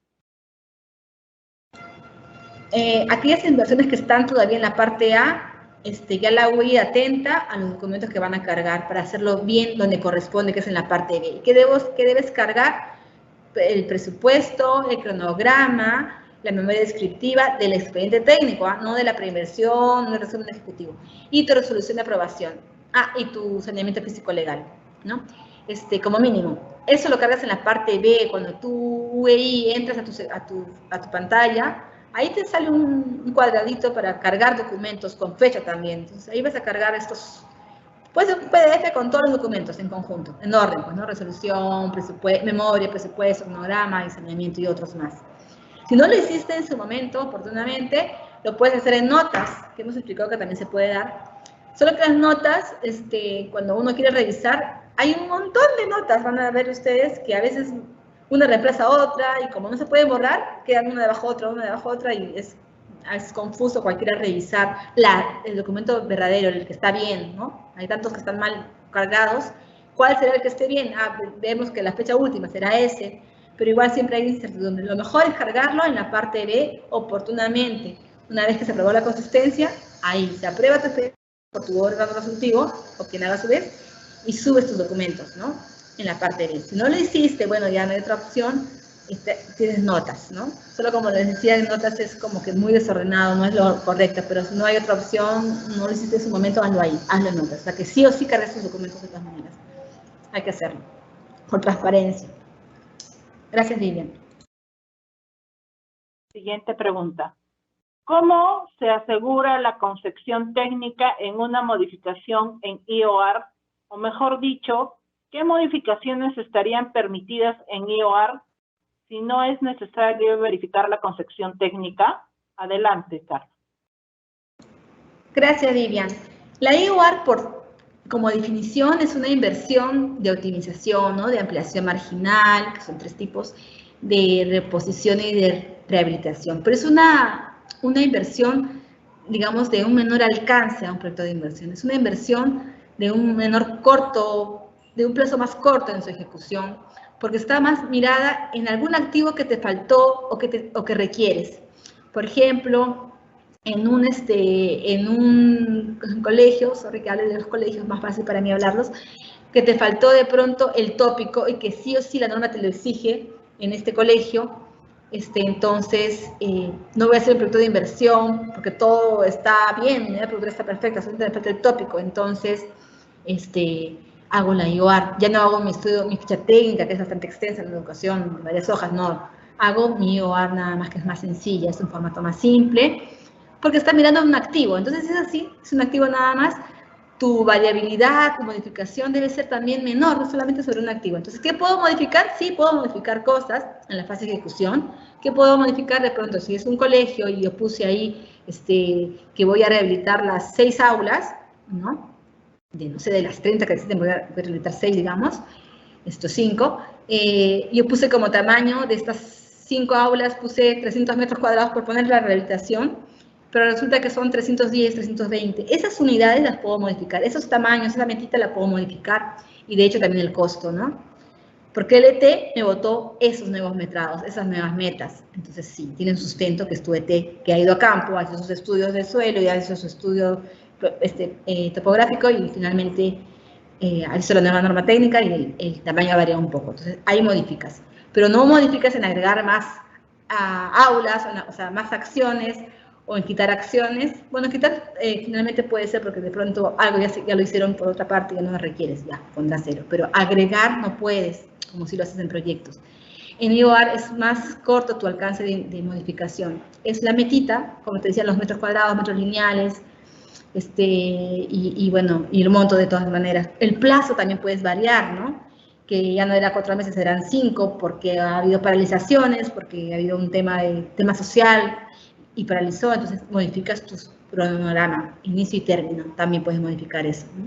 Speaker 2: Aquellas inversiones que están todavía en la parte A, ya la voy atenta a los documentos que van a cargar para hacerlo bien donde corresponde, que es en la parte B. ¿Qué debes cargar? El presupuesto, el cronograma, la memoria descriptiva del expediente técnico, no de la preinversión, no del resumen ejecutivo, y tu resolución de aprobación, y tu saneamiento físico-legal, ¿no? Como mínimo. Eso lo cargas en la parte B, cuando tú UEI entras a tu pantalla, ahí te sale un cuadradito para cargar documentos con fecha también. Entonces ahí vas a cargar estos, puede ser un PDF con todos los documentos en conjunto, en orden, pues, ¿no? Resolución, memoria, presupuesto, cronograma, saneamiento y otros más. Si no lo hiciste en su momento, oportunamente, lo puedes hacer en notas, que hemos explicado que también se puede dar. Solo que las notas, cuando uno quiere revisar, hay un montón de notas, van a ver ustedes, que a veces una reemplaza a otra, y como no se puede borrar, quedan una debajo de otra, y es confuso cualquiera revisar el documento verdadero, el que está bien, ¿no? Hay tantos que están mal cargados. ¿Cuál será el que esté bien? Vemos que la fecha última será ese, pero igual siempre hay incertidumbre. Lo mejor es cargarlo en la parte B oportunamente. Una vez que se aprobó la consistencia, ahí se aprueba tu expediente por tu órgano consultivo, o quien haga a su vez, y subes tus documentos, ¿no? En la parte B. Si no lo hiciste, bueno, ya no hay otra opción, tienes notas, ¿no? Solo como les decía, en notas es como que muy desordenado, no es lo correcto, pero si no hay otra opción, no lo hiciste en su momento, hazlo ahí, hazlo en notas. O sea, que sí o sí cargues tus documentos de todas maneras. Hay que hacerlo, por transparencia. Gracias, Vivian.
Speaker 1: Siguiente pregunta. ¿Cómo se asegura la concepción técnica en una modificación en IOR? O mejor dicho, ¿qué modificaciones estarían permitidas en IOR si no es necesario verificar la concepción técnica? Adelante, Carla.
Speaker 2: Gracias, Vivian. La IOR, como definición, es una inversión de optimización, ¿no? De ampliación marginal, que son 3 tipos, de reposición y de rehabilitación. Pero es una inversión, digamos, de un menor alcance a un proyecto de inversión. Es una inversión de un de un plazo más corto en su ejecución, porque está más mirada en algún activo que te faltó o que requieres. Por ejemplo, en un colegio, sorry que hable de los colegios, más fácil para mí hablarlos, que te faltó de pronto el tópico y que sí o sí la norma te lo exige en este colegio, entonces no voy a hacer un proyecto de inversión porque todo está bien, la productora está perfecta, solamente me falta el tópico, entonces hago la IOR, ya no hago mi ficha técnica, que es bastante extensa en la educación, varias hojas, no, hago mi IOR nada más, que es más sencilla, es un formato más simple, porque está mirando un activo. Entonces, es así, es un activo nada más. Tu variabilidad, tu modificación debe ser también menor, no solamente sobre un activo. Entonces, ¿qué puedo modificar? Sí, puedo modificar cosas en la fase de ejecución. ¿Qué puedo modificar de pronto? Si es un colegio y yo puse ahí que voy a rehabilitar las 6 aulas, ¿no? No sé, de las 30 que existen, voy a rehabilitar 6, digamos, estos 5. Yo puse como tamaño de estas 5 aulas, puse 300 metros cuadrados por poner la rehabilitación, pero resulta que son 310, 320. Esas unidades las puedo modificar, esos tamaños, esa metita la puedo modificar, y de hecho también el costo, ¿no? Porque el ET me botó esos nuevos metrados, esas nuevas metas. Entonces sí, tienen sustento, que es tu ET, que ha ido a campo, ha hecho sus estudios de suelo y ha hecho su estudio topográfico, y finalmente ha hecho la nueva norma técnica y el tamaño ha variado un poco. Entonces ahí modificas, pero no modificas en agregar más aulas, o sea, más acciones, o en quitar acciones. Bueno, quitar finalmente puede ser porque de pronto algo ya lo hicieron por otra parte y ya no lo requieres, ya pondrás 0, pero agregar no puedes, como si lo haces en proyectos. En IOR es más corto tu alcance de modificación. Es la metita, como te decía, los metros cuadrados, metros lineales, y bueno, y el monto de todas maneras. El plazo también puedes variar, ¿no? Que ya no era 4 meses, serán 5, porque ha habido paralizaciones, porque ha habido un tema social, y paralizó, entonces modificas tu cronograma, inicio y término, también puedes modificar eso, ¿no?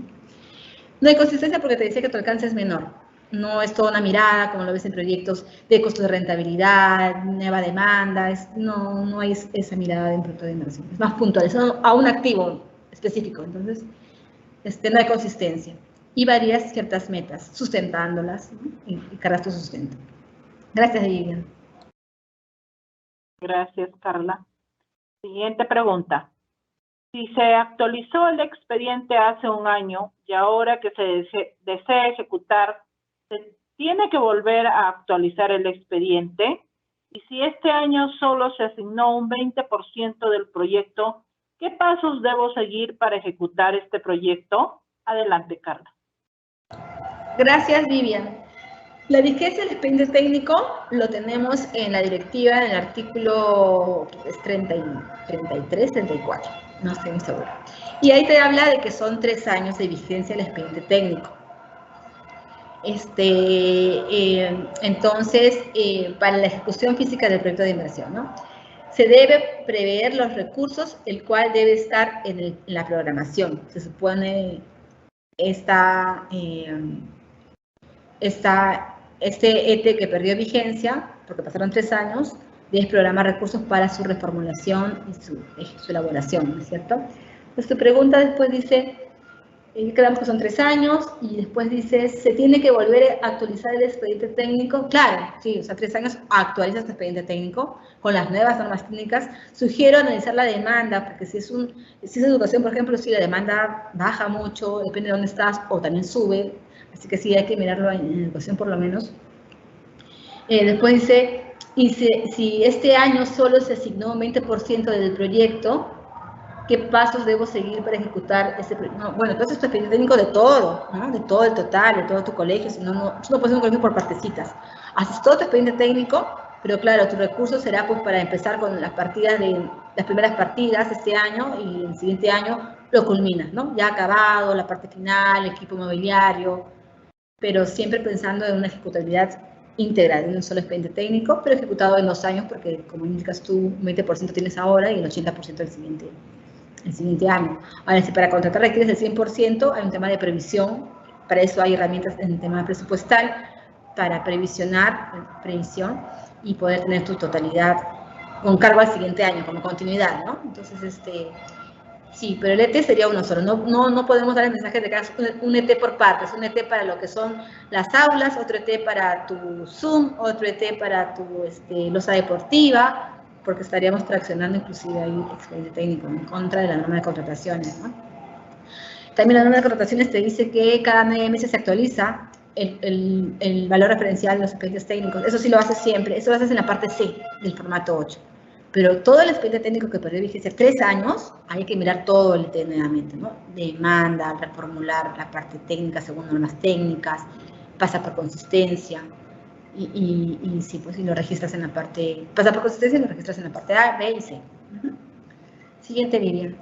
Speaker 2: No hay consistencia porque te decía que tu alcance es menor. No es toda una mirada, como lo ves en proyectos de costo de rentabilidad, nueva demanda, no hay esa mirada en proyecto de inversión. Es más puntual, es a un activo específico, entonces no hay consistencia. Y varías ciertas metas, sustentándolas, ¿no? y cargas tu sustento. Gracias, Vivian.
Speaker 1: Gracias, Carla. Siguiente pregunta. Si se actualizó el expediente hace un año y ahora que se desea ejecutar, ¿se tiene que volver a actualizar el expediente? Y si este año solo se asignó un 20% del proyecto, ¿qué pasos debo seguir para ejecutar este proyecto? Adelante, Carla.
Speaker 2: Gracias, Vivian. La vigencia del expediente técnico lo tenemos en la directiva, en el artículo 33, 34, no estoy muy segura. Y ahí te habla de que son 3 años de vigencia del expediente técnico. Entonces, para la ejecución física del proyecto de inversión, ¿no? Se debe prever los recursos, el cual debe estar en la programación. Se supone este ET que perdió vigencia, porque pasaron 3 años, debes programar recursos para su reformulación y su elaboración, ¿no es cierto? Pues tu pregunta después dice, quedamos que son 3 años, y después dice, ¿se tiene que volver a actualizar el expediente técnico? Claro, sí, o sea, 3 años actualizas tu expediente técnico con las nuevas normas técnicas. Sugiero analizar la demanda, porque si es educación, por ejemplo, si la demanda baja mucho, depende de dónde estás, o también sube, así que sí hay que mirarlo en educación por lo menos. Después dice, y si este año solo se asignó un 20% del proyecto, ¿qué pasos debo seguir para ejecutar ese proyecto? No, bueno, entonces tu expediente técnico de todo, ¿no? De todo el total, de todo tu colegio, si no puedes hacer un colegio por partecitas. Haces todo tu expediente técnico, pero claro, tu recurso será pues para empezar con las primeras partidas este año, y el siguiente año lo culminas, ¿no? Ya acabado, la parte final, el equipo mobiliario, pero siempre pensando en una ejecutabilidad íntegra de un solo expediente técnico, pero ejecutado en 2 años, porque como indicas tú, un 20% tienes ahora y el 80% el siguiente año. Ahora, si para contratar requieres el 100%, hay un tema de previsión. Para eso hay herramientas en el tema presupuestal, para previsión, y poder tener tu totalidad con cargo al siguiente año, como continuidad, ¿no? Entonces, sí, pero el ET sería uno solo. No podemos dar el mensaje de que es un ET por partes. Un ET para lo que son las aulas, otro ET para tu Zoom, otro ET para tu losa deportiva, porque estaríamos traccionando inclusive ahí expediente técnico en contra de la norma de contrataciones, ¿no? También la norma de contrataciones te dice que cada 9 meses se actualiza el valor referencial de los expedientes técnicos. Eso sí lo haces siempre. Eso lo haces en la parte C del formato 8. Pero todo el expediente técnico que perdió vigencia 3 años, hay que mirar todo el ET nuevamente, ¿no? Demanda, reformular la parte técnica según normas técnicas, pasa por consistencia, y sí, pues si lo registras en la parte, pasa por consistencia y lo registras en la parte A, B y C. Siguiente, Vivian.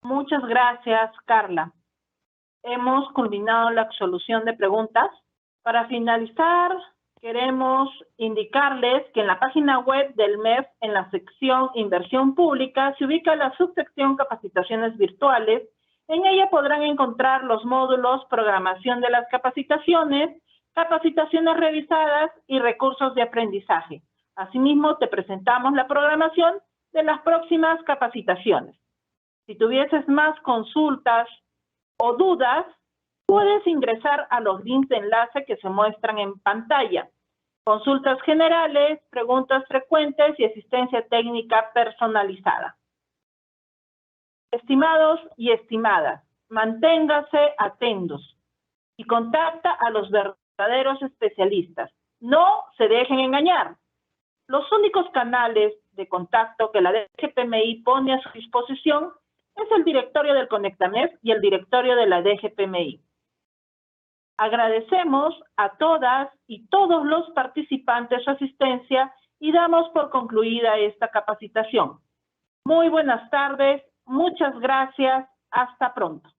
Speaker 1: Muchas gracias, Carla. Hemos culminado la solución de preguntas. Para finalizar, queremos indicarles que en la página web del MEF, en la sección Inversión Pública, se ubica la subsección Capacitaciones Virtuales. En ella podrán encontrar los módulos Programación de las capacitaciones, capacitaciones revisadas y recursos de aprendizaje. Asimismo, te presentamos la programación de las próximas capacitaciones. Si tuvieses más consultas o dudas, puedes ingresar a los links de enlace que se muestran en pantalla. Consultas generales, preguntas frecuentes y asistencia técnica personalizada. Estimados y estimadas, manténgase atentos y contacta a los verdaderos especialistas. No se dejen engañar. Los únicos canales de contacto que la DGPMI pone a su disposición es el directorio del Conectamed y el directorio de la DGPMI. Agradecemos a todas y todos los participantes su asistencia y damos por concluida esta capacitación. Muy buenas tardes, muchas gracias, hasta pronto.